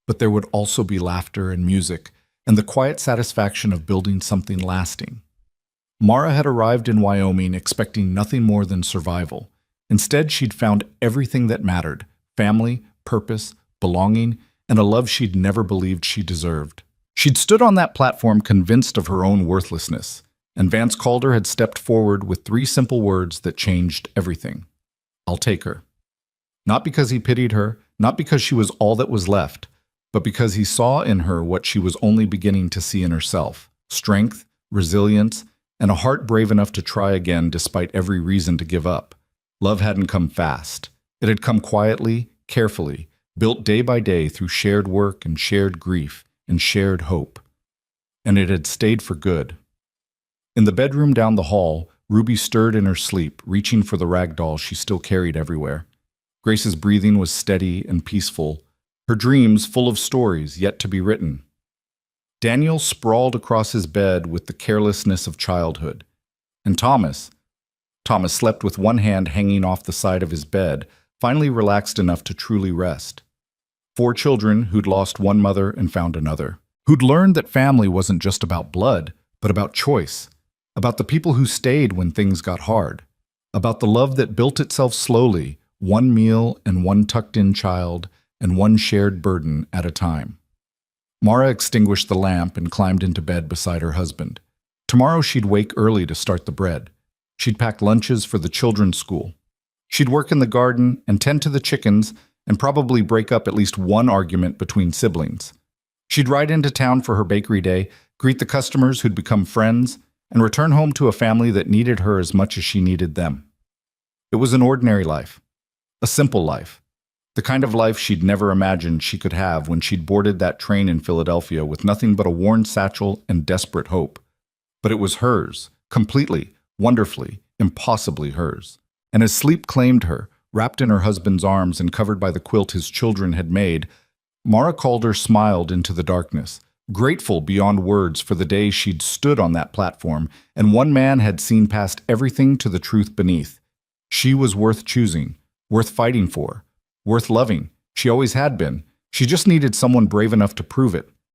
But there would also be laughter and music, and the quiet satisfaction of building something lasting. Mara had arrived in Wyoming expecting nothing more than survival. Instead, she'd found everything that mattered: family, purpose, belonging, and a love she'd never believed she deserved. She'd stood on that platform convinced of her own worthlessness, and Vance Calder had stepped forward with 3 simple words that changed everything. "I'll take her." Not because he pitied her, not because she was all that was left, but because he saw in her what she was only beginning to see in herself: strength, resilience, and a heart brave enough to try again despite every reason to give up. Love hadn't come fast. It had come quietly, carefully, built day by day through shared work and shared grief and shared hope. And it had stayed for good. In the bedroom down the hall, Ruby stirred in her sleep, reaching for the rag doll she still carried everywhere. Grace's breathing was steady and peaceful, her dreams full of stories yet to be written. Daniel sprawled across his bed with the carelessness of childhood. And Thomas slept with one hand hanging off the side of his bed, finally relaxed enough to truly rest. 4 children who'd lost one mother and found another, who'd learned that family wasn't just about blood, but about choice, about the people who stayed when things got hard, about the love that built itself slowly, one meal and one tucked-in child, and one shared burden at a time. Mara extinguished the lamp and climbed into bed beside her husband. Tomorrow she'd wake early to start the bread. She'd pack lunches for the children's school. She'd work in the garden and tend to the chickens and probably break up at least one argument between siblings. She'd ride into town for her bakery day, greet the customers who'd become friends, and return home to a family that needed her as much as she needed them. It was an ordinary life, a simple life, the kind of life she'd never imagined she could have when she'd boarded that train in Philadelphia with nothing but a worn satchel and desperate hope. But it was hers, completely, wonderfully, impossibly hers. And as sleep claimed her, wrapped in her husband's arms and covered by the quilt his children had made, Mara Calder smiled into the darkness, grateful beyond words for the day she'd stood on that platform, and one man had seen past everything to the truth beneath. She was worth choosing, worth fighting for, worth loving. She always had been. She just needed someone brave enough to prove it.